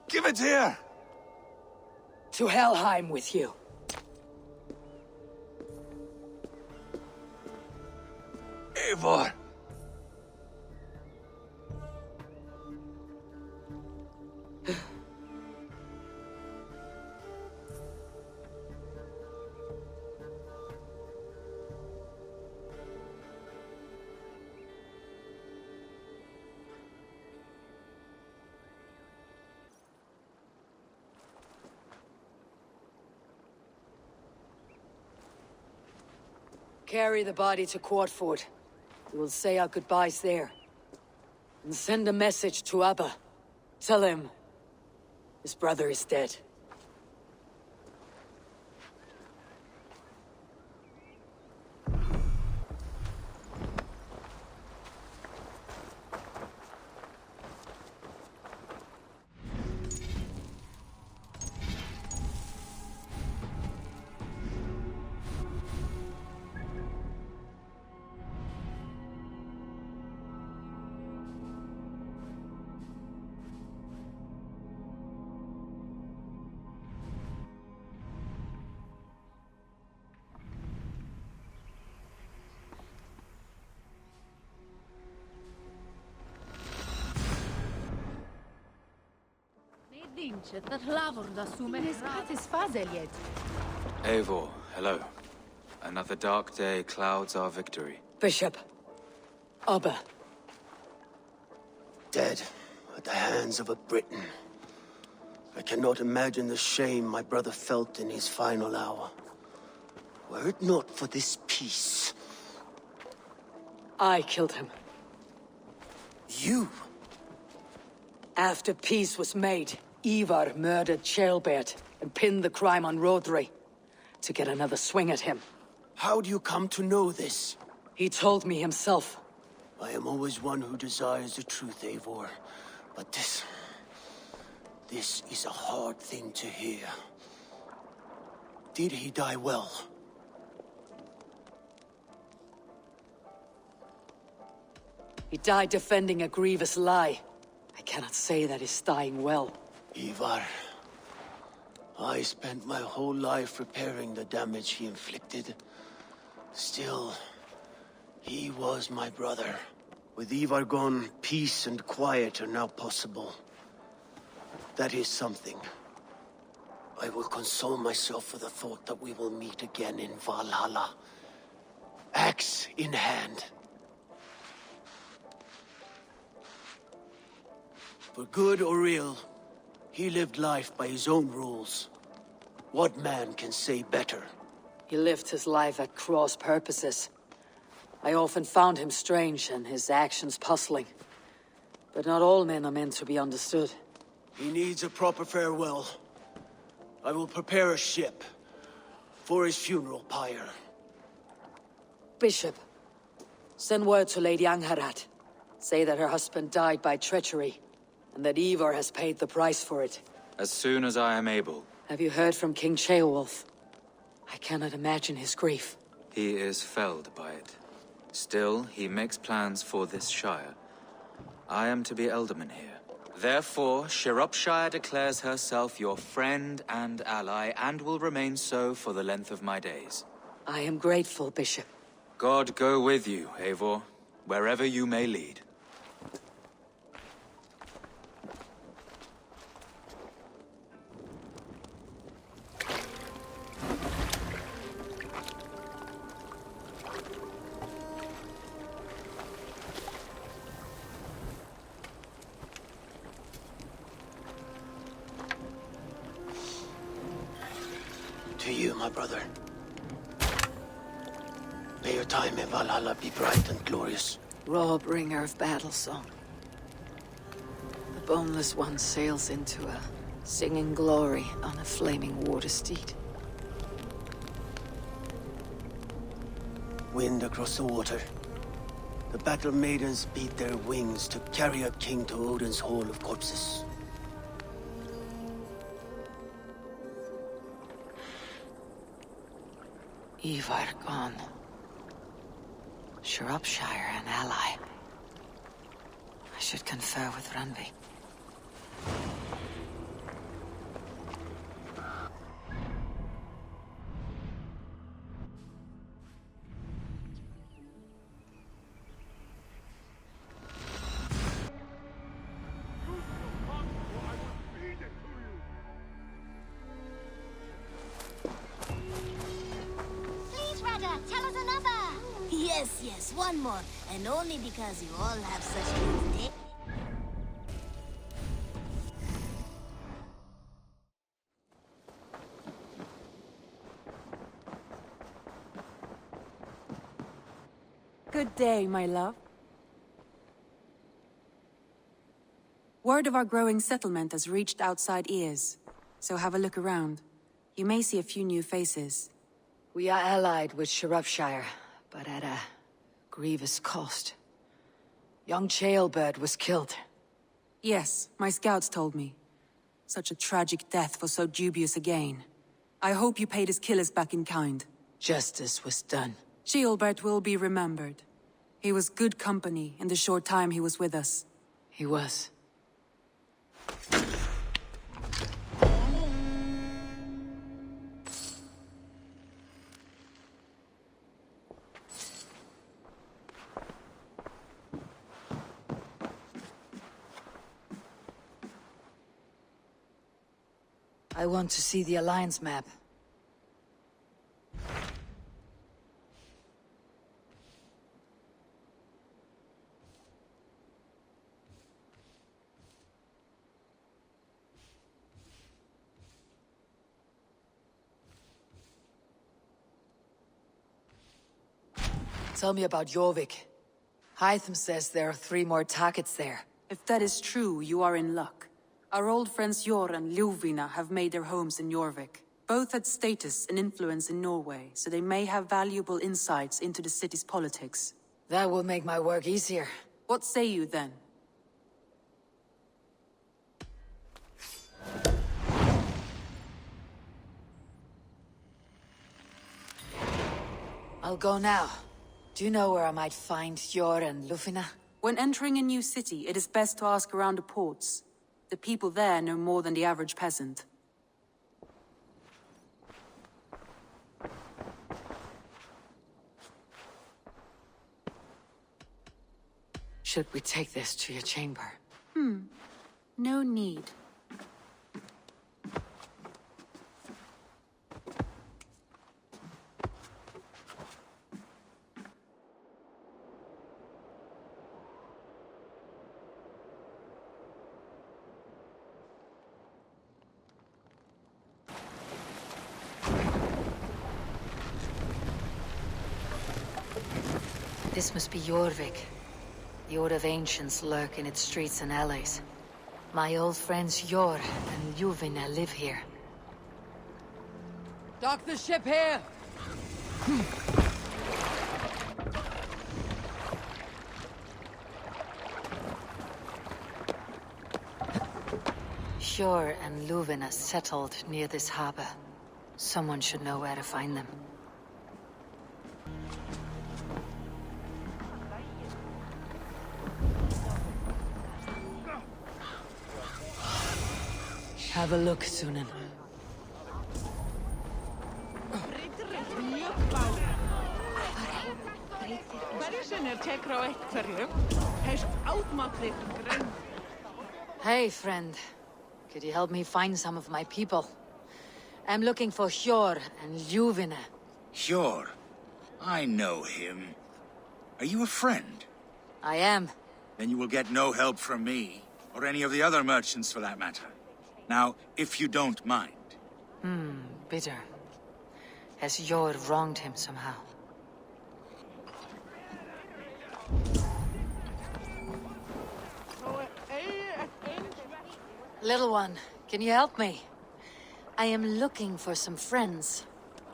Give it here! To Helheim with you. Eivor! Carry the body to Quartford. We will say our goodbyes there. And send a message to Abba. Tell him his brother is dead. Eivor, hello. Another dark day clouds our victory. Bishop. Abba. Dead at the hands of a Briton. I cannot imagine the shame my brother felt in his final hour. Were it not for this peace... I killed him. You? After peace was made, Ivar murdered Ceolbert and pinned the crime on Rodri to get another swing at him. How do you come to know this? He told me himself. I am always one who desires the truth, Eivor. But this is a hard thing to hear. Did he die well? He died defending a grievous lie. I cannot say that he's dying well. Ivar, I spent my whole life repairing the damage he inflicted. Still, he was my brother. With Ivar gone, peace and quiet are now possible. That is something. I will console myself with the thought that we will meet again in Valhalla. Axe in hand. For good or ill, he lived life by his own rules. What man can say better? He lived his life at cross purposes. I often found him strange and his actions puzzling. But not all men are meant to be understood. He needs a proper farewell. I will prepare a ship for his funeral pyre. Bishop, send word to Lady Angharad. Say that her husband died by treachery, and that Ivar has paid the price for it. As soon as I am able. Have you heard from King Ceolwulf? I cannot imagine his grief. He is felled by it. Still, he makes plans for this shire. I am to be Elderman here. Therefore, Shropshire declares herself your friend and ally, and will remain so for the length of my days. I am grateful, Bishop. God go with you, Eivor, wherever you may lead. To you, my brother. May your time in Valhalla be bright and glorious. Raw bringer of battle song. The boneless one sails into a singing glory on a flaming water steed. Wind across the water. The battle maidens beat their wings to carry a king to Odin's Hall of Corpses. Ivar gone. Shropshire an ally. I should confer with Randvi. yes, one more. And only because you all have such good day. Good day, my love. Word of our growing settlement has reached outside ears, so have a look around. You may see a few new faces. We are allied with Shropshire, but at a grievous cost. Young Chaelbert was killed. Yes, my scouts told me. Such a tragic death for so dubious a gain. I hope you paid his killers back in kind. Justice was done. Chaelbert will be remembered. He was good company in the short time he was with us. He was. I want to see the Alliance map. Tell me about Jorvik. Hytham says there are 3 more targets there. If that is true, you are in luck. Our old friends Jor and Ljuvina have made their homes in Jorvik. Both had status and influence in Norway, so they may have valuable insights into the city's politics. That will make my work easier. What say you then? I'll go now. Do you know where I might find Jor and Ljuvina? When entering a new city, it is best to ask around the ports. The people there know more than the average peasant. Should we take this to your chamber? No need. This must be Jorvik. The Order of Ancients lurk in its streets and alleys. My old friends Jor and Ljuvina live here. Dock the ship here! Jor and Ljuvina settled near this harbor. Someone should know where to find them. Have a look, Sunan. Hey, friend. Could you help me find some of my people? I'm looking for Jor and Ljuvina. Jor? I know him. Are you a friend? I am. Then you will get no help from me, or any of the other merchants for that matter. Now, if you don't mind. Bitter. Has Jor wronged him somehow? Little one, can you help me? I am looking for some friends.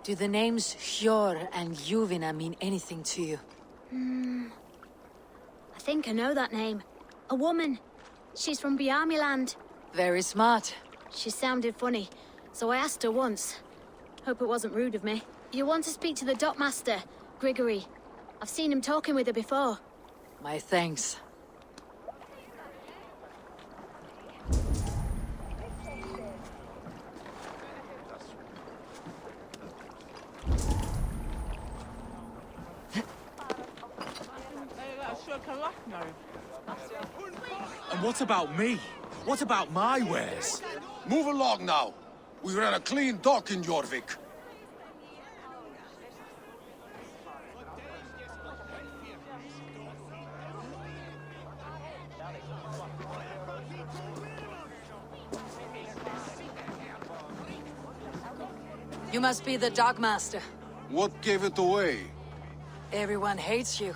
Do the names Jor and Ljuvina mean anything to you? I think I know that name. A woman. She's from Bjarmiland. Very smart. She sounded funny, so I asked her once. Hope it wasn't rude of me. You want to speak to the dockmaster, Grigory. I've seen him talking with her before. My thanks. And what about me? What about my wares? Move along now. We ran a clean dock in Jorvik. You must be the Dogmaster. What gave it away? Everyone hates you.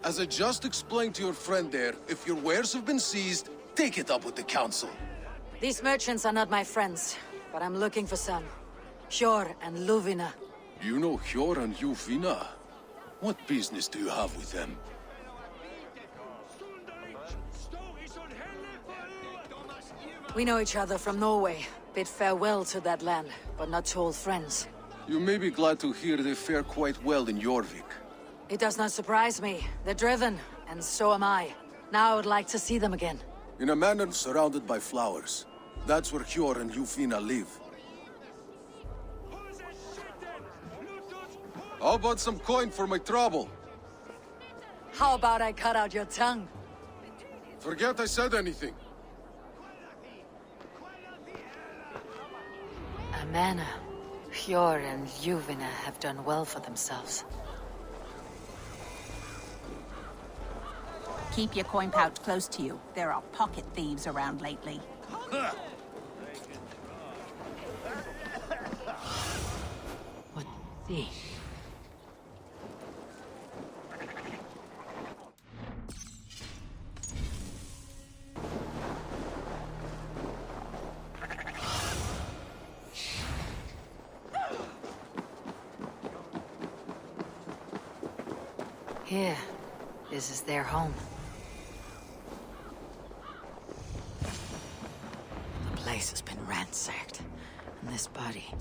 As I just explained to your friend there, if your wares have been seized, take it up with the council. These merchants are not my friends, but I'm looking for some. Hjor and Luvina. You know Hjor and Jufina? What business do you have with them? We know each other from Norway. Bid farewell to that land, but not to old friends. You may be glad to hear they fare quite well in Jorvik. It does not surprise me. They're driven, and so am I. Now I would like to see them again. In a manor surrounded by flowers. That's where Hjor and Jufina live. How about some coin for my trouble? How about I cut out your tongue? Forget I said anything. A manor. Hjor and Juvina have done well for themselves. Keep your coin pouch close to you. There are pocket thieves around lately. What thief? Here. This is their home. The place has been ransacked. And this body...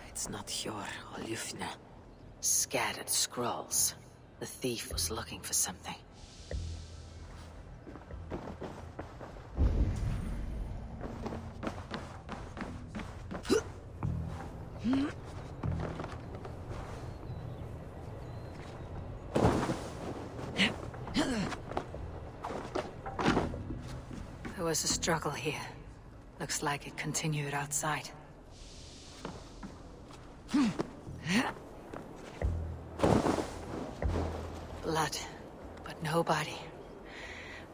It's not Hjor or Ljufna. Scattered scrolls. The thief was looking for something. There was a struggle here. Looks like it continued outside. Blood, but no body.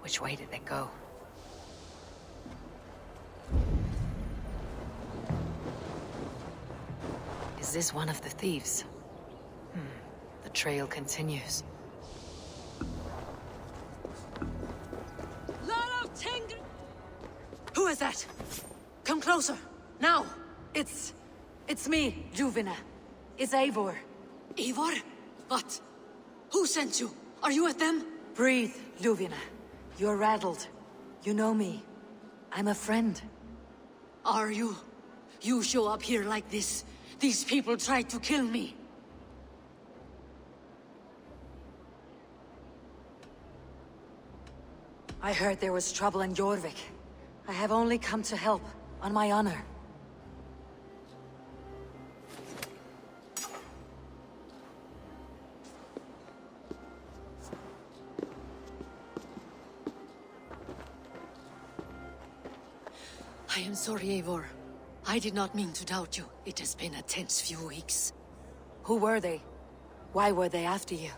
Which way did they go? Is this one of the thieves? The trail continues. Who is that? Come closer. Now. It's me, Juvina. It's Eivor. Eivor? What? Who sent you? Are you with them? Breathe, Juvina. You're rattled. You know me. I'm a friend. Are you? You show up here like this. These people tried to kill me. I heard there was trouble in Jorvik. I have only come to help, on my honor. I am sorry, Eivor. I did not mean to doubt you. It has been a tense few weeks. Who were they? Why were they after you?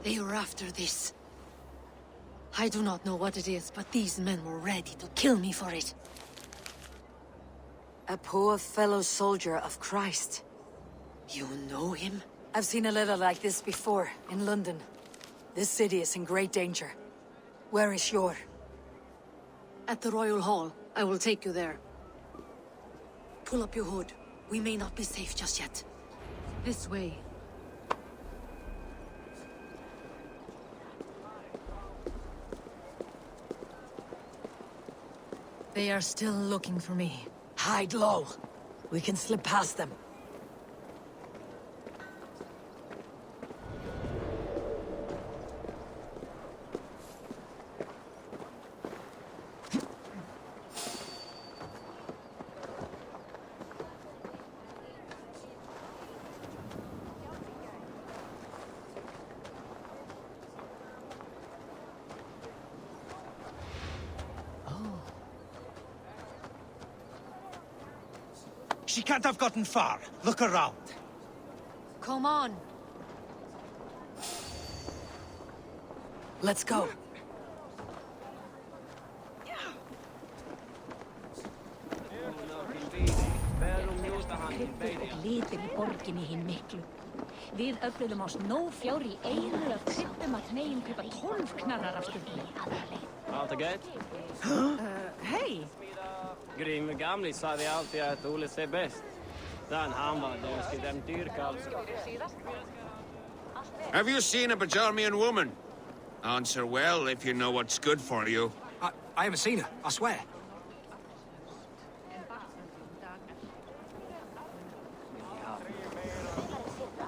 They were after this. I do not know what it is, but these men were ready to kill me for it. A poor fellow soldier of Christ. You know him? I've seen a letter like this before, in London. This city is in great danger. Where is Hjor? At the Royal Hall. I will take you there. Pull up your hood. We may not be safe just yet. This way. They are still looking for me. Hide low. We can slip past them. She can't have gotten far. Look around. Come on. Let's go. kryddið og litir í borginni hinn miklu. Við öfluðum oss nóg fjár í eyru af kryddum að knegin kaupa 12 knarrar af stundinni aðra leið. Allt är gött? Hej! Grim gamlis sa vi alltid att Ole ser bäst. Den han var där ska dem dyrka. Have you seen a Bajarmian woman? Answer well if you know what's good for you. I haven't seen her, I swear.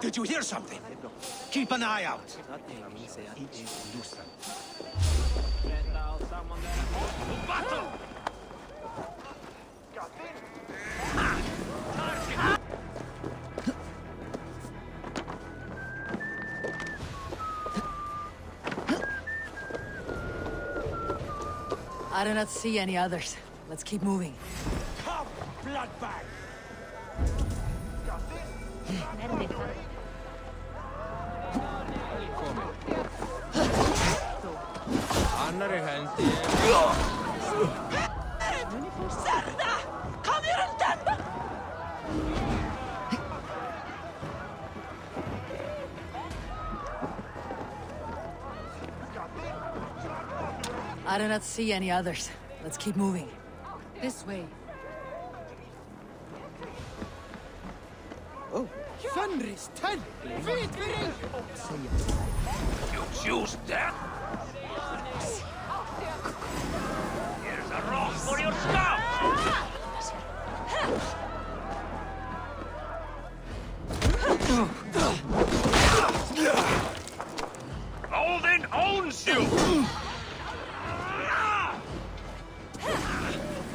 Did you hear something? Keep an eye out. Battle! I do not see any others. Let's keep moving. Come, bloodbag! Annari hendi. Serna! Kom hier undan! I do not see any others. Let's keep moving. This way. Oh, Fenris, Ted! Vitviring! You choose death? Here's a rose for your scalp! Odin owns you!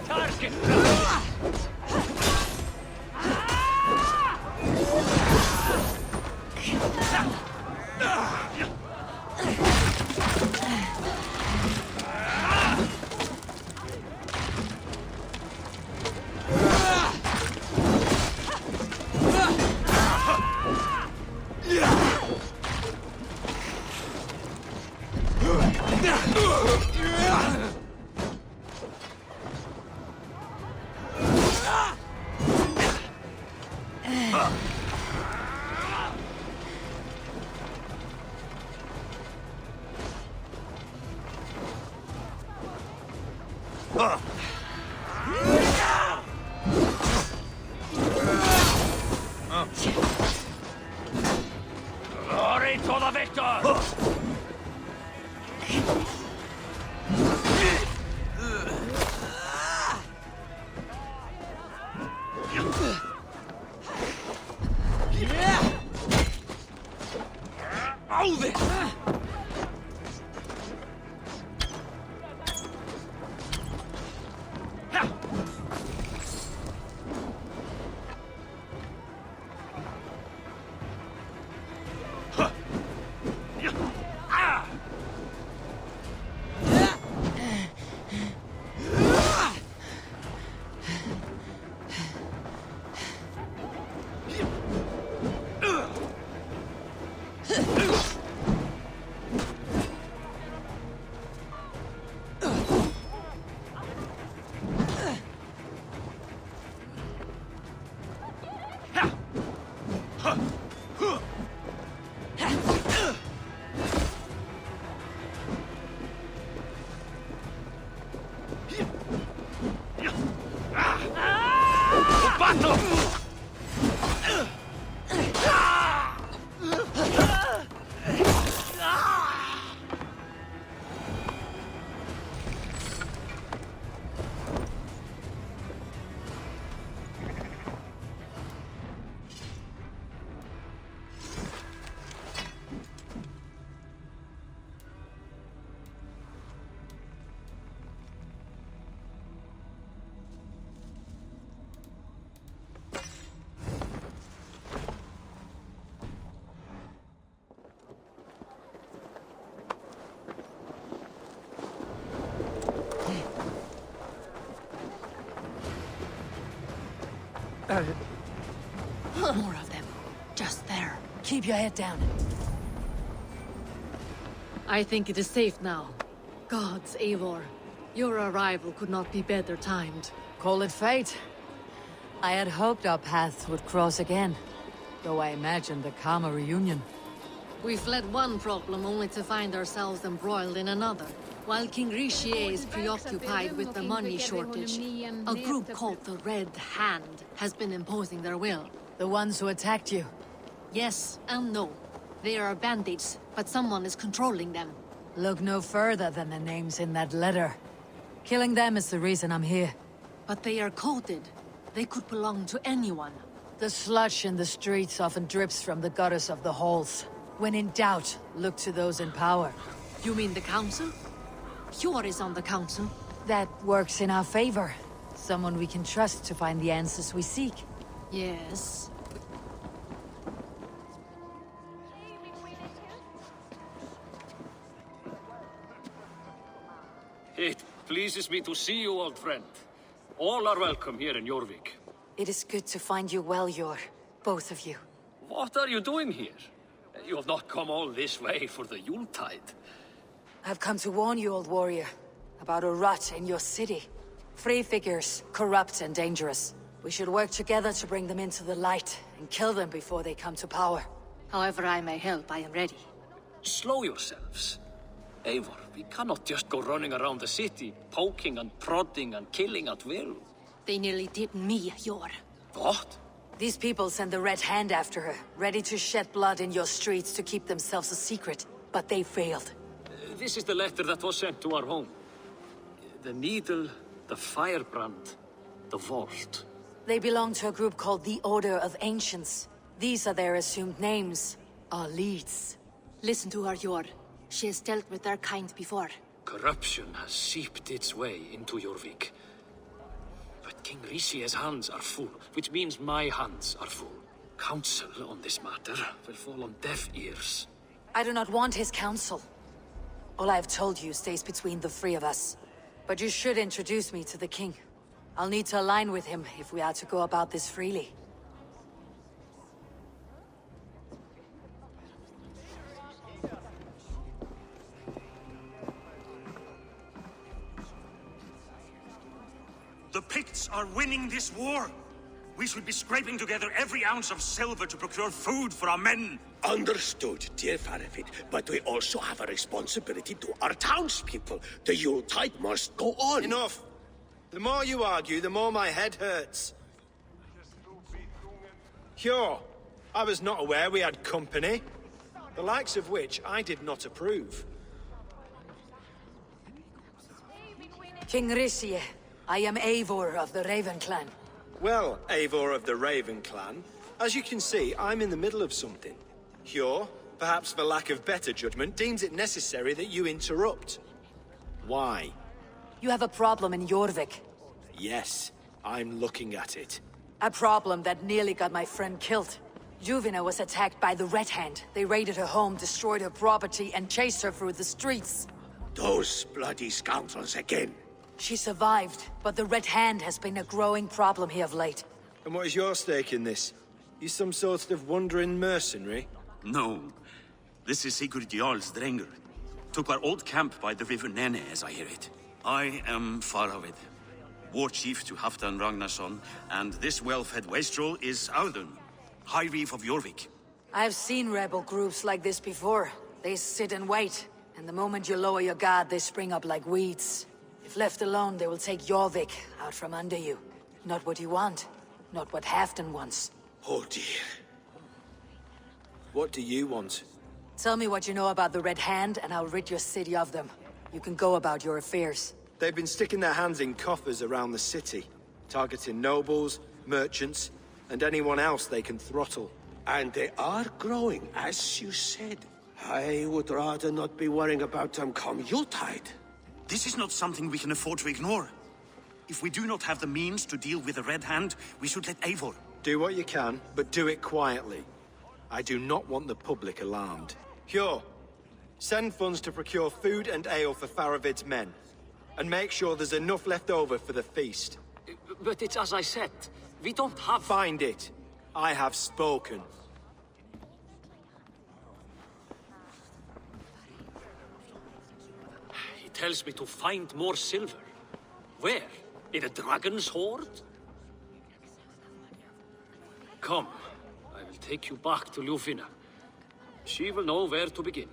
Target! Glory to the victor! Move it! More of them. Just there. Keep your head down. I think it is safe now. Gods, Eivor. Your arrival could not be better timed. Call it fate. I had hoped our paths would cross again, though I imagined a calmer reunion. We fled one problem only to find ourselves embroiled in another. While King Richier is preoccupied with the money shortage, a group called the Red Hand has been imposing their will. The ones who attacked you? Yes and no. They are bandits, but someone is controlling them. Look no further than the names in that letter. Killing them is the reason I'm here. But they are coded. They could belong to anyone. The sludge in the streets often drips from the gutters of the halls. When in doubt, look to those in power. You mean the council? Hjor is on the council. That works in our favor. Someone we can trust to find the answers we seek. Yes. It pleases me to see you, old friend. All are welcome here in Jorvik. It is good to find you well, Hjor. Both of you. What are you doing here? You have not come all this way for the Yuletide. I've come to warn you, old warrior, about a rot in your city. Free figures, corrupt and dangerous. We should work together to bring them into the light and kill them before they come to power. However I may help, I am ready. Slow yourselves. Eivor, we cannot just go running around the city, poking and prodding and killing at will. They nearly did me, Hjor. What? These people send the Red Hand after her, ready to shed blood in your streets to keep themselves a secret. But they failed. This is the letter that was sent to our home. The needle, the firebrand, the vault. They belong to a group called the Order of Ancients. These are their assumed names, our leads. Listen to her, Hjor. She has dealt with their kind before. Corruption has seeped its way into Jorvik. But King Richier's hands are full, which means my hands are full. Counsel on this matter will fall on deaf ears. I do not want his counsel. All I have told you stays between the three of us. But you should introduce me to the king. I'll need to align with him if we are to go about this freely. The Picts are winning this war. We should be scraping together every ounce of silver to procure food for our men. Understood, dear Faravid, but we also have a responsibility to our townspeople. The Yuletide must go on. Enough! The more you argue, the more my head hurts. Hjor, I was not aware we had company, the likes of which I did not approve. King Richier, I am Eivor of the Raven Clan. Well, Eivor of the Raven Clan, as you can see, I'm in the middle of something. Hjor, perhaps for lack of better judgment, deems it necessary that you interrupt. Why? You have a problem in Jorvik. Yes, I'm looking at it. A problem that nearly got my friend killed. Juvina was attacked by the Red Hand. They raided her home, destroyed her property, and chased her through the streets. Those bloody scoundrels again. She survived, but the Red Hand has been a growing problem here of late. And what is your stake in this? You some sort of wandering mercenary? No. This is Sigurd Jarl's Drenger. Took our old camp by the river Nene, as I hear it. I am Faravid, war chief to Halfdan Ragnarsson, and this well-fed wastrel is Audun, High Reeve of Jorvik. I've seen rebel groups like this before. They sit and wait, and the moment you lower your guard, they spring up like weeds. If left alone, they will take Jorvik out from under you. Not what you want, not what Halfdan wants. Oh dear. What do you want? Tell me what you know about the Red Hand, and I'll rid your city of them. You can go about your affairs. They've been sticking their hands in coffers around the city, targeting nobles, merchants, and anyone else they can throttle. And they are growing, as you said. I would rather not be worrying about them come Yuletide. This is not something we can afford to ignore. If we do not have the means to deal with the Red Hand, we should let Eivor. Do what you can, but do it quietly. I do not want the public alarmed. Hjor, send funds to procure food and ale for Faravid's men. And make sure there's enough left over for the feast. But it's as I said, we don't have... Find it. I have spoken. He tells me to find more silver. Where? In a dragon's hoard? come, I will take you back to Ljufina. She will know where to begin.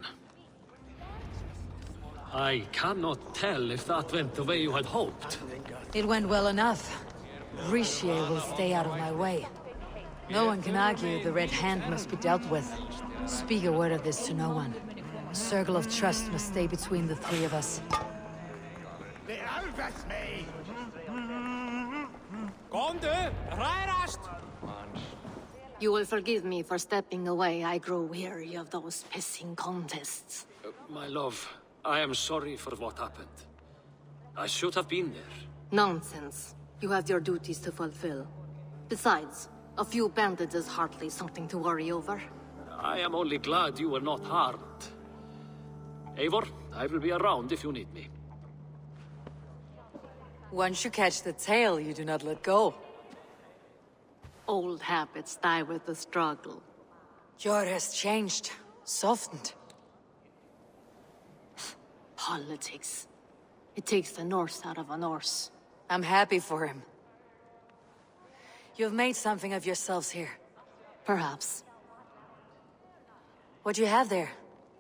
I cannot tell if that went the way you had hoped. It went well enough. Richier will stay out of my way. No one can argue the Red Hand must be dealt with. Speak a word of this to no one. A circle of trust must stay between the three of us. You will forgive me for stepping away. I grow weary of those pissing contests. My love, I am sorry for what happened. I should have been there. Nonsense. You have your duties to fulfill. Besides, a few bandits is hardly something to worry over. I am only glad you were not harmed. Eivor, I will be around if you need me. Once you catch the tail, you do not let go. Old habits die with the struggle. Jor has changed, softened. Politics. It takes the Norse out of a Norse. I'm happy for him. You've made something of yourselves here. Perhaps. What do you have there?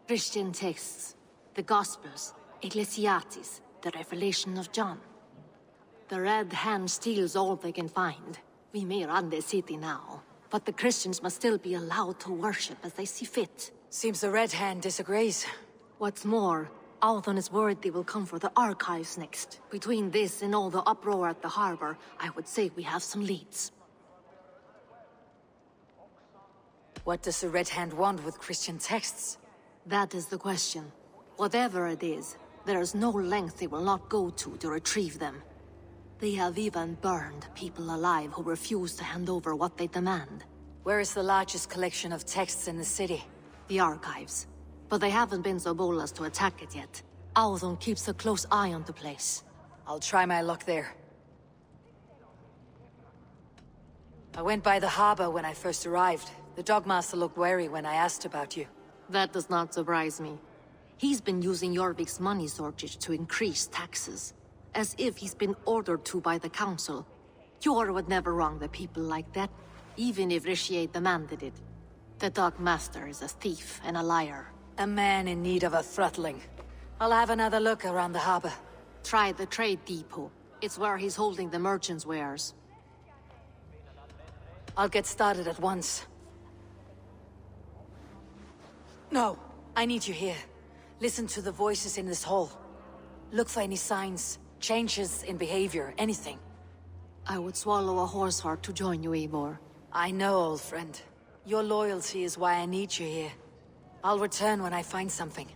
Christian texts. The Gospels. Ecclesiastes. The Revelation of John. The Red Hand steals all they can find. We may run the city now, but the Christians must still be allowed to worship as they see fit. Seems the Red Hand disagrees. What's more, Althon is worried they will come for the archives next. Between this and all the uproar at the harbor, I would say we have some leads. What does the Red Hand want with Christian texts? That is the question. Whatever it is, there is no length they will not go to retrieve them. They have even burned people alive who refuse to hand over what they demand. Where is the largest collection of texts in the city? The archives. But they haven't been so bold as to attack it yet. Althon keeps a close eye on the place. I'll try my luck there. I went by the harbor when I first arrived. The Dogmaster looked wary when I asked about you. That does not surprise me. He's been using Jorvik's money shortage to increase taxes. As if he's been ordered to by the council. Jor would never wrong the people like that, even if Richier demanded it. The Dogmaster is a thief and a liar. A man in need of a throttling. I'll have another look around the harbor. Try the trade depot. It's where he's holding the merchants' wares. I'll get started at once. No, I need you here. Listen to the voices in this hall. Look for any signs, changes in behavior, anything. I would swallow a horse heart to join you, Eivor. I know, old friend. Your loyalty is why I need you here. I'll return when I find something.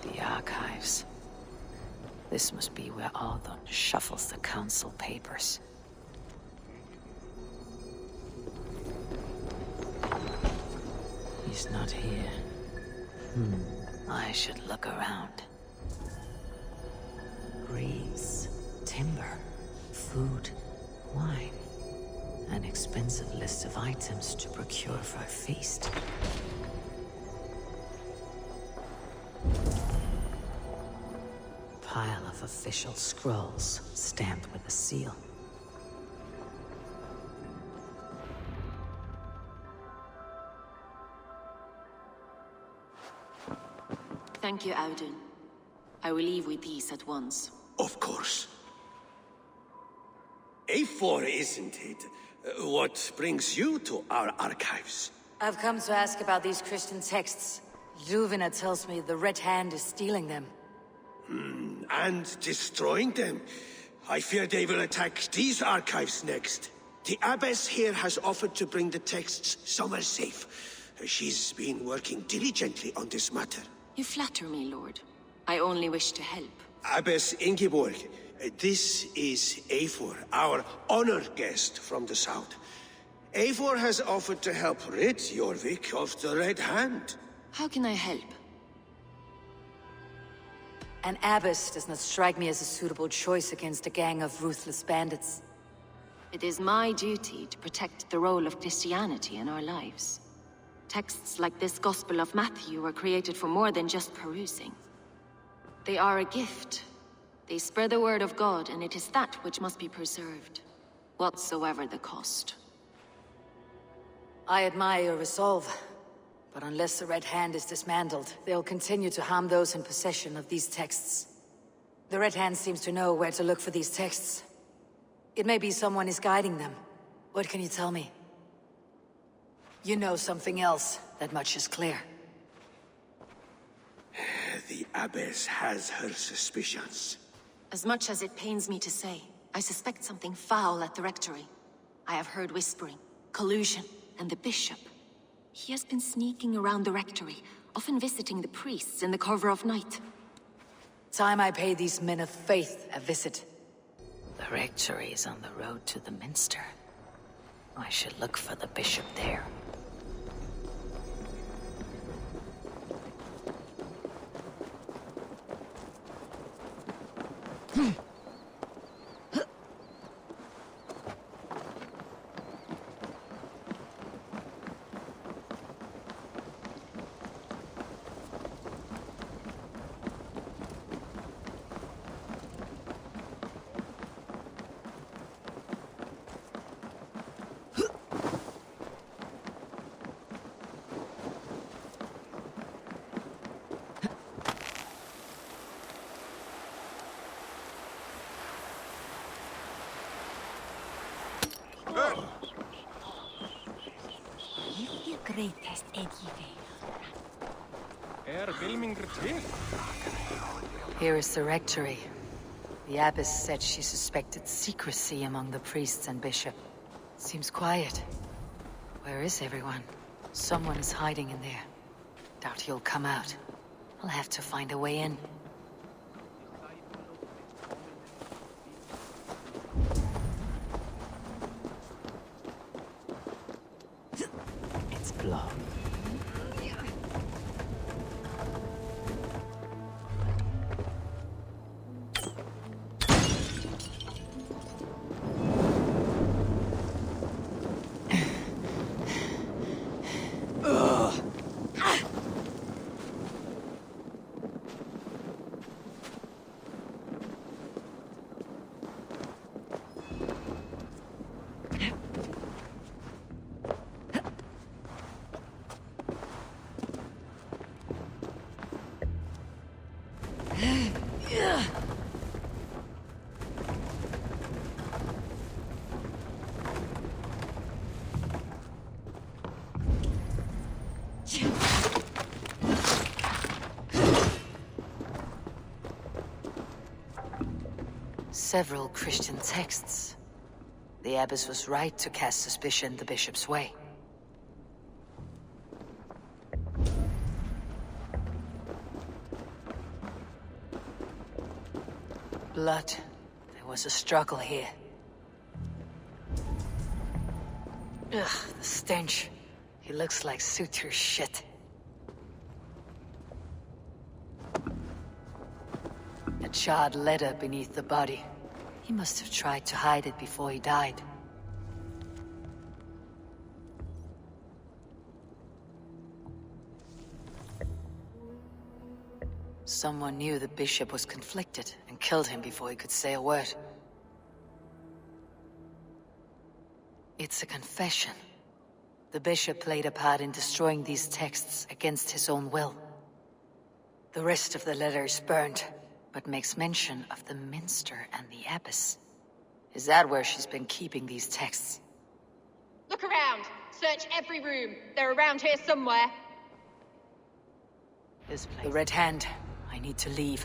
The archives. This must be where Althon shuffles the council papers. He's not here. I should look around. Greaves, timber, food, wine. An expensive list of items to procure for a feast. Pile of official scrolls, stamped with a seal. Thank you, Audun. I will leave with these at once. Of course. A4, isn't it? What brings you to our archives? I've come to ask about these Christian texts. Juvena tells me the Red Hand is stealing them. And destroying them. I fear they will attack these archives next. The Abbess here has offered to bring the texts somewhere safe. She's been working diligently on this matter. You flatter me, Lord. I only wish to help. Abbess Ingeborg, this is Eivor, our honored guest from the south. Eivor has offered to help rid Jorvik of the Red Hand. How can I help? An abbess does not strike me as a suitable choice against a gang of ruthless bandits. It is my duty to protect the role of Christianity in our lives. Texts like this Gospel of Matthew were created for more than just perusing. They are a gift. They spread the word of God, and it is that which must be preserved, whatsoever the cost. I admire your resolve, but unless the Red Hand is dismantled, they'll continue to harm those in possession of these texts. The Red Hand seems to know where to look for these texts. It may be someone is guiding them. What can you tell me? You know something else. That much is clear. The Abbess has her suspicions. As much as it pains me to say, I suspect something foul at the rectory. I have heard whispering, collusion, and the bishop. He has been sneaking around the rectory, often visiting the priests in the cover of night. Time I pay these men of faith a visit. The rectory is on the road to the minster. I should look for the bishop there. Greatest Edgive. Here is the rectory. The abbess said she suspected secrecy among the priests and bishop. Seems quiet. Where is everyone? Someone is hiding in there. Doubt he'll come out. I'll have to find a way in. It's blood. Several Christian texts. The abbess was right to cast suspicion the bishop's way. Blood. There was a struggle here. Ugh, the stench. He looks like suture shit. A charred letter beneath the body. He must have tried to hide it before he died. Someone knew the bishop was conflicted and killed him before he could say a word. It's a confession. The bishop played a part in destroying these texts against his own will. The rest of the letter is burned, but makes mention of the minster and the abbess. Is that where she's been keeping these texts? Look around! Search every room. They're around here somewhere. The Red Hand. I need to leave.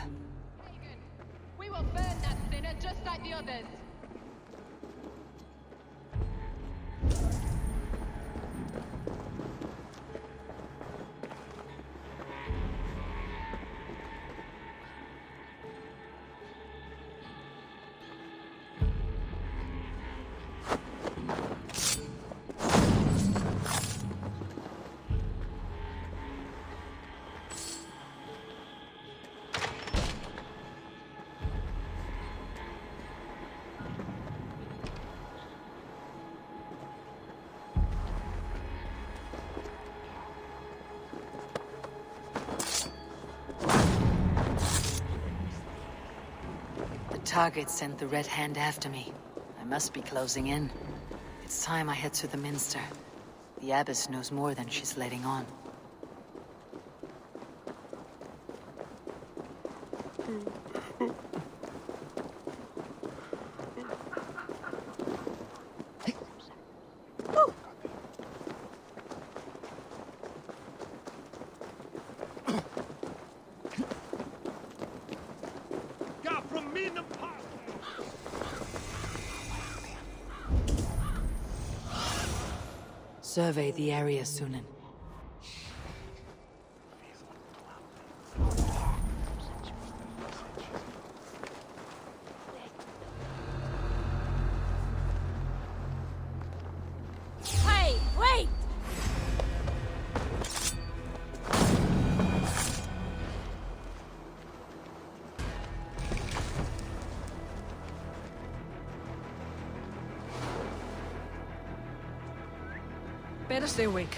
We will burn that sinner just like the others. Target sent the Red Hand after me. I must be closing in. It's time I head to the Minster. The Abbess knows more than she's letting on. Survey the area, Sunan. Hey, wait! Better stay awake.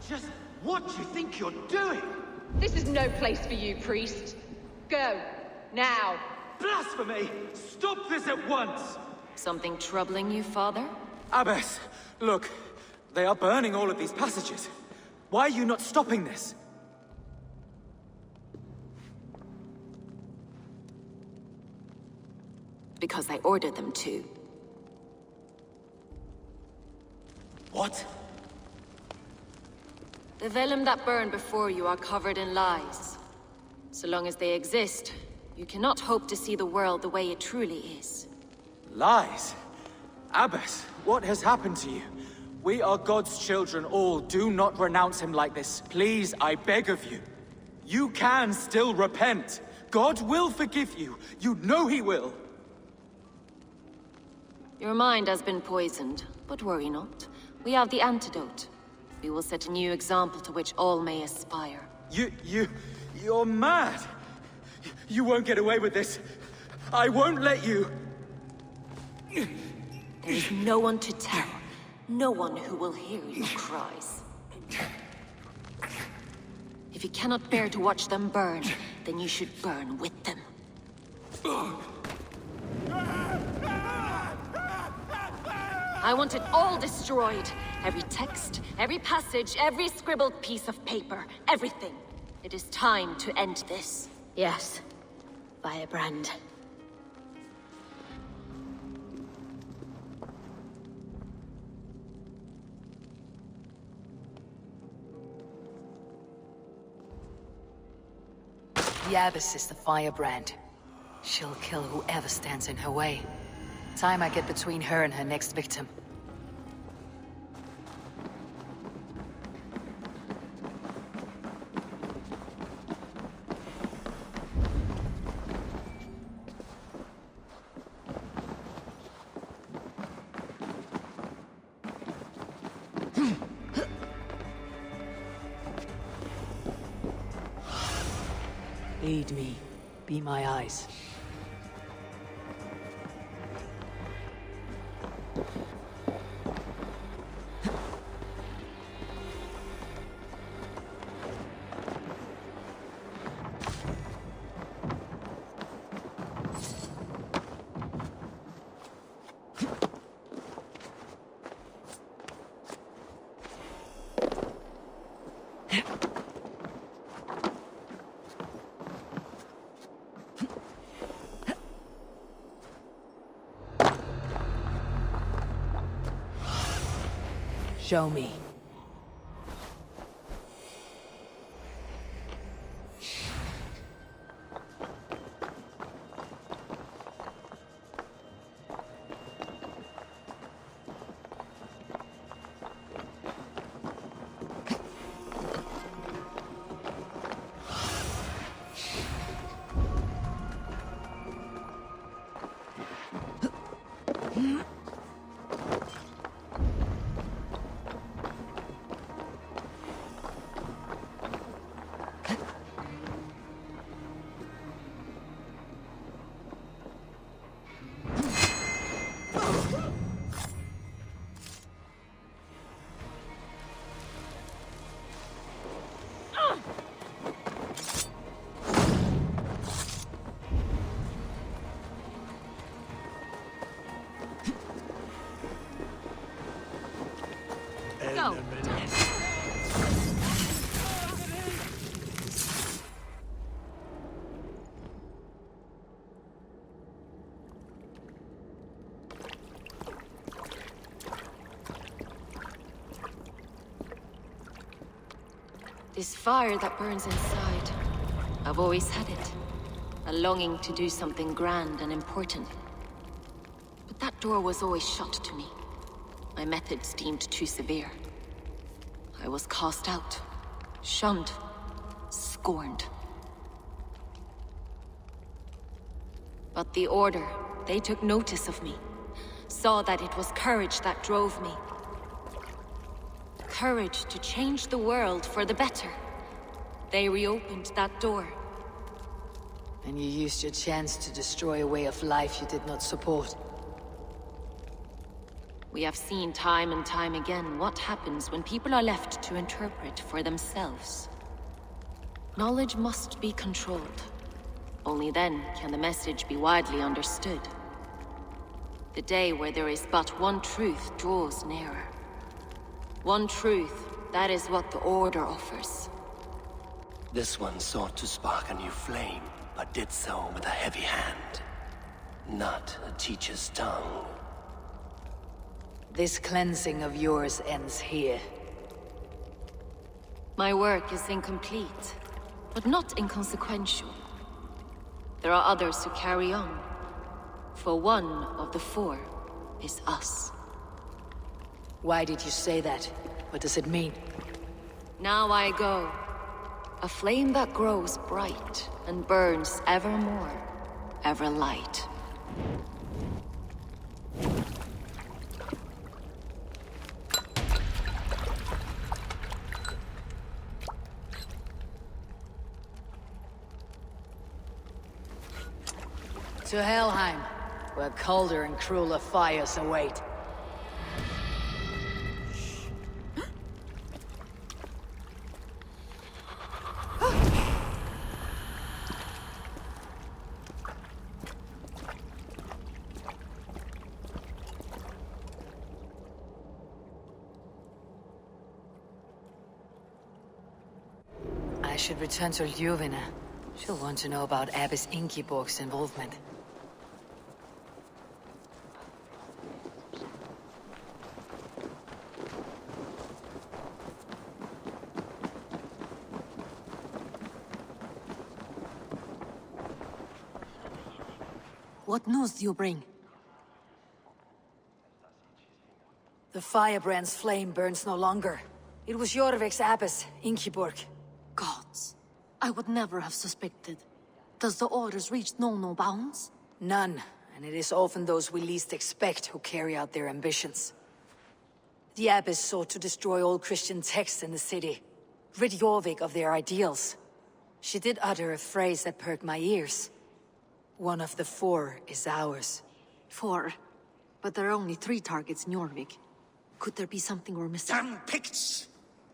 Just what do you think you're doing? This is no place for you, priest. Go. Now. Blasphemy! Stop this at once! Something troubling you, father? Abbess, look. They are burning all of these passages. Why are you not stopping this? Because I ordered them to. What? The vellum that burned before you are covered in lies. So long as they exist, You cannot hope to see the world the way it truly is. Lies? Abbess, what has happened to you? We are God's children all. Do not renounce him like this. Please, I beg of you. You can still repent. God will forgive you. You know he will. Your mind has been poisoned, but worry not. We have the antidote. We will set a new example to which all may aspire. You're mad! You won't get away with this. I won't let you! There is no one to tell. No one who will hear your cries. If you cannot bear to watch them burn, then you should burn with them. I want it all destroyed. Every text, every passage, every scribbled piece of paper, everything. It is time to end this. Yes. Firebrand. The Abbess is the firebrand. She'll kill whoever stands in her way. Time I get between her and her next victim. Lead me. Be my eyes. Show me. Go. This fire that burns inside, I've always had it. A longing to do something grand and important. But that door was always shut to me. My methods deemed too severe. I was cast out, shunned, scorned. But the Order, they took notice of me. Saw that it was courage that drove me. Courage to change the world for the better. They reopened that door. And you used your chance to destroy a way of life you did not support. We have seen time and time again what happens when people are left to interpret for themselves. Knowledge must be controlled. Only then can the message be widely understood. The day where there is but one truth draws nearer. One truth, that is what the Order offers. This one sought to spark a new flame, but did so with a heavy hand. Not a teacher's tongue. This cleansing of yours ends here. My work is incomplete, but not inconsequential. There are others who carry on. For one of the four is us. Why did you say that? What does it mean? Now I go. A flame that grows bright and burns ever more, ever light. To Helheim, where colder and crueler fires await. I should return to Ljuvina. She'll want to know about Abbess Ingeborg's involvement. What news do you bring? The firebrand's flame burns no longer. It was Jorvik's abbess, Ingeborg. Gods, I would never have suspected. Does the orders reach no bounds? None, and it is often those we least expect who carry out their ambitions. The abbess sought to destroy all Christian texts in the city, rid Jorvik of their ideals. She did utter a phrase that perked my ears. One of the four is ours. 4? But there are only 3 targets in Jorvik. Could there be something we're missing? Damn Picts!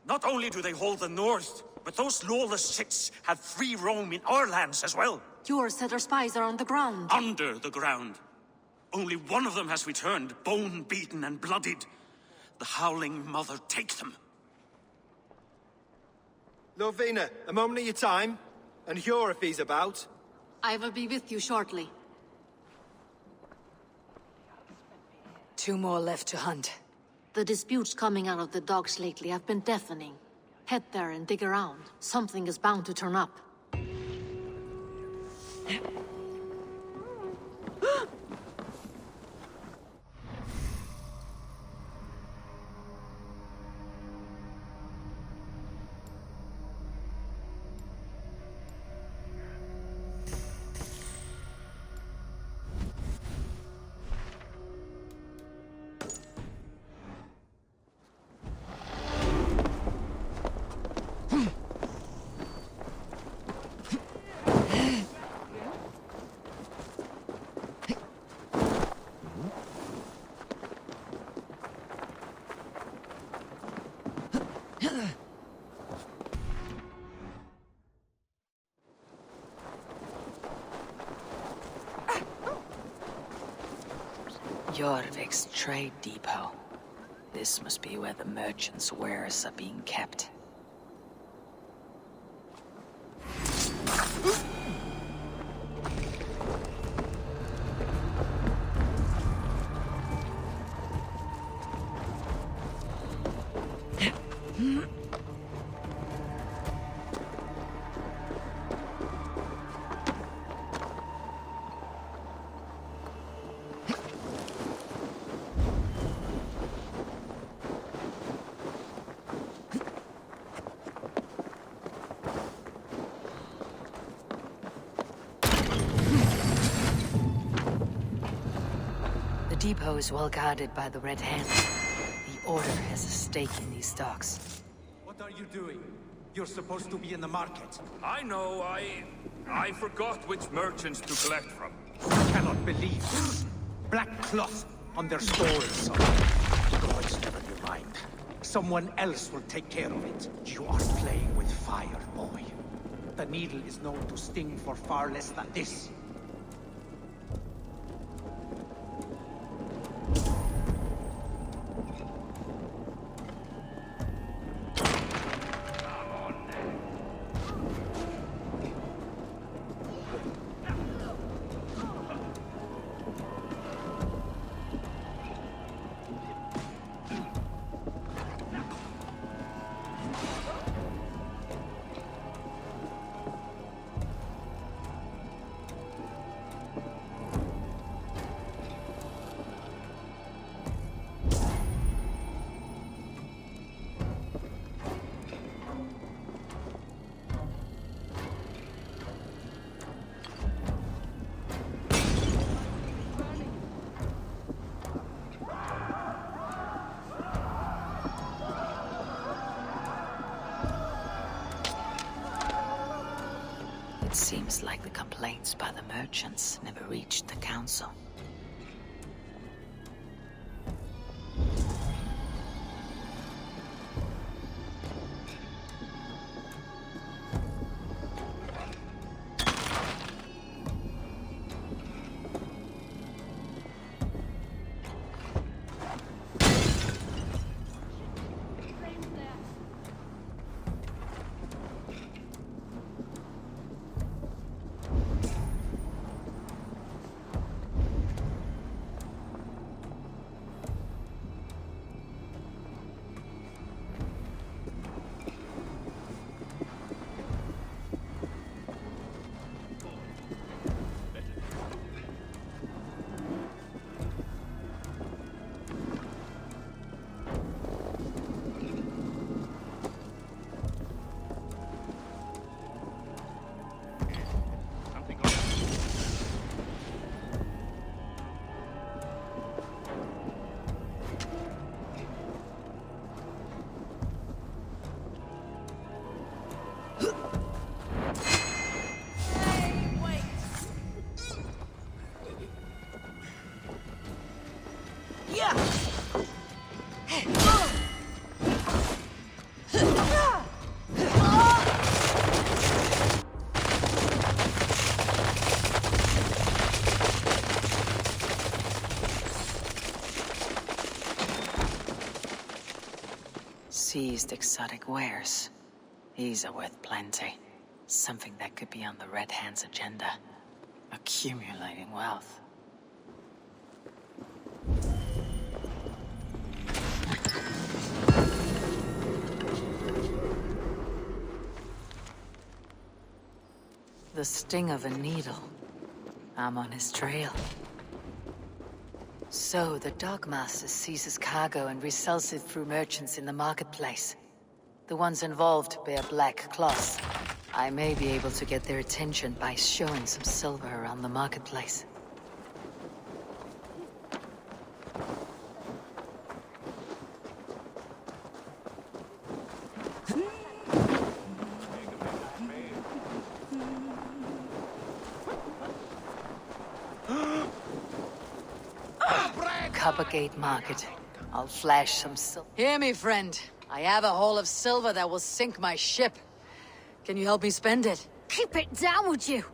Not only do they hold the north, but those lawless shits have free roam in our lands as well. Yours said our spies are on the ground. Under the ground. Only one of them has returned, bone-beaten and bloodied. The Howling Mother take them. Lovina, a moment of your time. And Hjor if he's about. I will be with you shortly. 2 more left to hunt. The disputes coming out of the docks lately have been deafening. Head there and dig around. Something is bound to turn up. Jorvik's trade depot. This must be where the merchants' wares are being kept. The depot is well guarded by the Red Hand. The Order has a stake in these docks. What are you doing? You're supposed to be in the market. I know, I forgot which merchants to collect from. I cannot believe this. Black cloth on their stalls. Gods, never you mind. Someone else will take care of it. You are playing with fire, boy. The needle is known to sting for far less than this. It seems like the complaints by the merchants never reached the council. Seized exotic wares. These are worth plenty. Something that could be on the Red Hand's agenda. Accumulating wealth. The sting of a needle. I'm on his trail. So, the Dogmaster seizes cargo and resells it through merchants in the marketplace. The ones involved bear black cloths. I may be able to get their attention by showing some silver around the marketplace. Coppergate Market. I'll flash some silver. Hear me, friend. I have a haul of silver that will sink my ship. Can you help me spend it? Keep it down, would you?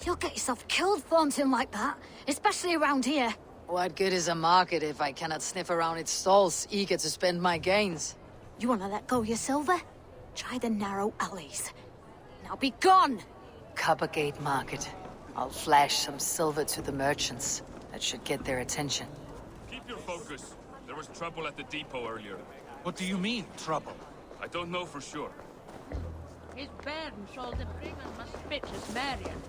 You'll get yourself killed flaunting like that, especially around here. What good is a market if I cannot sniff around its stalls, eager to spend my gains? You want to let go of your silver? Try the narrow alleys. Now be gone! Coppergate Market. I'll flash some silver to the merchants. That should get their attention. Keep your focus. There was trouble at the depot earlier. What do you mean, trouble? I don't know for sure. His bairn shall the freeman must bitches Marion.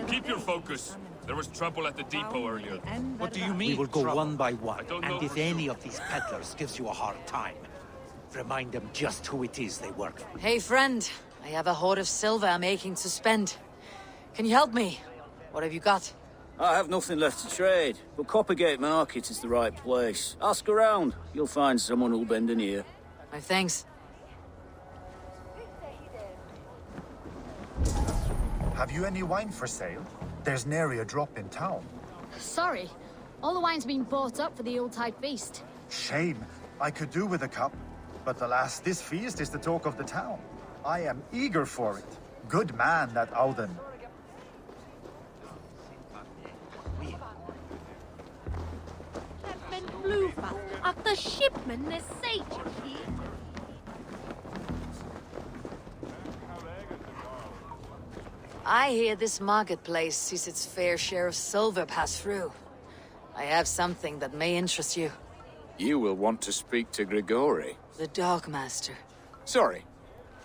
Keep your focus. There was trouble at the depot earlier. What do you mean, We will go trouble? one by one, know and if for any of these peddlers gives you a hard time, remind them just who it is they work for. Hey, friend. I have a hoard of silver I'm aching to spend. Can you help me? What have you got? I have nothing left to trade, but Coppergate Market is the right place. Ask around. You'll find someone who'll bend an ear. My thanks. Have you any wine for sale? There's nary a drop in town. Sorry. All the wine's been bought up for the Yuletide feast. Shame. I could do with a cup. But alas, this feast is the talk of the town. I am eager for it. Good man, that Auden. At the shipman is sage here. I hear this marketplace sees its fair share of silver pass through. I have something that may interest you. You will want to speak to Grigori. The Dogmaster. Sorry,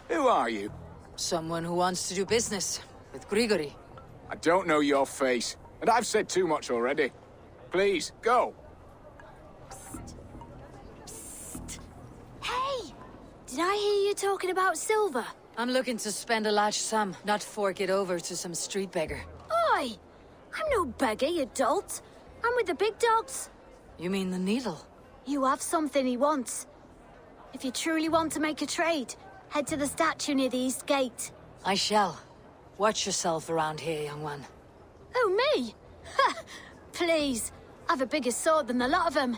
who are you? Someone who wants to do business with Grigori. I don't know your face, and I've said too much already. Please, go. Hey! Did I hear you talking about silver? I'm looking to spend a large sum, not fork it over to some street beggar. Oi! I'm no beggar, you dolt. I'm with the big dogs. You mean the needle? You have something he wants. If you truly want to make a trade, Head to the statue near the east gate. I shall. Watch yourself around here, young one. Oh, me? Ha! Please. I've a bigger sword than the lot of them.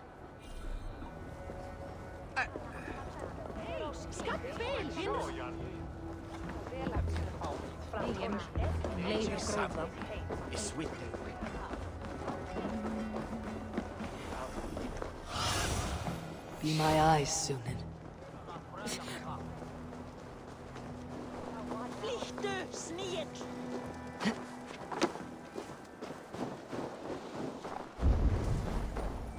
Be my eyes, Sunan.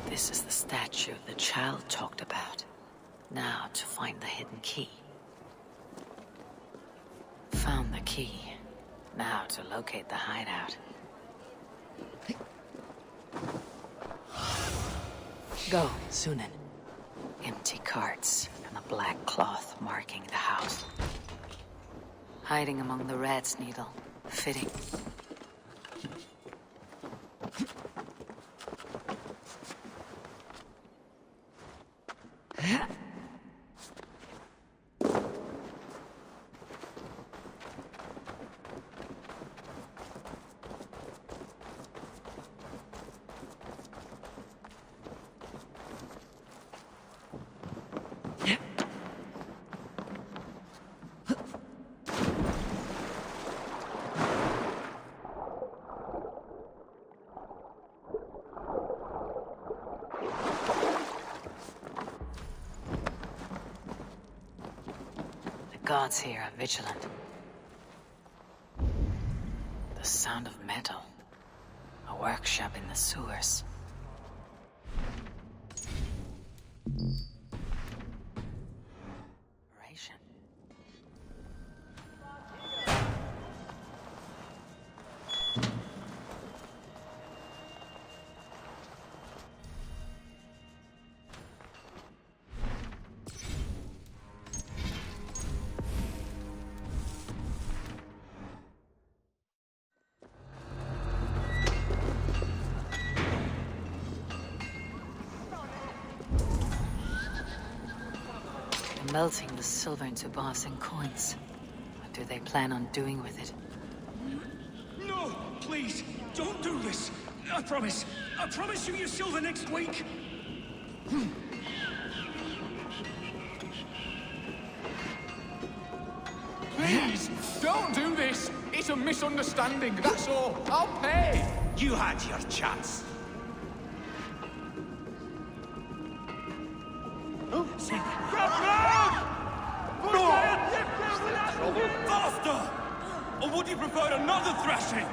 This is the statue the child talked about. Now to find the hidden key. Found the key. Now to locate the hideout. Go, Sunan. Empty carts and a black cloth marking the house. Hiding among the rat's needle. Fitting. The gods here are vigilant. The sound of metal. A workshop in the sewers. Ration. Melting the silver into bars and coins. What do they plan on doing with it? No! Please! Don't do this! I promise! I promise you your silver next week! Please, don't do this! It's a misunderstanding, that's all. I'll pay! You had your chance. Faster! Or would you prefer another thrashing?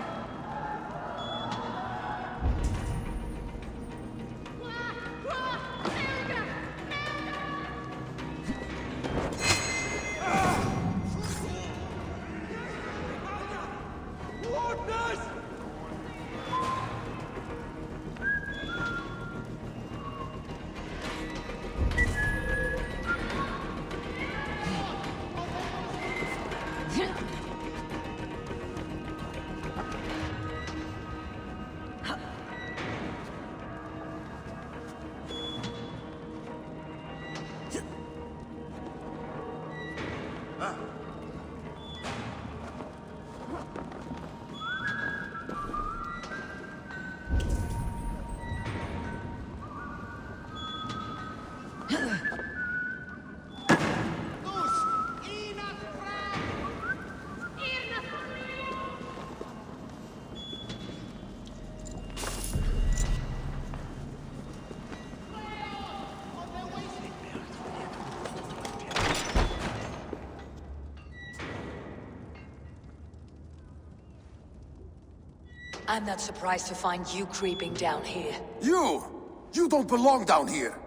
I'm not surprised to find you creeping down here. You! You don't belong down here!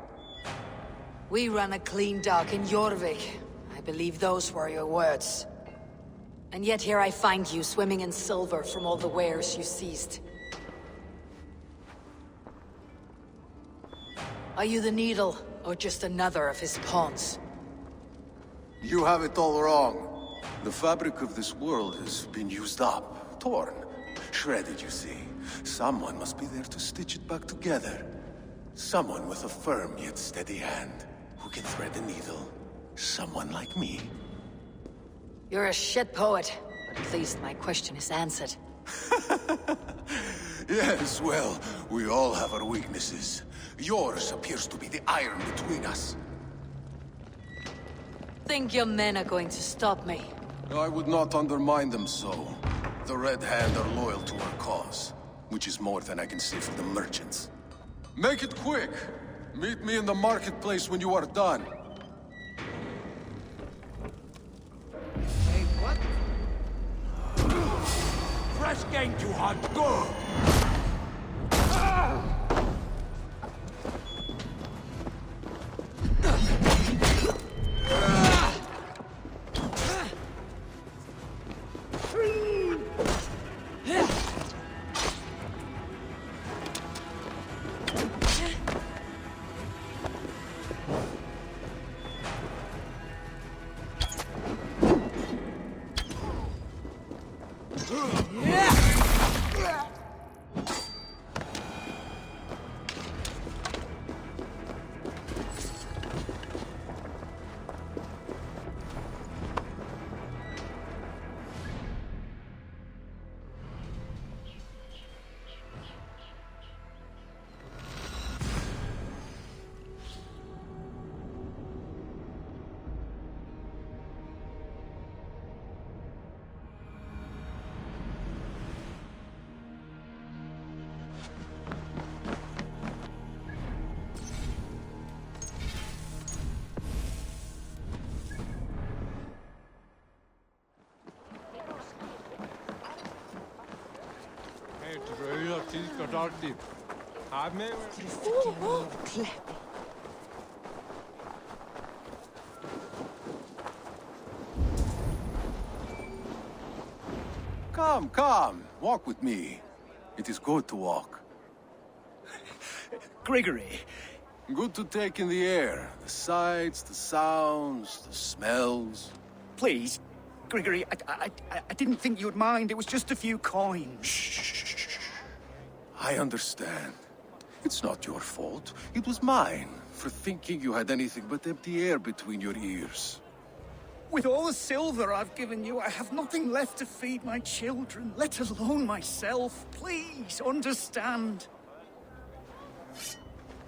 We run a clean dock in Jorvik. I believe those were your words. And yet here I find you swimming in silver from all the wares you seized. Are you the Needle, or just another of his pawns? You have it all wrong. The fabric of this world has been used up, torn, shredded, you see. Someone must be there to stitch it back together. Someone with a firm yet steady hand, who can thread the needle. Someone like me. You're a shit poet, but at least my question is answered. Yes, well, we all have our weaknesses. Yours appears to be the iron between us. Think your men are going to stop me? I would not undermine them so. The Red Hand are loyal to our cause, which is more than I can say for the merchants. Make it quick! Meet me in the marketplace when you are done. Hey, what? Fresh game to hunt, go! Come, come, walk with me. It is good to walk. Grigory. Good to take in the air. The sights, the sounds, the smells. Please, Grigory, I didn't think you'd mind. It was just a few coins. Shh. I understand. It's not your fault. It was mine, for thinking you had anything but empty air between your ears. With all the silver I've given you, I have nothing left to feed my children, let alone myself. Please, understand.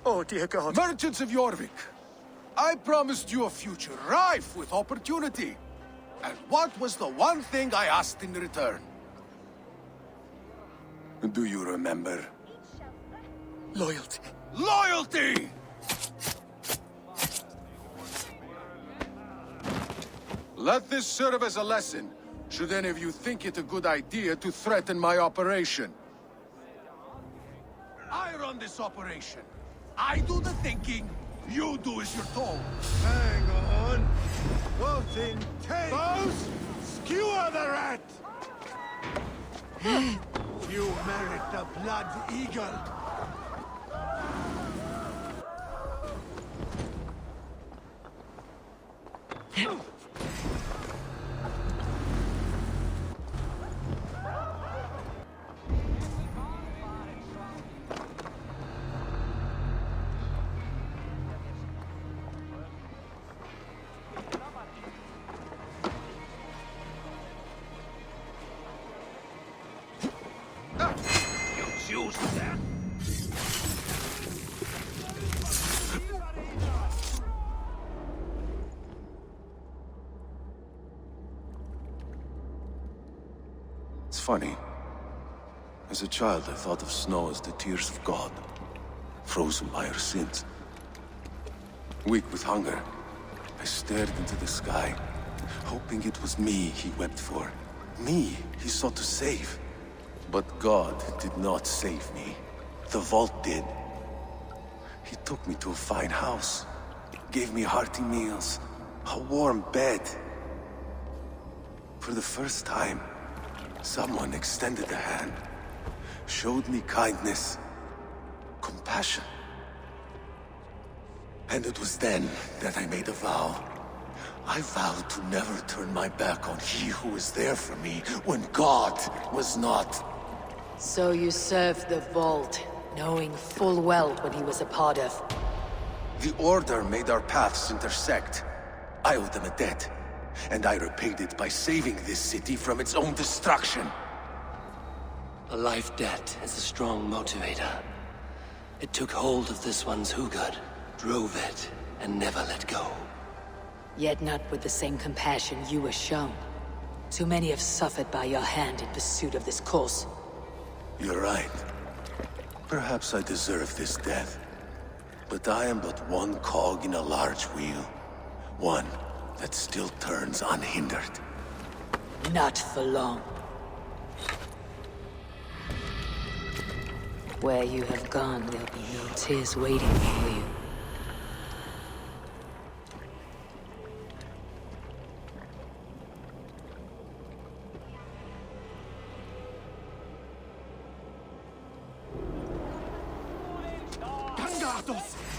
Oh, dear God. Merchants of Jorvik, I promised you a future rife with opportunity. And what was the one thing I asked in return? Do you remember? Loyalty. Loyalty! Let this serve as a lesson, should any of you think it a good idea to threaten my operation. I run this operation. I do the thinking, you do as you're told. Hang on. What in ten? Bows? Skewer the rat! You merit the blood eagle. It's funny. As a child, I thought of snow as the tears of God, frozen by our sins. Weak with hunger, I stared into the sky, hoping it was me he wept for. Me he sought to save. But God did not save me. The vault did. He took me to a fine house, gave me hearty meals, a warm bed. For the first time, someone extended a hand, showed me kindness, compassion. And it was then that I made a vow. I vowed to never turn my back on he who was there for me when God was not. So you served the Vault, knowing full well what he was a part of. The Order made our paths intersect. I owe them a debt. and I repaid it by saving this city from its own destruction. A life debt is a strong motivator. It took hold of this one's Hugad, drove it, and never let go. Yet not with the same compassion you were shown. Too many have suffered by your hand in pursuit of this course. You're right. Perhaps I deserve this death. But I am but one cog in a large wheel. One that still turns unhindered. Not for long. Where you have gone, there'll be no tears waiting for you.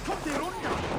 Kommt ihr runter!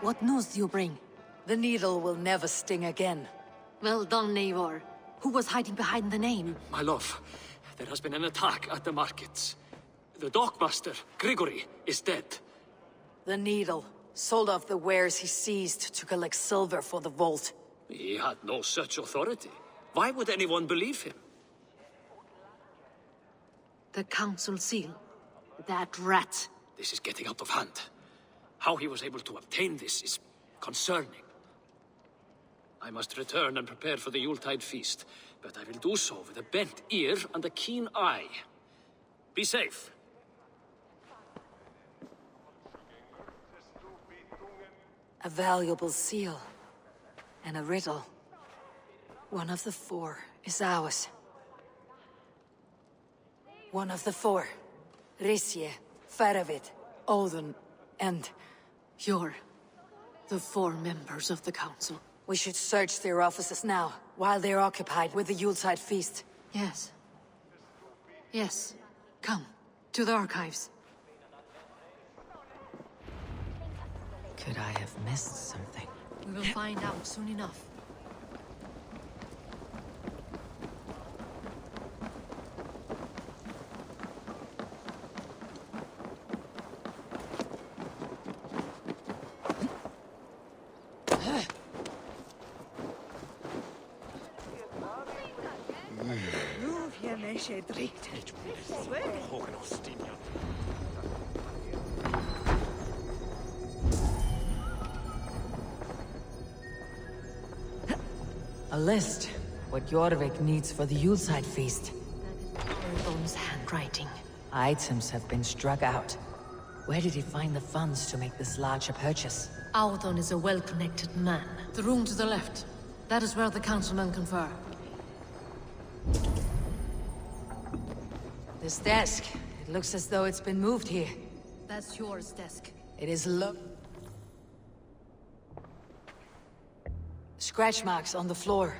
What news do you bring? The needle will never sting again. Well done, Eivor. Who was hiding behind the name? My love, there has been an attack at the markets. The dockmaster, Grigory, is dead. The needle sold off the wares he seized to collect silver for the vault. He had no such authority. Why would anyone believe him? The council seal. That rat. This is getting out of hand. How he was able to obtain this is concerning. I must return and prepare for the Yuletide feast, but I will do so with a bent ear and a keen eye. Be safe. A valuable seal. And a riddle. One of the four is ours. One of the four. Risje, Faravid, Odin, and... You're the four members of the council. We should search their offices now, while they're occupied with the Yuletide feast. Yes. Yes. Come, to the archives. Could I have missed something? We will find out soon enough. A list. What Jorvik needs for the Yuletide feast. Ergon's handwriting. Items have been struck out. Where did he find the funds to make this larger purchase? Audon is a well-connected man. The room to the left. That is where the councilmen confer. This desk. It looks as though it's been moved here. That's yours desk. It is scratch marks on the floor.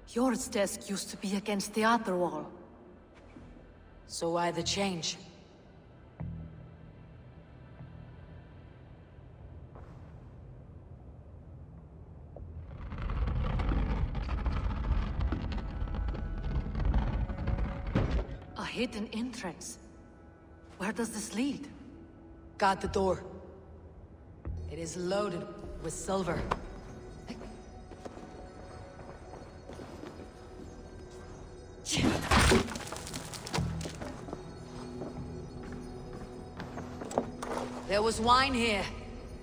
Yours desk used to be against the other wall. So why the change? A hidden entrance. Where does this lead? Guard the door. It is loaded with silver. There was wine here.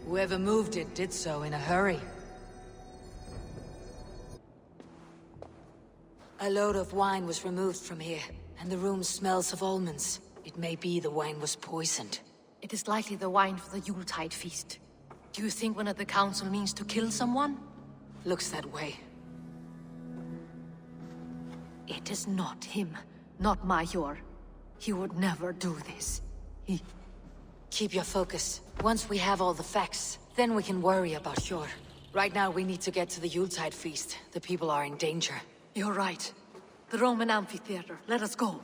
Whoever moved it did so in a hurry. A load of wine was removed from here, and the room smells of almonds. It may be the wine was poisoned. It is likely the wine for the Yuletide feast. Do you think one of the council means to kill someone? Looks that way. It is not him, not Major. He would never do this. Keep your focus. Once we have all the facts, then we can worry about Hjor. Right now we need to get to the Yuletide feast. The people are in danger. You're right. The Roman amphitheater. Let us go.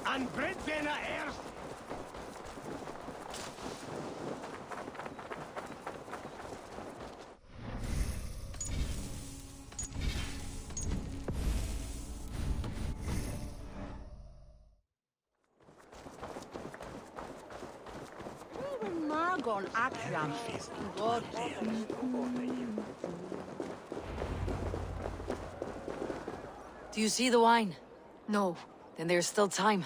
And bread bena earth. Margon Akram. Do you see the wine? No. Then there's still time.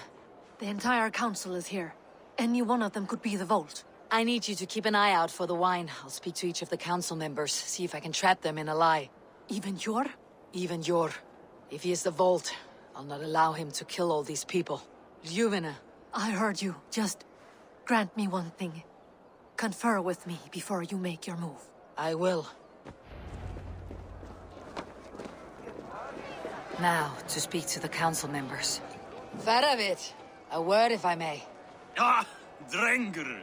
The entire council is here. Any one of them could be the vault. I need you to keep an eye out for the wine. I'll speak to each of the council members, see if I can trap them in a lie. Even Hjor? Even Hjor. If he is the vault, I'll not allow him to kill all these people. Ljuvena. I heard you. Just grant me one thing. Confer with me before you make your move. I will. Now, to speak to the council members. Faravit, a word if I may. Ah, Drenger.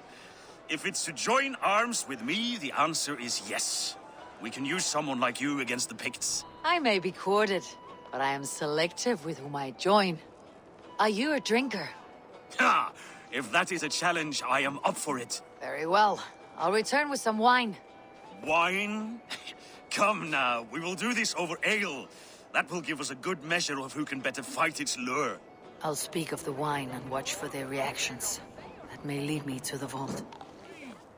If it's to join arms with me, the answer is yes. We can use someone like you against the Picts. I may be courted, but I am selective with whom I join. Are you a drinker? Ha! If that is a challenge, I am up for it. Very well. I'll return with some wine. Wine? Come now, we will do this over ale. That will give us a good measure of who can better fight its lure. I'll speak of the wine and watch for their reactions. That may lead me to the vault.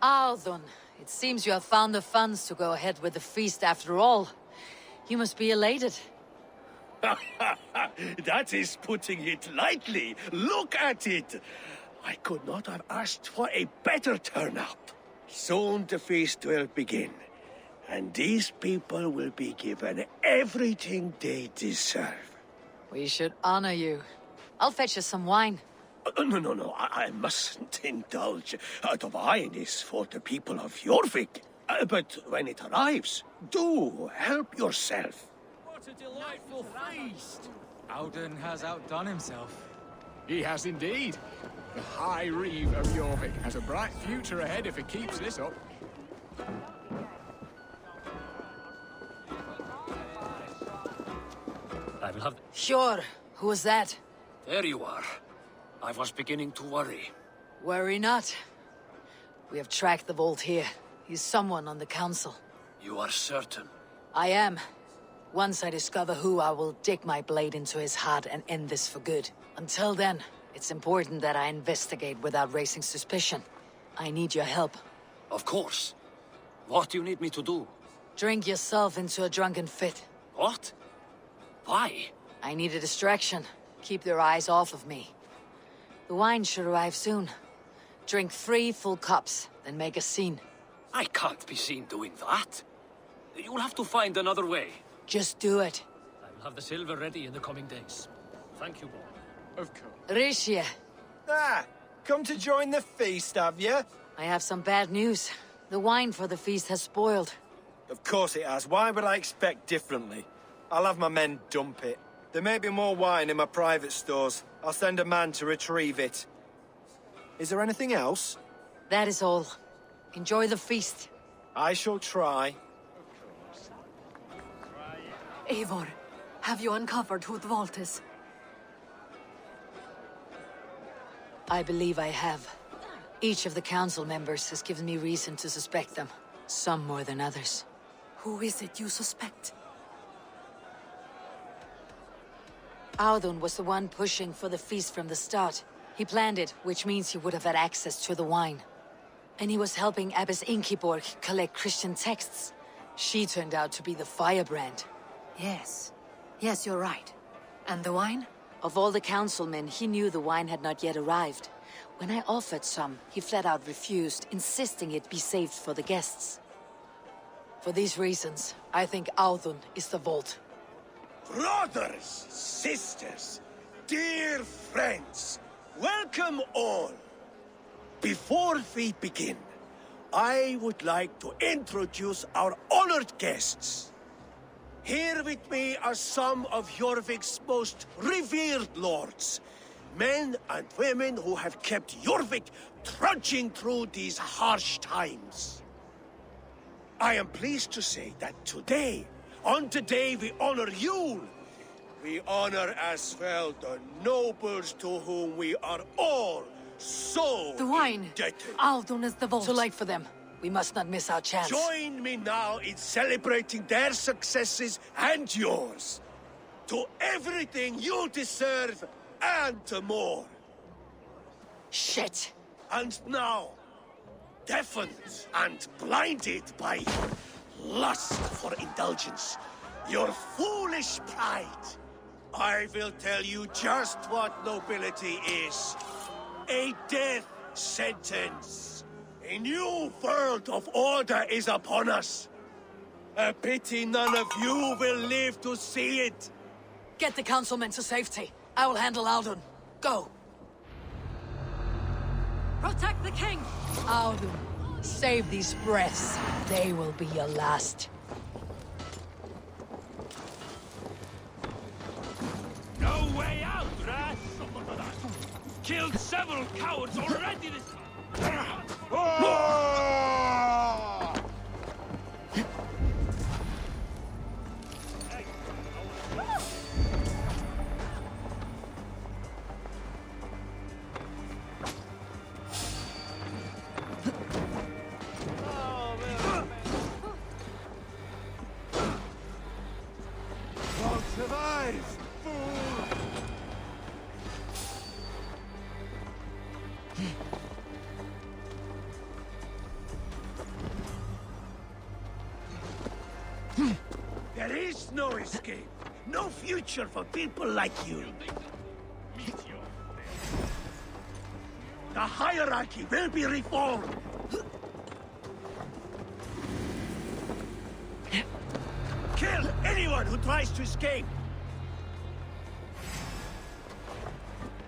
Althun, it seems you have found the funds to go ahead with the feast after all. You must be elated. That is putting it lightly. Look at it. I could not have asked for a better turnout. Soon the feast will begin. And these people will be given everything they deserve. We should honor you. I'll fetch us some wine. No, I mustn't indulge. The wine is for the people of Jorvik. But when it arrives, do help yourself. What a delightful feast! Auden has outdone himself. He has indeed. The High Reeve of Jorvik has a bright future ahead if he keeps this up. I will have... Sure. Who was that? There you are. I was beginning to worry. Worry not. We have tracked the vault here. He's someone on the council. You are certain? I am. Once I discover who, I will dig my blade into his heart and end this for good. Until then, it's important that I investigate without raising suspicion. I need your help. Of course. What do you need me to do? Drink yourself into a drunken fit. What? Why? I need a distraction. Keep their eyes off of me. The wine should arrive soon. Drink 3 full cups, then make a scene. I can't be seen doing that. You'll have to find another way. Just do it. I will have the silver ready in the coming days. Thank you all. Of course. Rishia. Ah, come to join the feast, have you? I have some bad news. The wine for the feast has spoiled. Of course it has. Why would I expect differently? I'll have my men dump it. There may be more wine in my private stores. I'll send a man to retrieve it. Is there anything else? That is all. Enjoy the feast. I shall try. Eivor, have you uncovered who the vault is? I believe I have. Each of the council members has given me reason to suspect them. Some more than others. Who is it you suspect? Audun was the one pushing for the feast from the start. He planned it, which means he would have had access to the wine. And he was helping Abbess Ingeborg collect Christian texts. She turned out to be the firebrand. Yes. Yes, you're right. And the wine? Of all the councilmen, he knew the wine had not yet arrived. When I offered some, he flat out refused, insisting it be saved for the guests. For these reasons, I think Audun is the vault. Brothers, sisters, dear friends, welcome all. Before we begin, I would like to introduce our honored guests. Here with me are some of Jorvik's most revered lords, men and women who have kept Jorvik trudging through these harsh times. I am pleased to say that today, on the day we honor Yule, we honor as well the nobles to whom we are all so the wine. Indebted. Audun is the vault. Too late for them. We must not miss our chance. Join me now in celebrating their successes and yours. To everything you deserve and more. Shit. And now, deafened and blinded by lust for indulgence, your foolish pride, I will tell you just what nobility is. A death sentence. A new world of order is upon us. A pity none of you will live to see it. Get the councilmen to safety. I will handle Audun. Go. Protect the king! Audun, save these breaths. They will be your last. No way out, rat! Killed several cowards already this time! Won't survive, fool! There is no escape, no future for people like you. The hierarchy will be reformed. Kill anyone who tries to escape.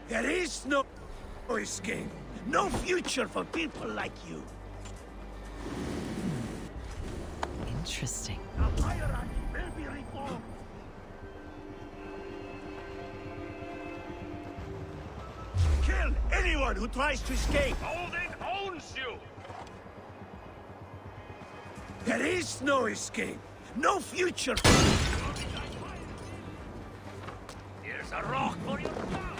There is no escape, no future for people like you. Interesting. The hierarchy will be reformed. Kill anyone who tries to escape. Holding owns you! There is no escape, no future. Here's a rock for your mouth!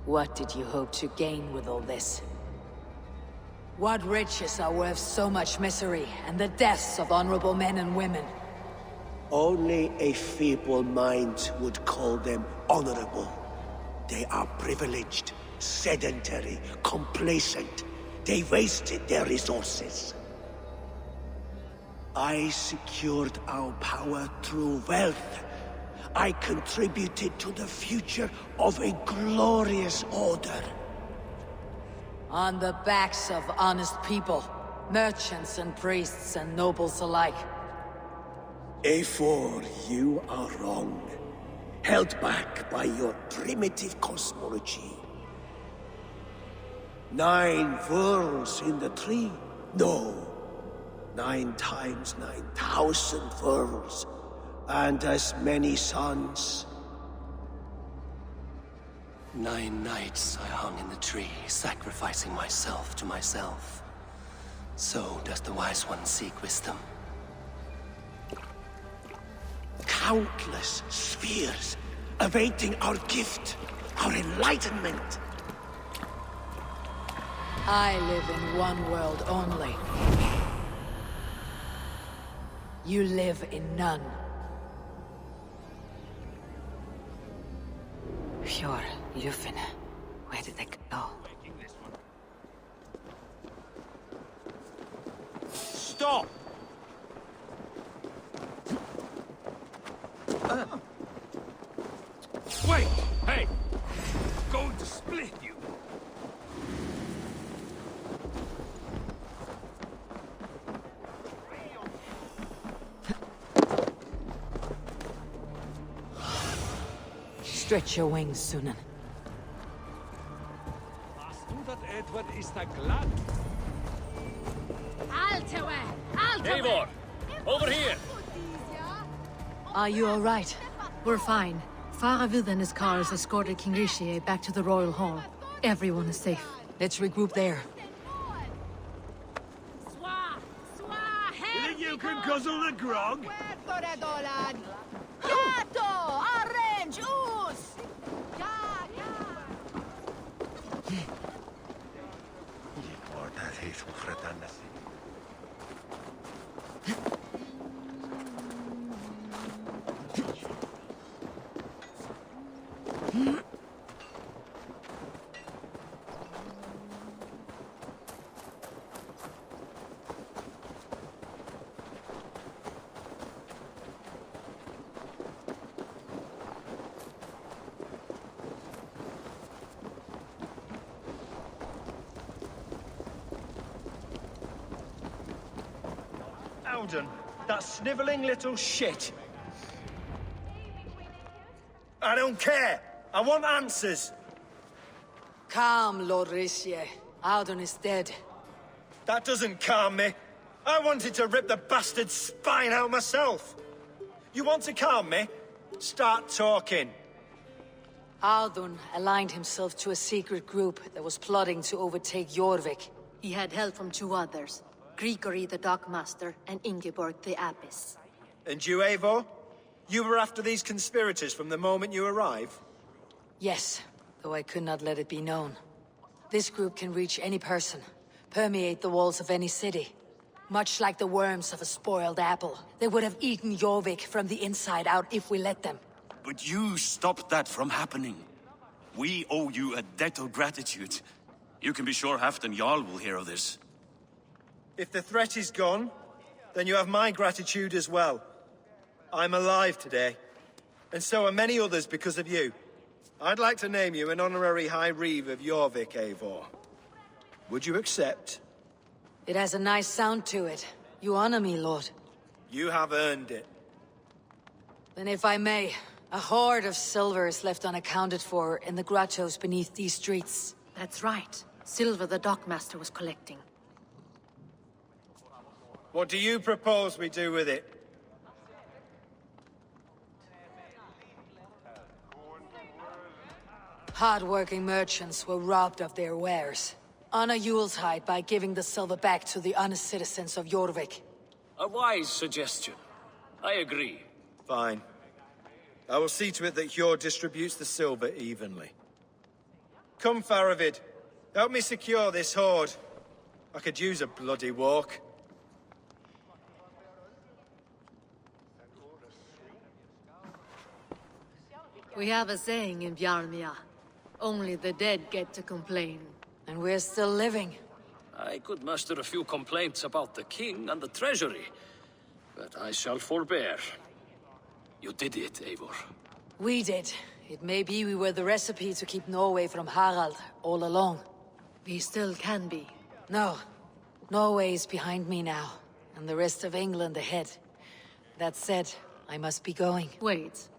What did you hope to gain with all this? What riches are worth so much misery and the deaths of honorable men and women? Only a feeble mind would call them honorable. They are privileged, sedentary, complacent. They wasted their resources. I secured our power through wealth. I contributed to the future of a glorious order. On the backs of honest people, merchants and priests and nobles alike. Eivor, you are wrong. Held back by your primitive cosmology. 9 worlds in the tree? No. 9 times 9,000 worlds. And as many suns. 9 nights I hung in the tree, sacrificing myself to myself. So does the Wise One seek wisdom. Countless spheres awaiting our gift, our enlightenment. I live in one world only. You live in none. Pure Lufin. Where did they go? Stop! Wait! Hey! Going to split you! Stretch your wings, Sunan. Hast du dat Edward is da glad? Eivor! Over here! Are you all right? We're fine. Faravid and his cars escorted King Rishi back to the Royal Hall. Everyone is safe. Let's regroup there. You think you can guzzle the grog? Alden, that sniveling little shit. I don't care. I want answers. Calm, Lord Rishi. Audun is dead. That doesn't calm me. I wanted to rip the bastard's spine out myself. You want to calm me? Start talking. Audun aligned himself to a secret group that was plotting to overtake Jorvik. He had help from 2 others. Grigory the Dockmaster and Ingeborg the Abbess. And you, Eivor? You were after these conspirators from the moment you arrived? Yes, though I could not let it be known. This group can reach any person, permeate the walls of any city. Much like the worms of a spoiled apple, they would have eaten Jorvik from the inside out if we let them. But you stopped that from happening. We owe you a debt of gratitude. You can be sure Halfdan Jarl will hear of this. If the threat is gone, then you have my gratitude as well. I'm alive today, and so are many others because of you. I'd like to name you an honorary High Reeve of Jorvik, Eivor. Would you accept? It has a nice sound to it. You honor me, Lord. You have earned it. Then if I may, a hoard of silver is left unaccounted for in the grottos beneath these streets. That's right. Silver the Dockmaster was collecting. What do you propose we do with it? Hard-working merchants were robbed of their wares. Honor Yuletide by giving the silver back to the honest citizens of Jorvik. A wise suggestion. I agree. Fine. I will see to it that Hjord distributes the silver evenly. Come, Faravid. Help me secure this hoard. I could use a bloody walk. We have a saying in Bjarmia. Only the dead get to complain. And we're still living. I could muster a few complaints about the king and the treasury, but I shall forbear. You did it, Eivor. We did. It may be we were the recipe to keep Norway from Harald all along. We still can be. No. Norway is behind me now, and the rest of England ahead. That said, I must be going. Wait.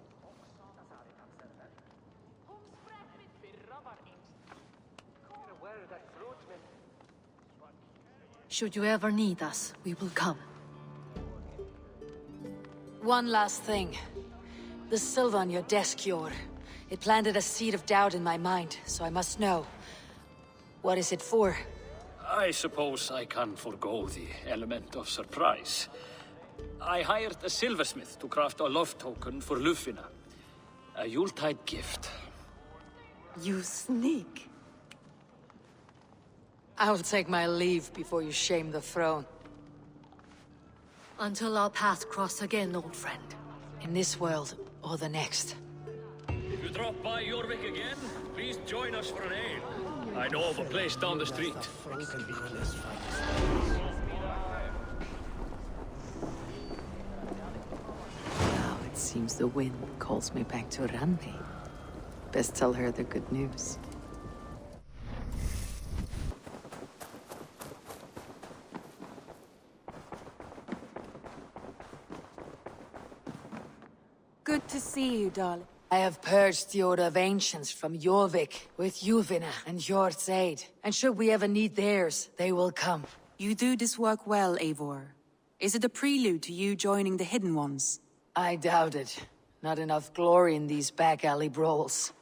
Should you ever need us, we will come. One last thing. The silver on your desk, Jord. It planted a seed of doubt in my mind, so I must know. What is it for? I suppose I can forgo the element of surprise. I hired a silversmith to craft a love token for Lufina. A Yuletide gift. You sneak. I'll take my leave before you shame the throne. Until our paths cross again, old friend. In this world, or the next. If you drop by Jorvik again, please join us for an ale. I know of a place down the street. Now it seems the wind calls me back to Randi. Best tell her the good news. Good to see you, darling. I have purged the Order of Ancients from Jorvik with Yuvina and Hjort's aid. And should we ever need theirs, they will come. You do this work well, Eivor. Is it a prelude to you joining the Hidden Ones? I doubt it. Not enough glory in these back alley brawls.